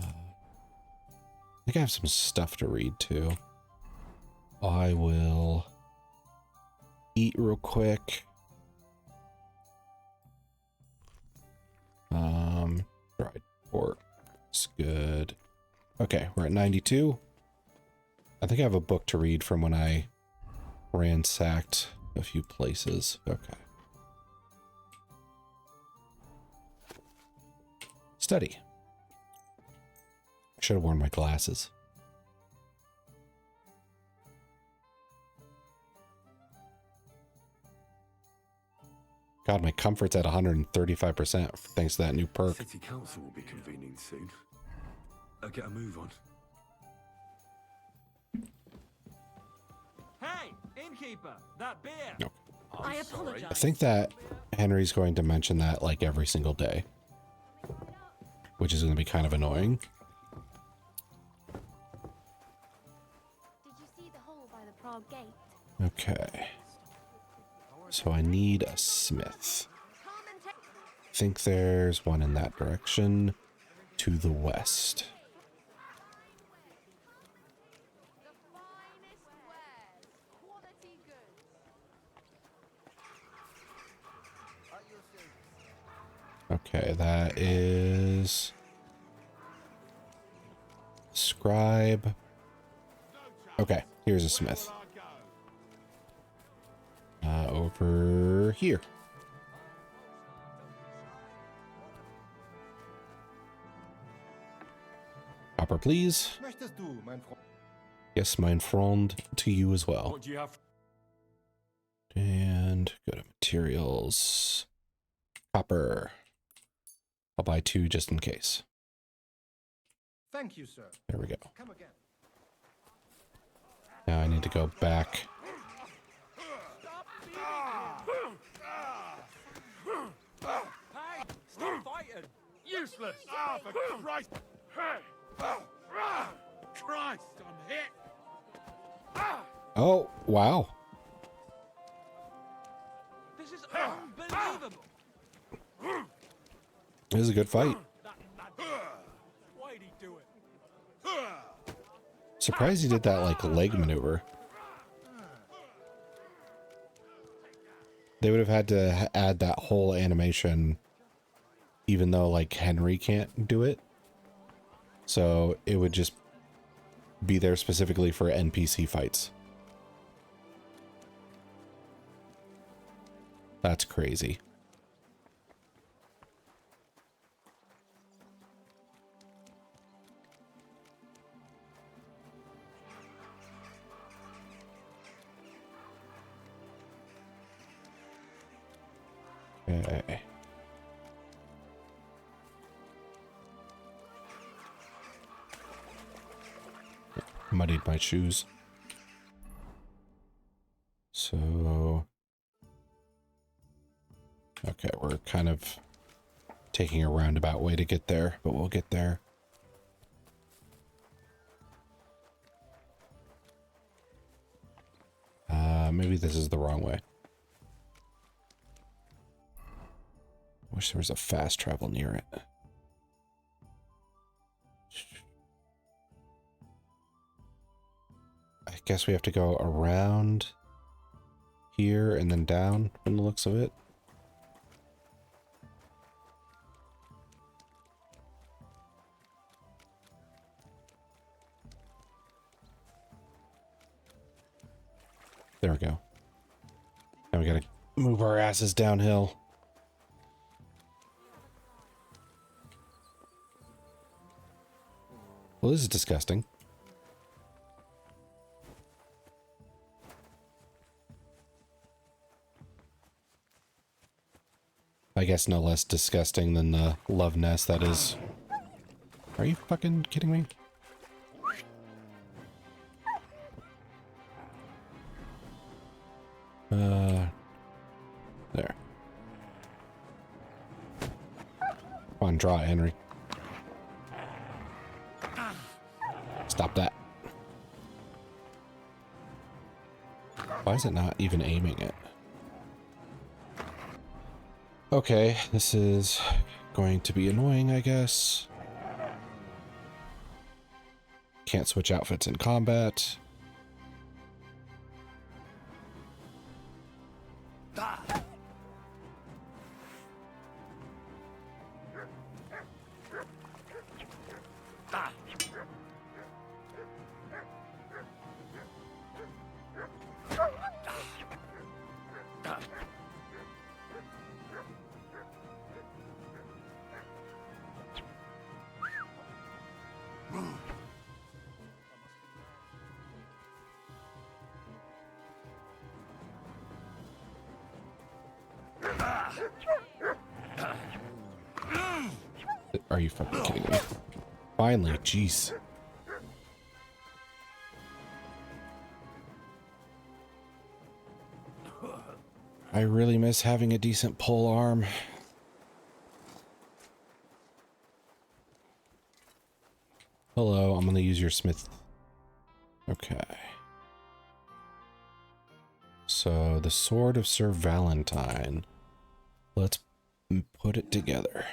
think I have some stuff to read too. I will eat real quick. Dried pork. It's good. Okay, we're at 92. I think I have a book to read from when I ransacked a few places. Okay. Study. I should have worn my glasses. God, my comfort's at 135% thanks to that new perk. City Council will be convening soon. I'll get a move on. Hey, innkeeper, that beer. No. I apologize. I think that Henry's going to mention that like every single day, which is going to be kind of annoying. Did you see the hole by the Prague gate? Okay. So I need a smith. I think there's one in that direction to the west. Okay, that is scribe. Okay, here's a smith. Over here. Copper, please. Yes, mein Freund, to you as well. What do you have? And go to materials. Copper. I'll buy 2 just in case. Thank you, sir. There we go. Come again. Now I need to go back. Hey, stop fighting! Useless! Ah, for Christ! Christ, I'm hit! Oh, wow. This is unbelievable! This is a good fight. Why'd he do it? Surprised he did that like leg maneuver. They would have had to add that whole animation even though like Henry can't do it. So it would just be there specifically for NPC fights. That's crazy. Okay. Muddied my shoes. So... Okay, we're kind of taking a roundabout way to get there, but we'll get there. Maybe this is the wrong way. Wish there was a fast travel near it. I guess we have to go around here and then down from the looks of it. There we go. Now we gotta move our asses downhill. Well, this is disgusting. I guess no less disgusting than the love nest that is. Are you fucking kidding me? There. Come on, draw it, Henry. Stop that. Why is it not even aiming it? Okay, this is going to be annoying, I guess. Can't switch outfits in combat. Are you fucking kidding me? Finally, jeez. I really miss having a decent pole arm. Hello, I'm gonna use your smith. Okay. So, the sword of Sir Valentine. Let's put it together.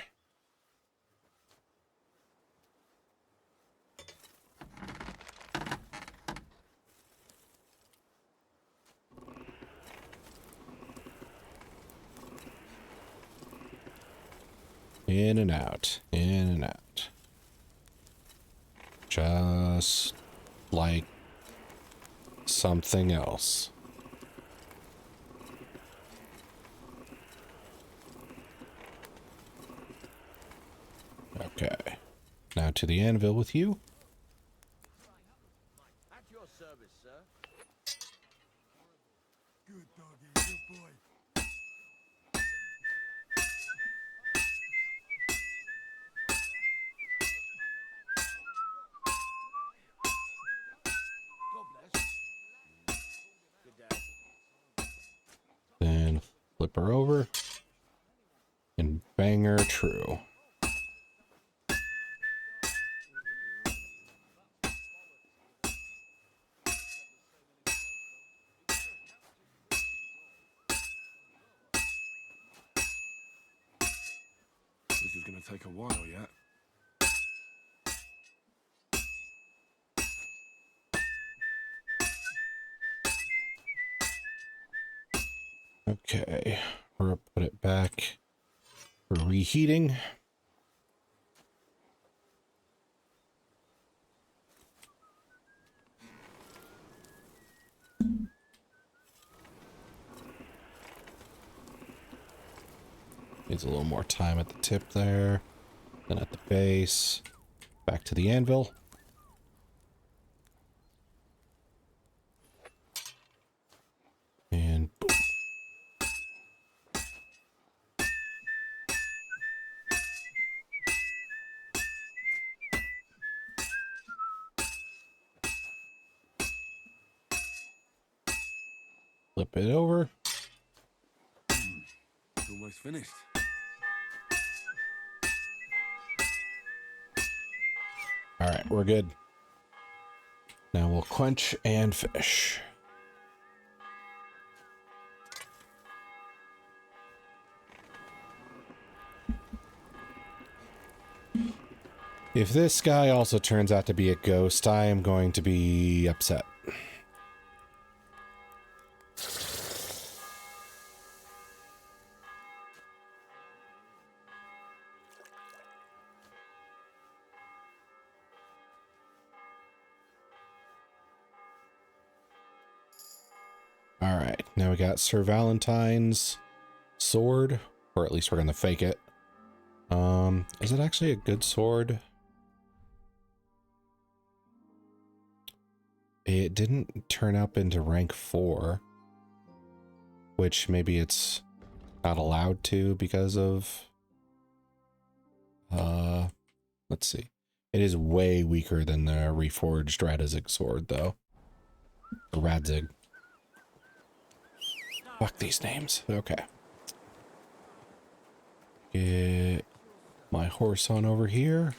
In and out, in and out. Just like something else. Okay. Now to the anvil with you. At your service, sir. Good doggy, good boy. Then flip her over. And bang her true. This is gonna take a while yet. Okay, we're gonna put it back for reheating. Needs a little more time at the tip there, then at the base, back to the anvil. And boom. Flip it over. It's almost finished. All right, we're good. Now we'll quench and finish. If this guy also turns out to be a ghost, I am going to be upset. All right, now we got Sir Valentine's sword, or at least we're gonna fake it. Is it actually a good sword? It didn't turn up into rank 4, which maybe it's not allowed to because of, let's see. It is way weaker than the reforged Radzig sword, though. The Radzig. Fuck these names. Okay. Get my horse on over here.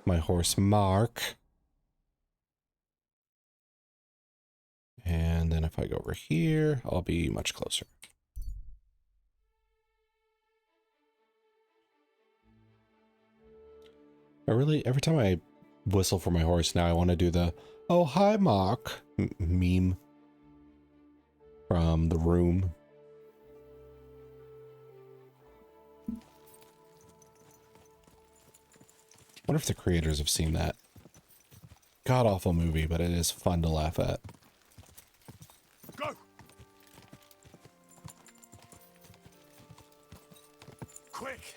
My horse Mark. And then if I go over here, I'll be much closer. Every time I whistle for my horse now, I want to do the, oh, hi, Mark meme from The Room. I wonder if the creators have seen that. God-awful movie, but it is fun to laugh at. Go! Quick!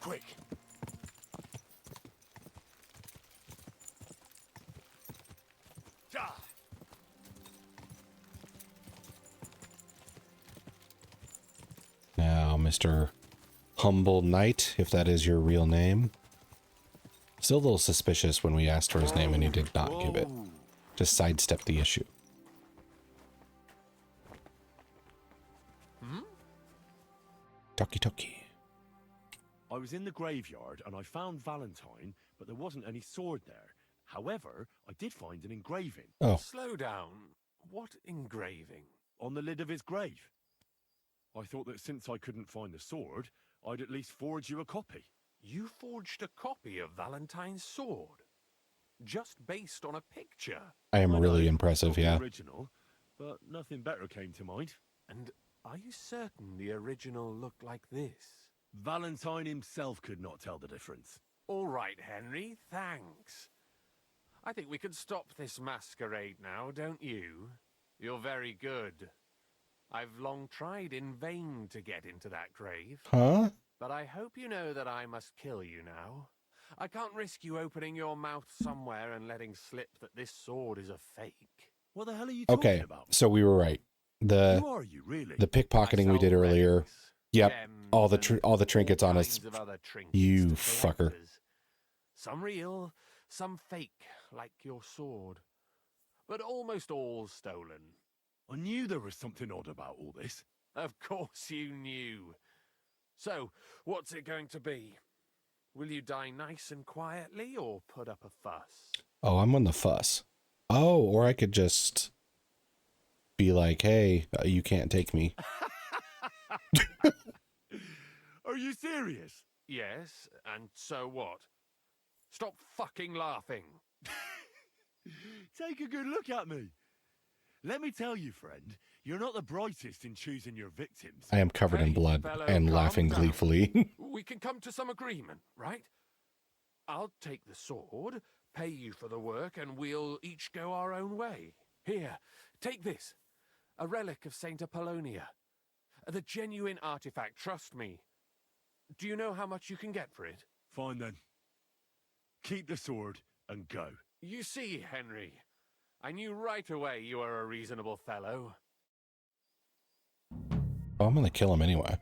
Quick! Ja! Now, Mr. Humble Knight, if that is your real name. Still a little suspicious when we asked for his name and he did not give it. Just sidestep the issue. Talkie talkie. I was in the graveyard and I found Valentine, but there wasn't any sword there. However, I did find an engraving. Oh. Slow down. What engraving? On the lid of his grave. I thought that since I couldn't find the sword, I'd at least forge you a copy. You forged a copy of Valentine's sword? Just based on a picture? I am really impressive, Not the yeah. original, but nothing better came to mind. And are you certain the original looked like this? Valentine himself could not tell the difference. All right, Henry, thanks. I think we can stop this masquerade now, don't you? You're very good. I've long tried in vain to get into that grave. Huh? But I hope you know that I must kill you now. I can't risk you opening your mouth somewhere and letting slip that this sword is a fake. What the hell are you talking about? So we were right. Who are you, really? The pickpocketing we did earlier. Yep, all the trinkets on us. You fucker. Some real, some fake, like your sword. But almost all stolen. I knew there was something odd about all this. Of course you knew. So, what's it going to be? Will you die nice and quietly, or put up a fuss? Oh, I'm on the fuss. Oh, or I could just be like, hey, you can't take me. Are you serious? Yes, and so what? Stop fucking laughing. Take a good look at me. Let me tell you, friend, you're not the brightest in choosing your victims. I am covered in blood and laughing gleefully. We can come to some agreement, right? I'll take the sword, pay you for the work, and we'll each go our own way. Here, take this. A relic of Saint Apollonia. The genuine artifact, trust me. Do you know how much you can get for it? Fine then. Keep the sword and go. You see, Henry, I knew right away you were a reasonable fellow. Oh, I'm gonna kill him anyway.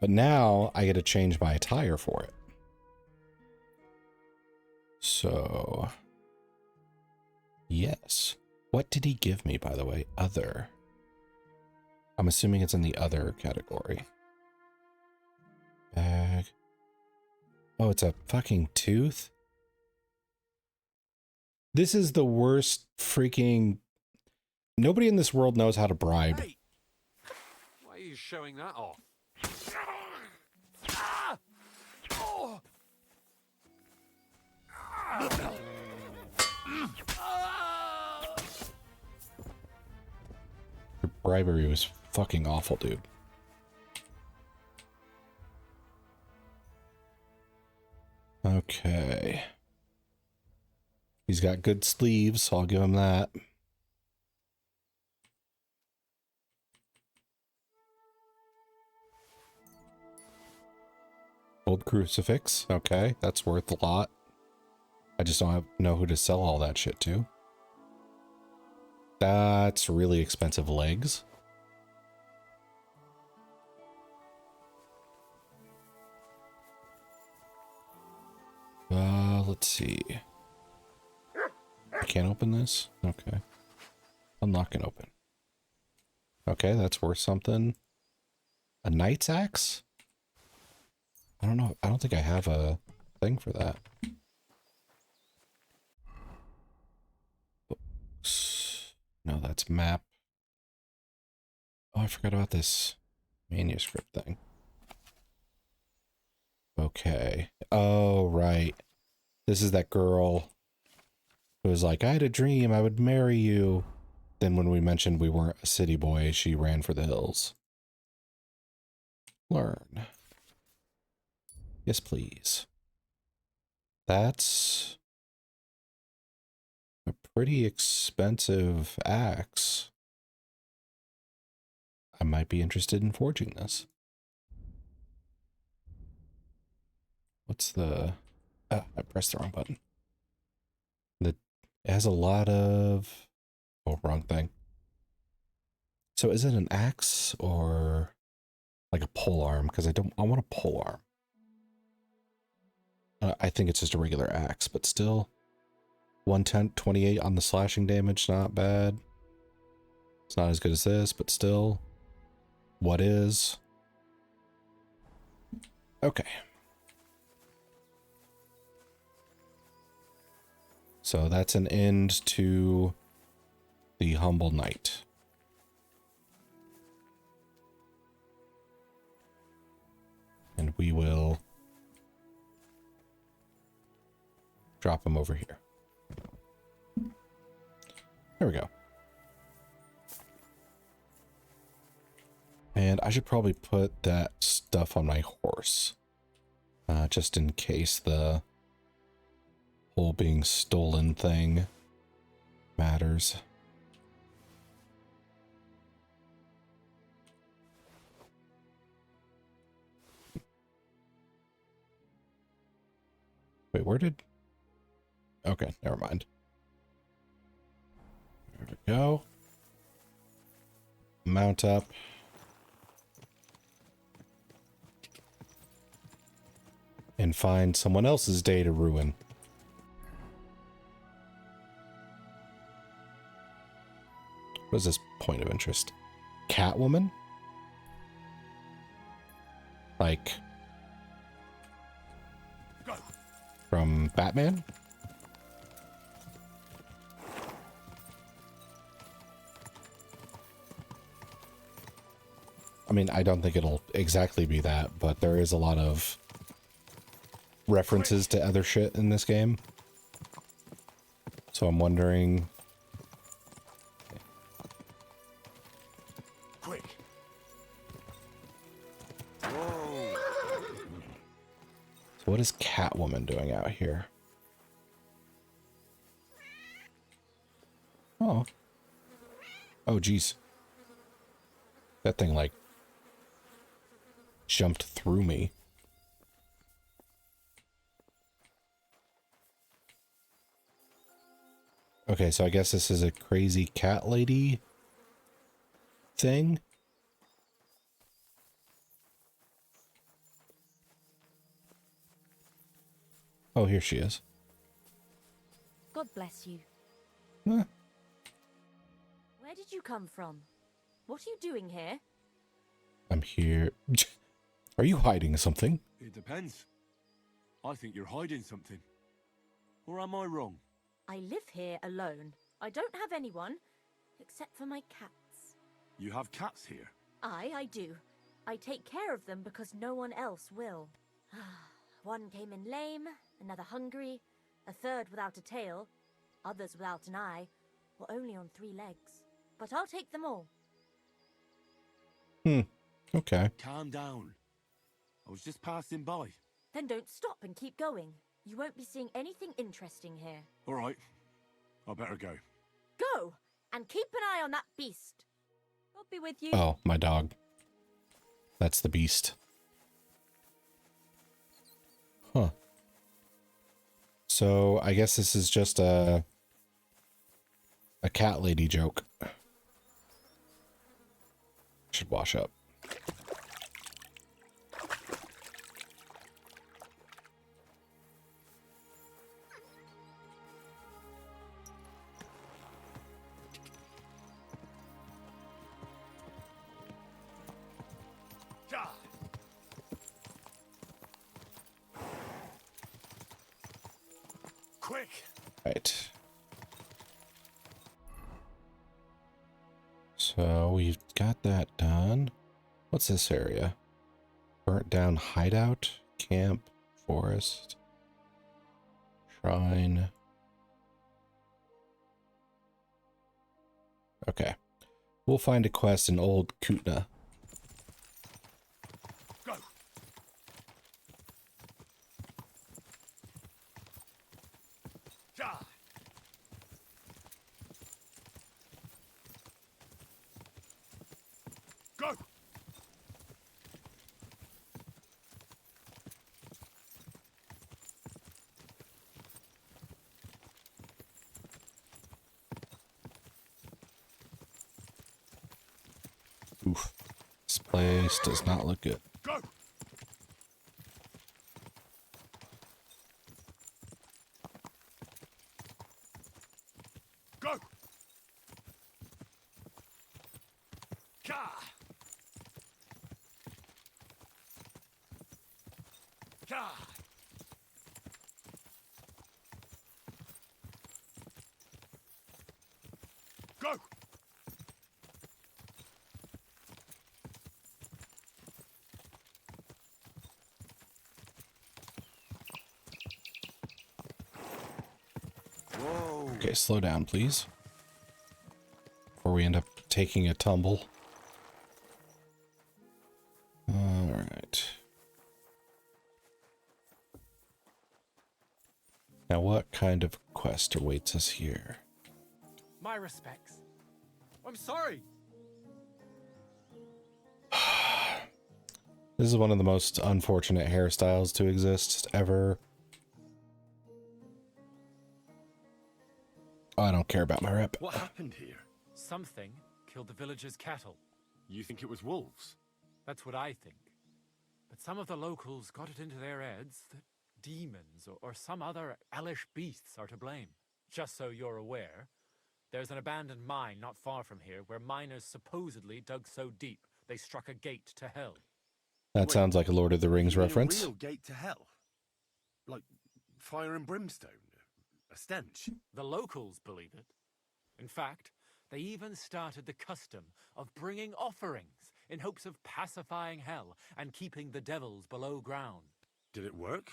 But now I get to change my attire for it. So, yes. What did he give me, by the way? Other. I'm assuming it's in the other category. Bag. Oh, it's a fucking tooth? This is the worst freaking... Nobody in this world knows how to bribe. Hey! Why are you showing that off? Your bribery was fucking awful, dude. Okay. He's got good sleeves, so I'll give him that. Gold crucifix. Okay, that's worth a lot. I just don't know who to sell all that shit to. That's really expensive legs. Let's see. I can't open this? Okay. Unlock and open. Okay, that's worth something. A knight's axe? I don't know. I don't think I have a thing for that. Books. No, that's map. Oh, I forgot about this manuscript thing. Okay. Oh, right. This is that girl who was like, I had a dream, I would marry you. Then when we mentioned we weren't a city boy, she ran for the hills. Learn. Yes, please. That's a pretty expensive axe. I might be interested in forging this. What's the... Ah, I pressed the wrong button. It has a lot of... Oh, wrong thing. So is it an axe or like a pole arm? Because I want a pole arm. I think it's just a regular axe, but still 110, 28 on the slashing damage, not bad. It's not as good as this, but still. What is? Okay. So that's an end to the humble knight. And we will drop him over here. There we go. And I should probably put that stuff on my horse. Just in case the whole being stolen thing matters. Wait, where did... Okay, never mind. There we go. Mount up. And find someone else's day to ruin. What is this point of interest? Catwoman? Like... from Batman? I mean, I don't think it'll exactly be that, but there is a lot of references to other shit in this game. So I'm wondering... Quick. So what is Catwoman doing out here? Oh. Oh, geez. That thing, like, jumped through me. Okay, so I guess this is a crazy cat lady thing. Oh, here she is. God bless you. Huh. Where did you come from? What are you doing here? I'm here. Are you hiding something? It depends. I think you're hiding something. Or am I wrong? I live here alone. I don't have anyone, except for my cats. You have cats here? I do. I take care of them because no one else will. One came in lame, another hungry, a third without a tail, others without an eye, or only on 3 legs. But I'll take them all. Okay. Calm down. I was just passing by. Then don't stop and keep going. You won't be seeing anything interesting here. All right. I better go. Go! And keep an eye on that beast. I'll be with you. Oh, my dog. That's the beast. Huh. So, I guess this is just a cat lady joke. Should wash up. Quick! Right. So we've got that done. What's this area? Burnt down hideout, camp, forest, shrine. Okay. We'll find a quest in Old Kutna. Go! Ja! Go! Oof. This place does not look good. Go! Go! Ka! Ka! Go! Whoa! Okay, slow down, please. Before we end up taking a tumble. Alright. Now what kind of quest awaits us here? My respects. I'm sorry. This is one of the most unfortunate hairstyles to exist ever. Oh, I don't care about my rep. What happened here? Something killed the villagers' cattle. You think it was wolves? That's what I think. But some of the locals got it into their heads that demons or some other hellish beasts are to blame. Just so you're aware, there's an abandoned mine not far from here where miners supposedly dug so deep they struck a gate to hell. That sounds like a Lord of the Rings You mean reference. A real gate to hell? Like fire and brimstone? A stench? The locals believe it. In fact, they even started the custom of bringing offerings in hopes of pacifying hell and keeping the devils below ground. Did it work?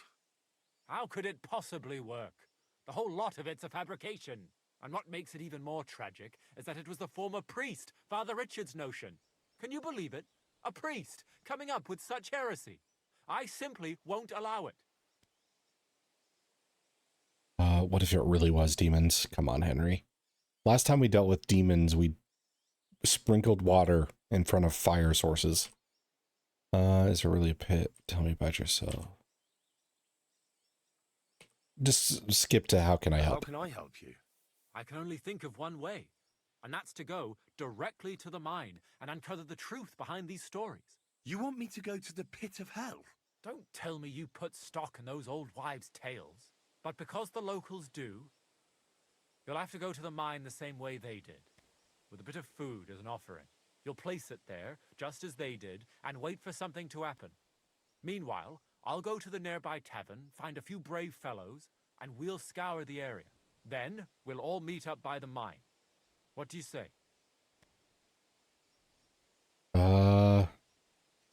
How could it possibly work? The whole lot of it's a fabrication. And what makes it even more tragic is that it was the former priest, Father Richard's notion. Can you believe it? A priest coming up with such heresy. I simply won't allow it. What if it really was demons? Come on, Henry. Last time we dealt with demons, we sprinkled water in front of fire sources. Is there really a pit? Tell me about yourself. Just skip to how can I help? How can I help you? I can only think of one way, and that's to go directly to the mine and uncover the truth behind these stories. You want me to go to the pit of hell? Don't tell me you put stock in those old wives' tales. But because the locals do, you'll have to go to the mine the same way they did, with a bit of food as an offering. You'll place it there, just as they did, and wait for something to happen. Meanwhile, I'll go to the nearby tavern, find a few brave fellows, and we'll scour the area. Then, we'll all meet up by the mine. What do you say?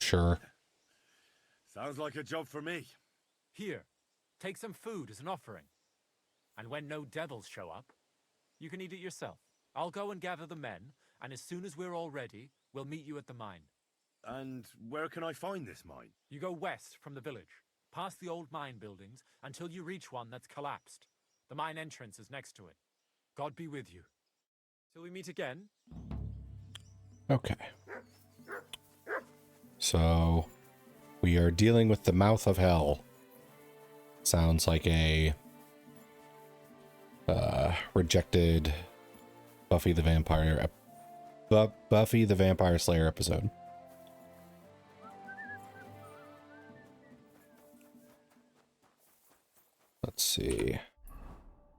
Sure. Sounds like a job for me. Here, take some food as an offering. And when no devils show up, you can eat it yourself. I'll go and gather the men, and as soon as we're all ready, we'll meet you at the mine. And where can I find this mine? You go west from the village, past the old mine buildings, until you reach one that's collapsed. The mine entrance is next to it. God be with you. Till we meet again. Okay. So, we are dealing with the mouth of hell. Sounds like a rejected Buffy the Vampire Buffy the Vampire Slayer episode. Let's see.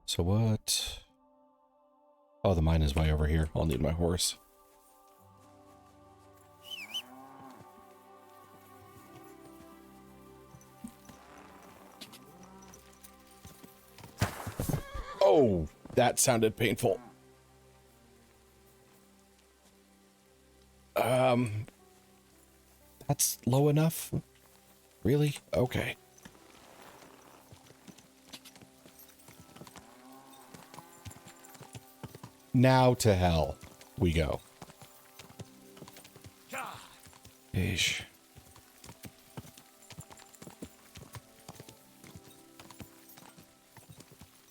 So what? Oh, the mine is way over here. I'll need my horse. Oh, that sounded painful. That's low enough? Really? Okay. Now to hell we go. Ish.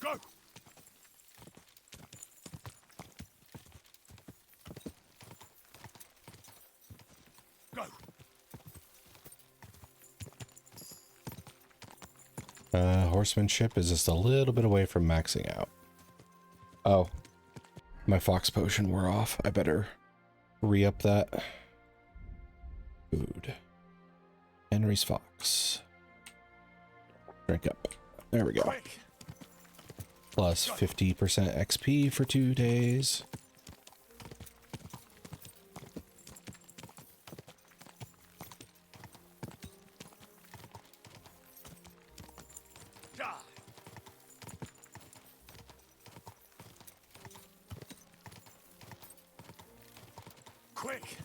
Go. Go. Horsemanship is just a little bit away from maxing out. Oh, my fox potion wore off. I better re-up that. Food. Henry's fox. Drink up. There we go. Plus 50% XP for 2 days. Quick.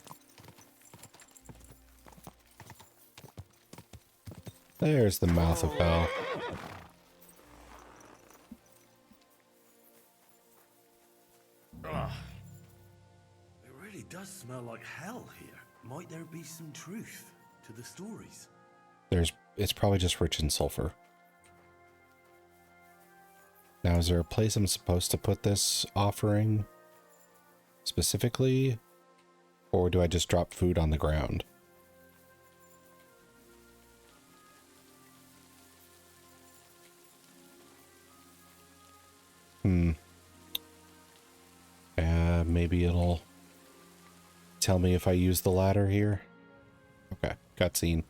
There's the mouth of hell. It really does smell like hell here. Might there be some truth to the stories? It's probably just rich in sulfur. Now, is there a place I'm supposed to put this offering specifically? Or do I just drop food on the ground? Maybe it'll tell me if I use the ladder here. Okay, cutscene.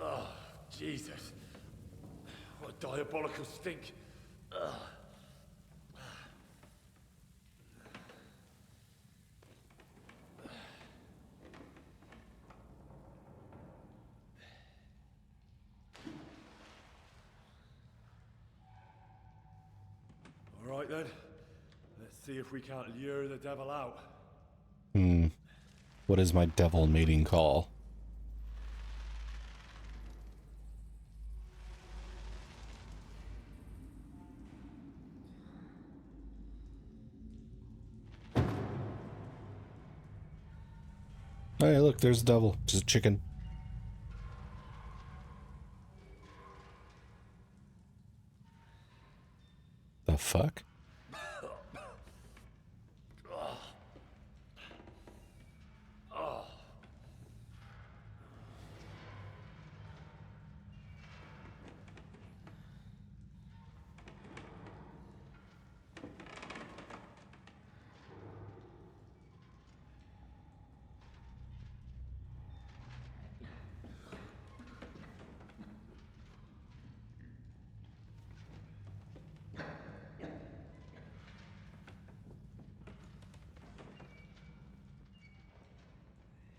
Oh, Jesus. What a diabolical stink. Ugh. All right then. Let's see if we can't lure the devil out. What is my devil mating call? Hey, look, there's a devil. Just a chicken. The fuck?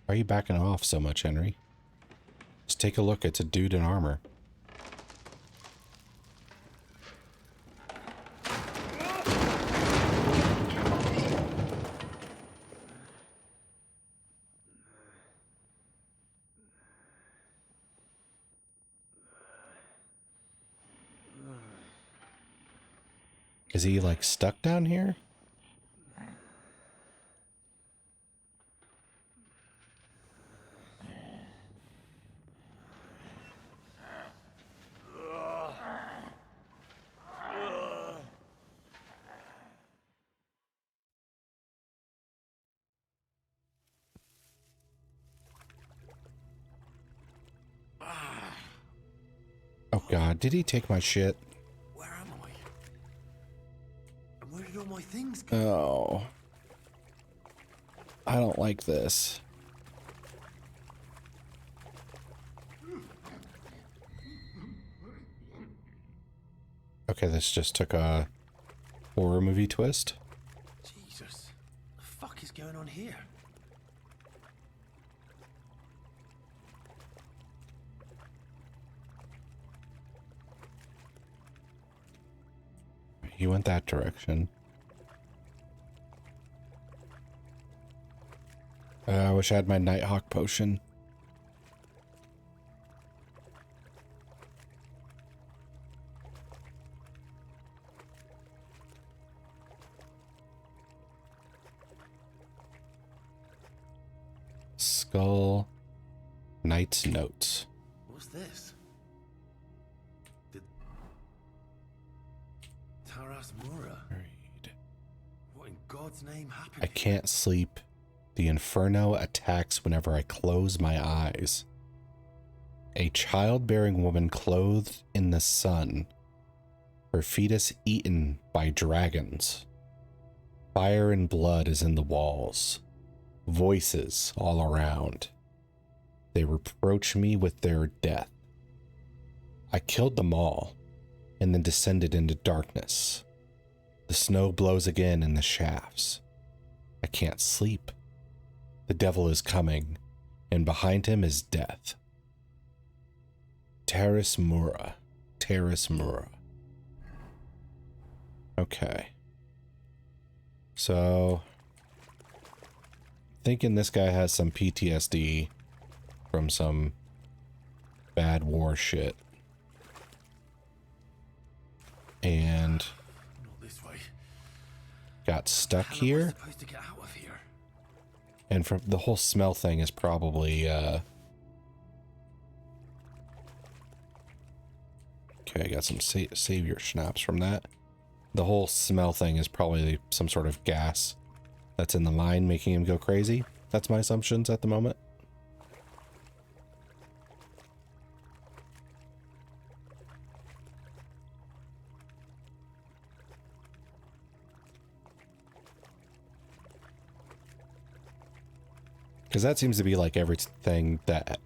Why are you backing off so much, Henry? Just take a look. It's a dude in armor. Is he, like, stuck down here? Oh god, did he take my shit? Where am I? And where did all my things go? Oh. I don't like this. Okay, this just took a horror movie twist. Jesus. The fuck is going on here? He went that direction. I wish I had my Nighthawk potion. Skull Knight's Notes. What's this? The Taras Mura. What in God's name happened? I can't sleep. The inferno attacks whenever I close my eyes. A childbearing woman clothed in the sun. Her fetus eaten by dragons. Fire and blood is in the walls. Voices all around. They reproach me with their death. I killed them all, and then descended into darkness. The snow blows again in the shafts. I can't sleep. The devil is coming, and behind him is death. Taras Mura. Taras Mura. Okay. So, thinking this guy has some PTSD from some bad war shit. And Not this way. got stuck How am I here. supposed to get out of here? And from the whole smell thing is probably okay, I got some savior schnapps from that. The whole smell thing is probably some sort of gas that's in the mine making him go crazy. That's my assumptions at the moment. Because that seems to be like everything that...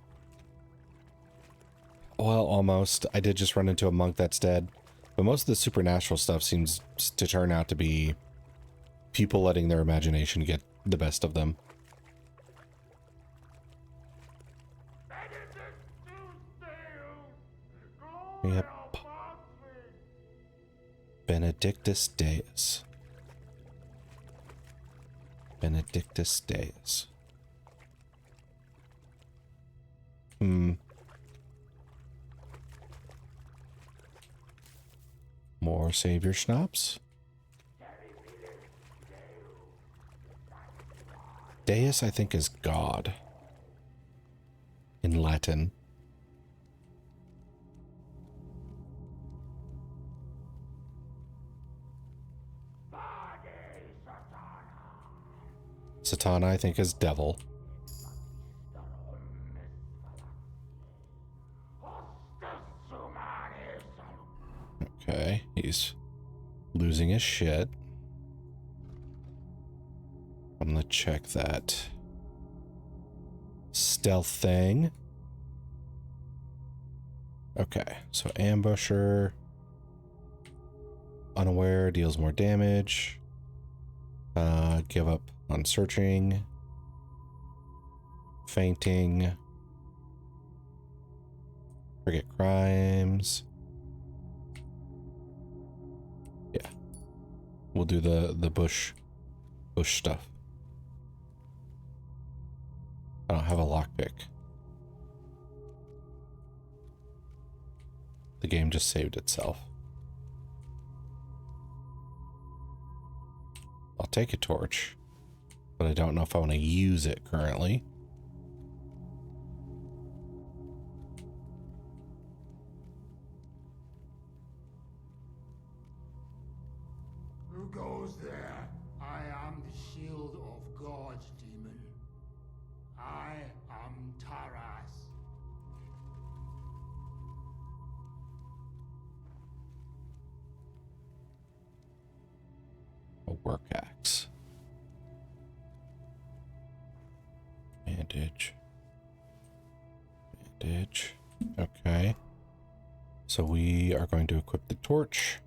Well, almost. I did just run into a monk that's dead. But most of the supernatural stuff seems to turn out to be people letting their imagination get the best of them. Yep. Benedictus Deus. Benedictus Deus. More savior schnapps. Deus, I think, is God in Latin. Satana, I think, is devil. Okay, he's losing his shit. I'm gonna check that stealth thing. Okay, so ambusher. Unaware deals more damage. Give up on searching. Fainting. Forget crimes. Yeah. We'll do the bush stuff. I don't have a lockpick. The game just saved itself. I'll take a torch, but I don't know if I want to use it currently. Who goes there? I am the shield of gods, demon. I am Taras. A work axe. Bandage. Bandage. Okay. So we are going to equip the torch.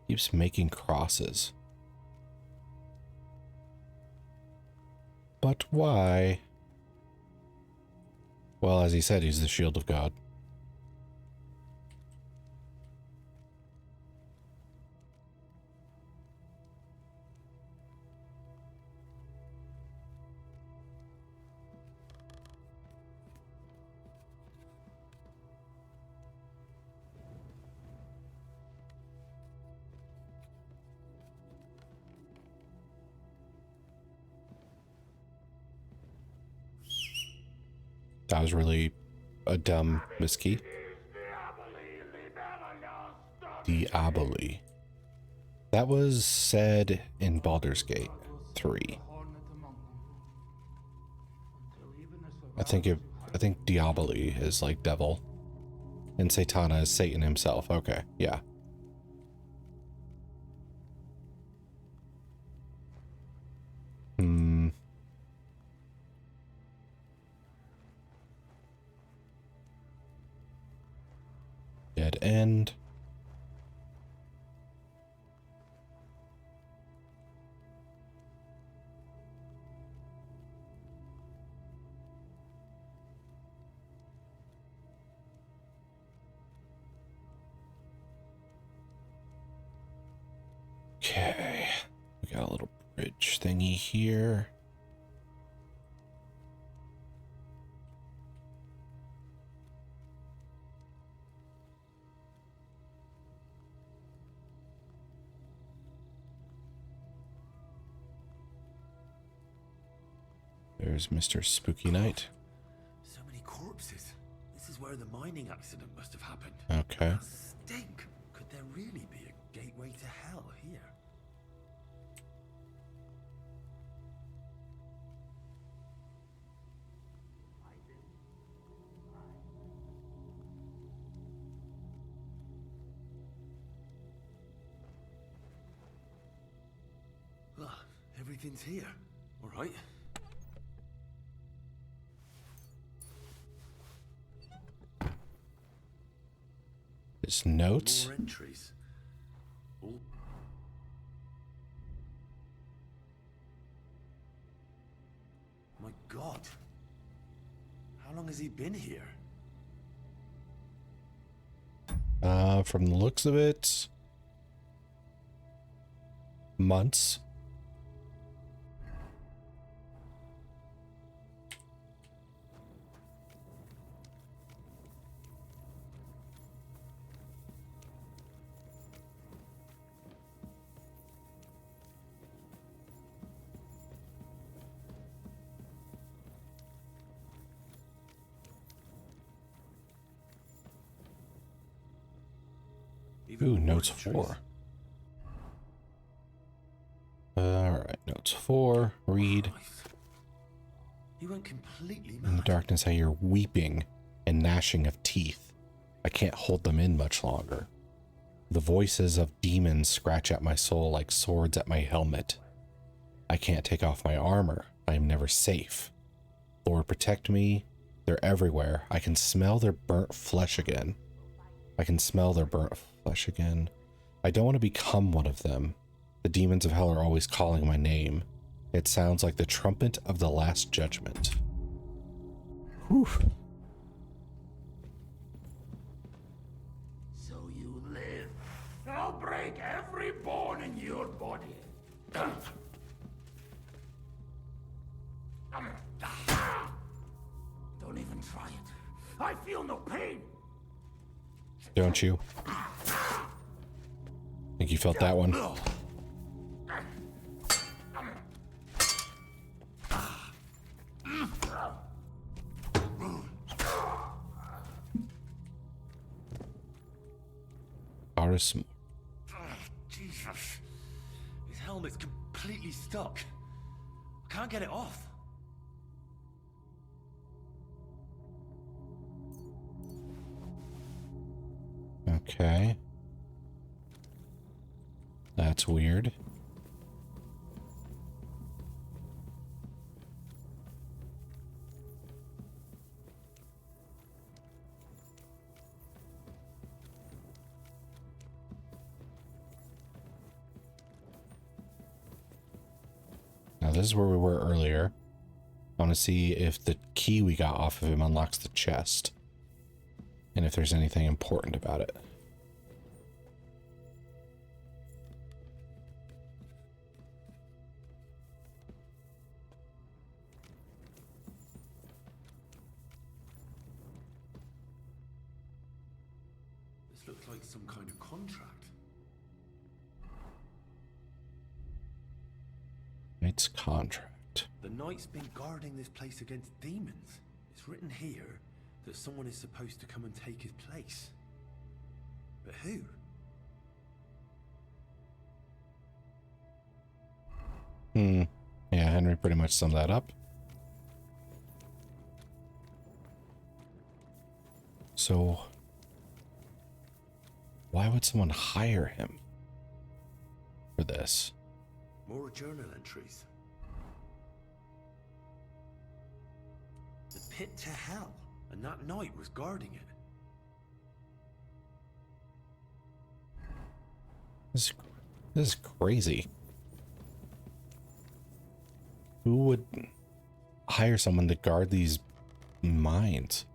Keeps making crosses. But why? Well, as he said, he's the shield of God. That was a dumb miskey. Diaboli. That was said in Baldur's Gate 3. I think Diaboli is like devil, and Satana is Satan himself. Okay, yeah. Dead end. Okay, we got a little bridge thingy here. There's Mr. Spooky Night. So many corpses. This is where the mining accident must have happened. Okay. That stink. Could there really be a gateway to hell here? Ah, everything's here. All right. His notes. More entries. All... My God. How long has he been here? From the looks of it, months. Ooh, notes 4. Alright, notes 4. Read. He went completely In the mad. darkness, I hear weeping and gnashing of teeth. I can't hold them in much longer. The voices of demons scratch at my soul like swords at my helmet. I can't take off my armor. I am never safe. Lord, protect me. They're everywhere. I can smell their burnt flesh again. I can smell their burnt flesh again. I don't want to become one of them. The demons of hell are always calling my name. It sounds like the trumpet of the last judgment. Whew. So you live. I'll break every bone in your body. Don't even try it. I feel no pain. Don't you? Think you felt that one? Aris. Jesus. His helmet's completely stuck. I can't get it off. Okay. That's weird. Now this is where we were earlier. I want to see if the key we got off of him unlocks the chest. And if there's anything important about it. This looks like some kind of contract. Knight's contract. The knight's been guarding this place against demons. It's written here that someone is supposed to come and take his place. But who? Yeah, Henry pretty much summed that up. So, why would someone hire him for this? More journal entries. The pit to hell, and that knight was guarding it. This is crazy. Who would hire someone to guard these mines?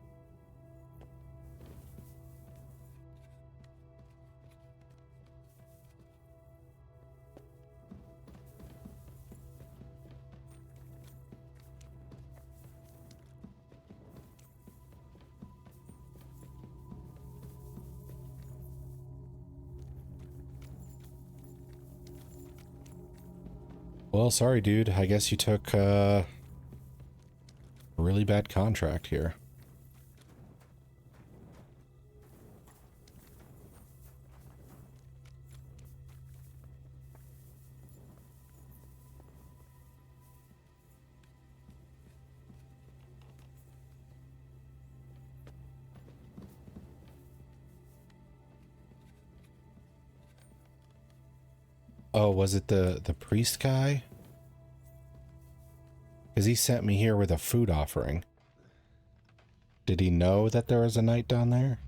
Well, sorry, dude. I guess you took a really bad contract here. Oh, was it the priest guy? Because he sent me here with a food offering. Did he know that there was a knight down there?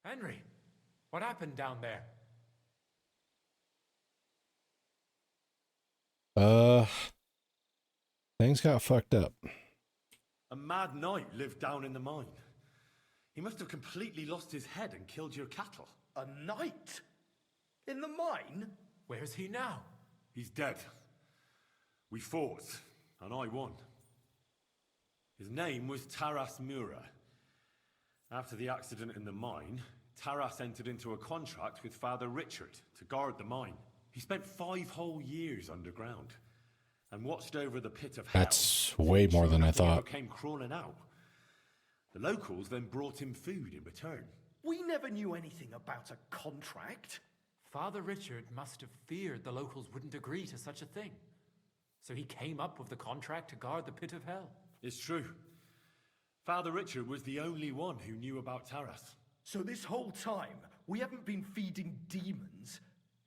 Henry, what happened down there? Things got fucked up. A mad knight lived down in the mine. He must have completely lost his head and killed your cattle. A knight? In the mine? Where's he now? He's dead. We fought, and I won. His name was Taras Mura. After the accident in the mine, Taras entered into a contract with Father Richard to guard the mine. He spent 5 whole years underground and watched over the pit of hell. That's way more than I thought. Came crawling out. The locals then brought him food in return. We never knew anything about a contract. Father Richard must have feared the locals wouldn't agree to such a thing. So he came up with the contract to guard the pit of hell. It's true. Father Richard was the only one who knew about Taras. So this whole time, we haven't been feeding demons.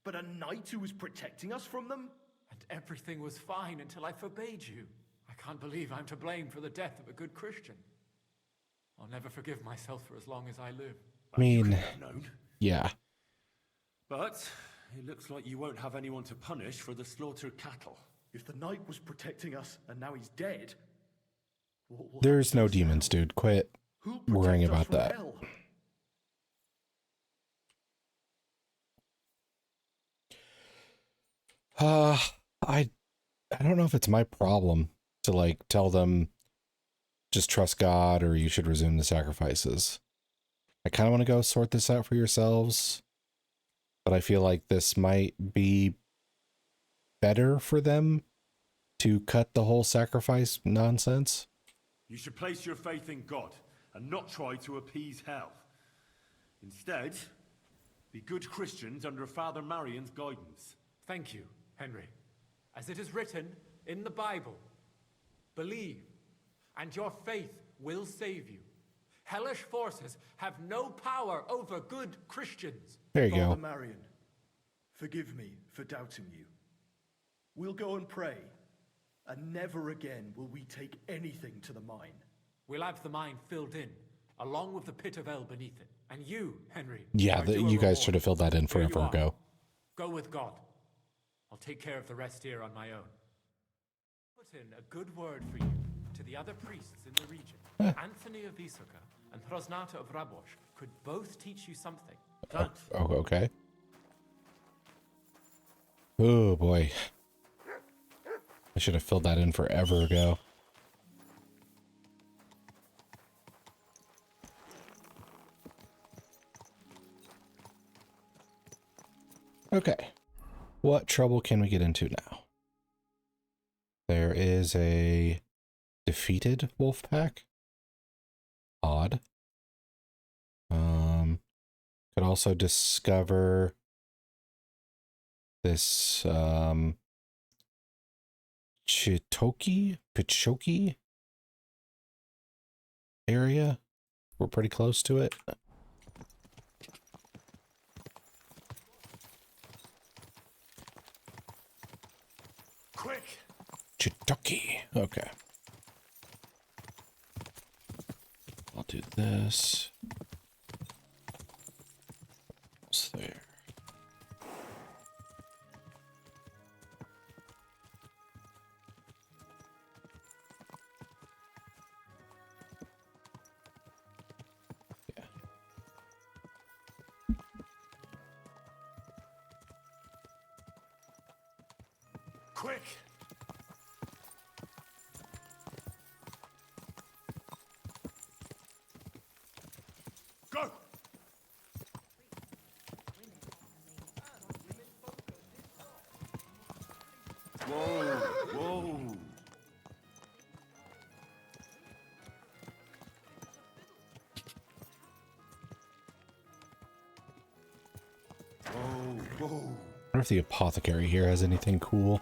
But a knight who was protecting us from them? And everything was fine until I forbade you. I can't believe I'm to blame for the death of a good Christian. I'll never forgive myself for as long as I live. I mean, known. yeah. But it looks like you won't have anyone to punish for the slaughtered cattle. If the knight was protecting us and now he's dead, There's no demons, dude. Quit worrying about that. I don't know if it's my problem to like tell them just trust God or you should resume the sacrifices. I kind of want to go sort this out for yourselves, but I feel like this might be better for them to cut the whole sacrifice nonsense. You should place your faith in God and not try to appease hell. Instead, be good Christians under Father Marion's guidance. Thank you, Henry. As it is written in the Bible, believe, and your faith will save you. Hellish forces have no power over good Christians. There you go. Father Marion, forgive me for doubting you. We'll go and pray, and never again will we take anything to the mine. We'll have the mine filled in, along with the pit of hell beneath it. And you, Henry. Yeah, you guys should have filled that in forever ago. Go with God. I'll take care of the rest here on my own. Put in a good word for you to the other priests in the region. Anthony of Isuka and Hrosnata of Rabosh could both teach you something. Oh, okay. Oh boy. I should have filled that in forever ago. Okay. What trouble can we get into now? There is a defeated wolf pack. Odd. Could also discover this Pichoki area. We're pretty close to it. Quick! Chitoki. Okay. I'll do this. What's there? Yeah. Quick! Go! Whoa! Whoa! Whoa! Whoa! I wonder if the apothecary here has anything cool.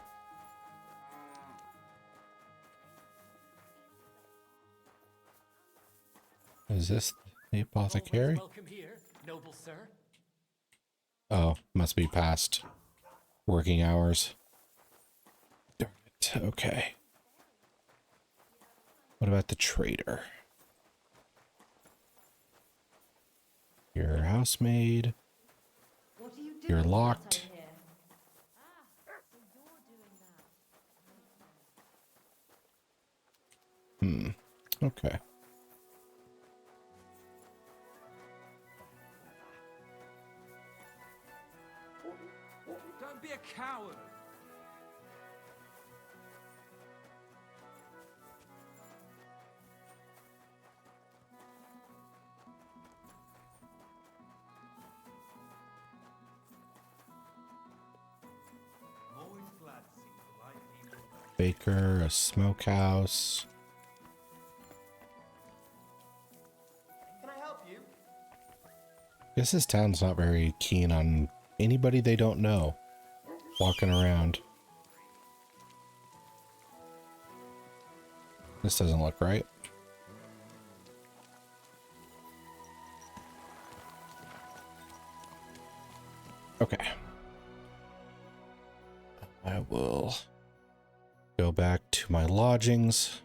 Is this the apothecary? Welcome here, noble sir. Oh, must be past working hours. Darn it. Okay. What about the trader? You're housemaid. You're locked. Okay. Don't be a coward. Baker, a smokehouse. Can I help you? Guess this town's not very keen on anybody they don't know walking around. This doesn't look right. Okay. I will go back to my lodgings.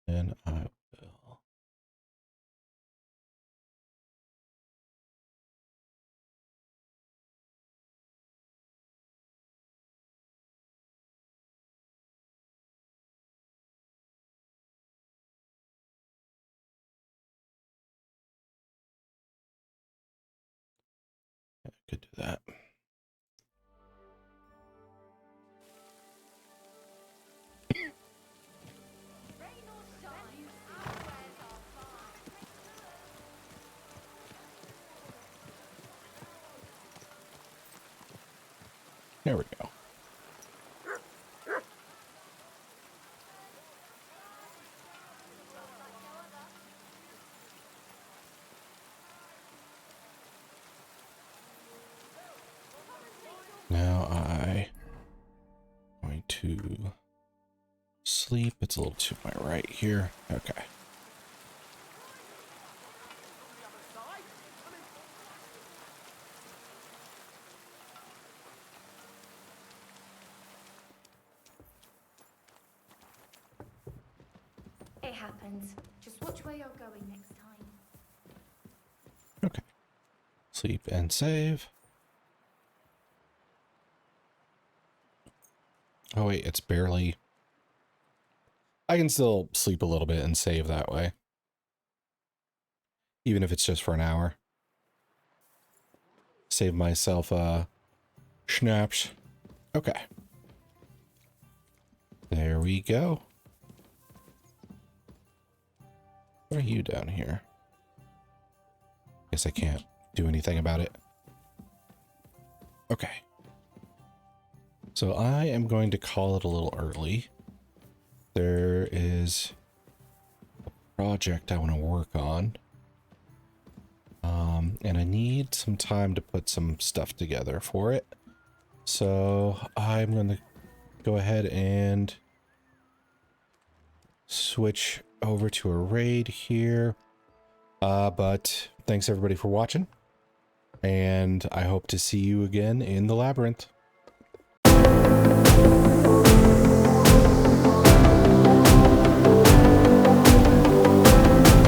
And I will. I could do that. There we go. Now I'm going to sleep. It's a little to my right here. Okay. It happens. Just watch where you're going next time. Okay. Sleep and save. Oh wait, it's barely... I can still sleep a little bit and save that way. Even if it's just for an hour. Save myself schnapps. Okay. There we go. What are you down here? Guess I can't do anything about it. Okay. So I am going to call it a little early. There is a project I want to work on. And I need some time to put some stuff together for it. So I'm going to go ahead and switch over to a raid here. But thanks everybody for watching. And I hope to see you again in the labyrinth.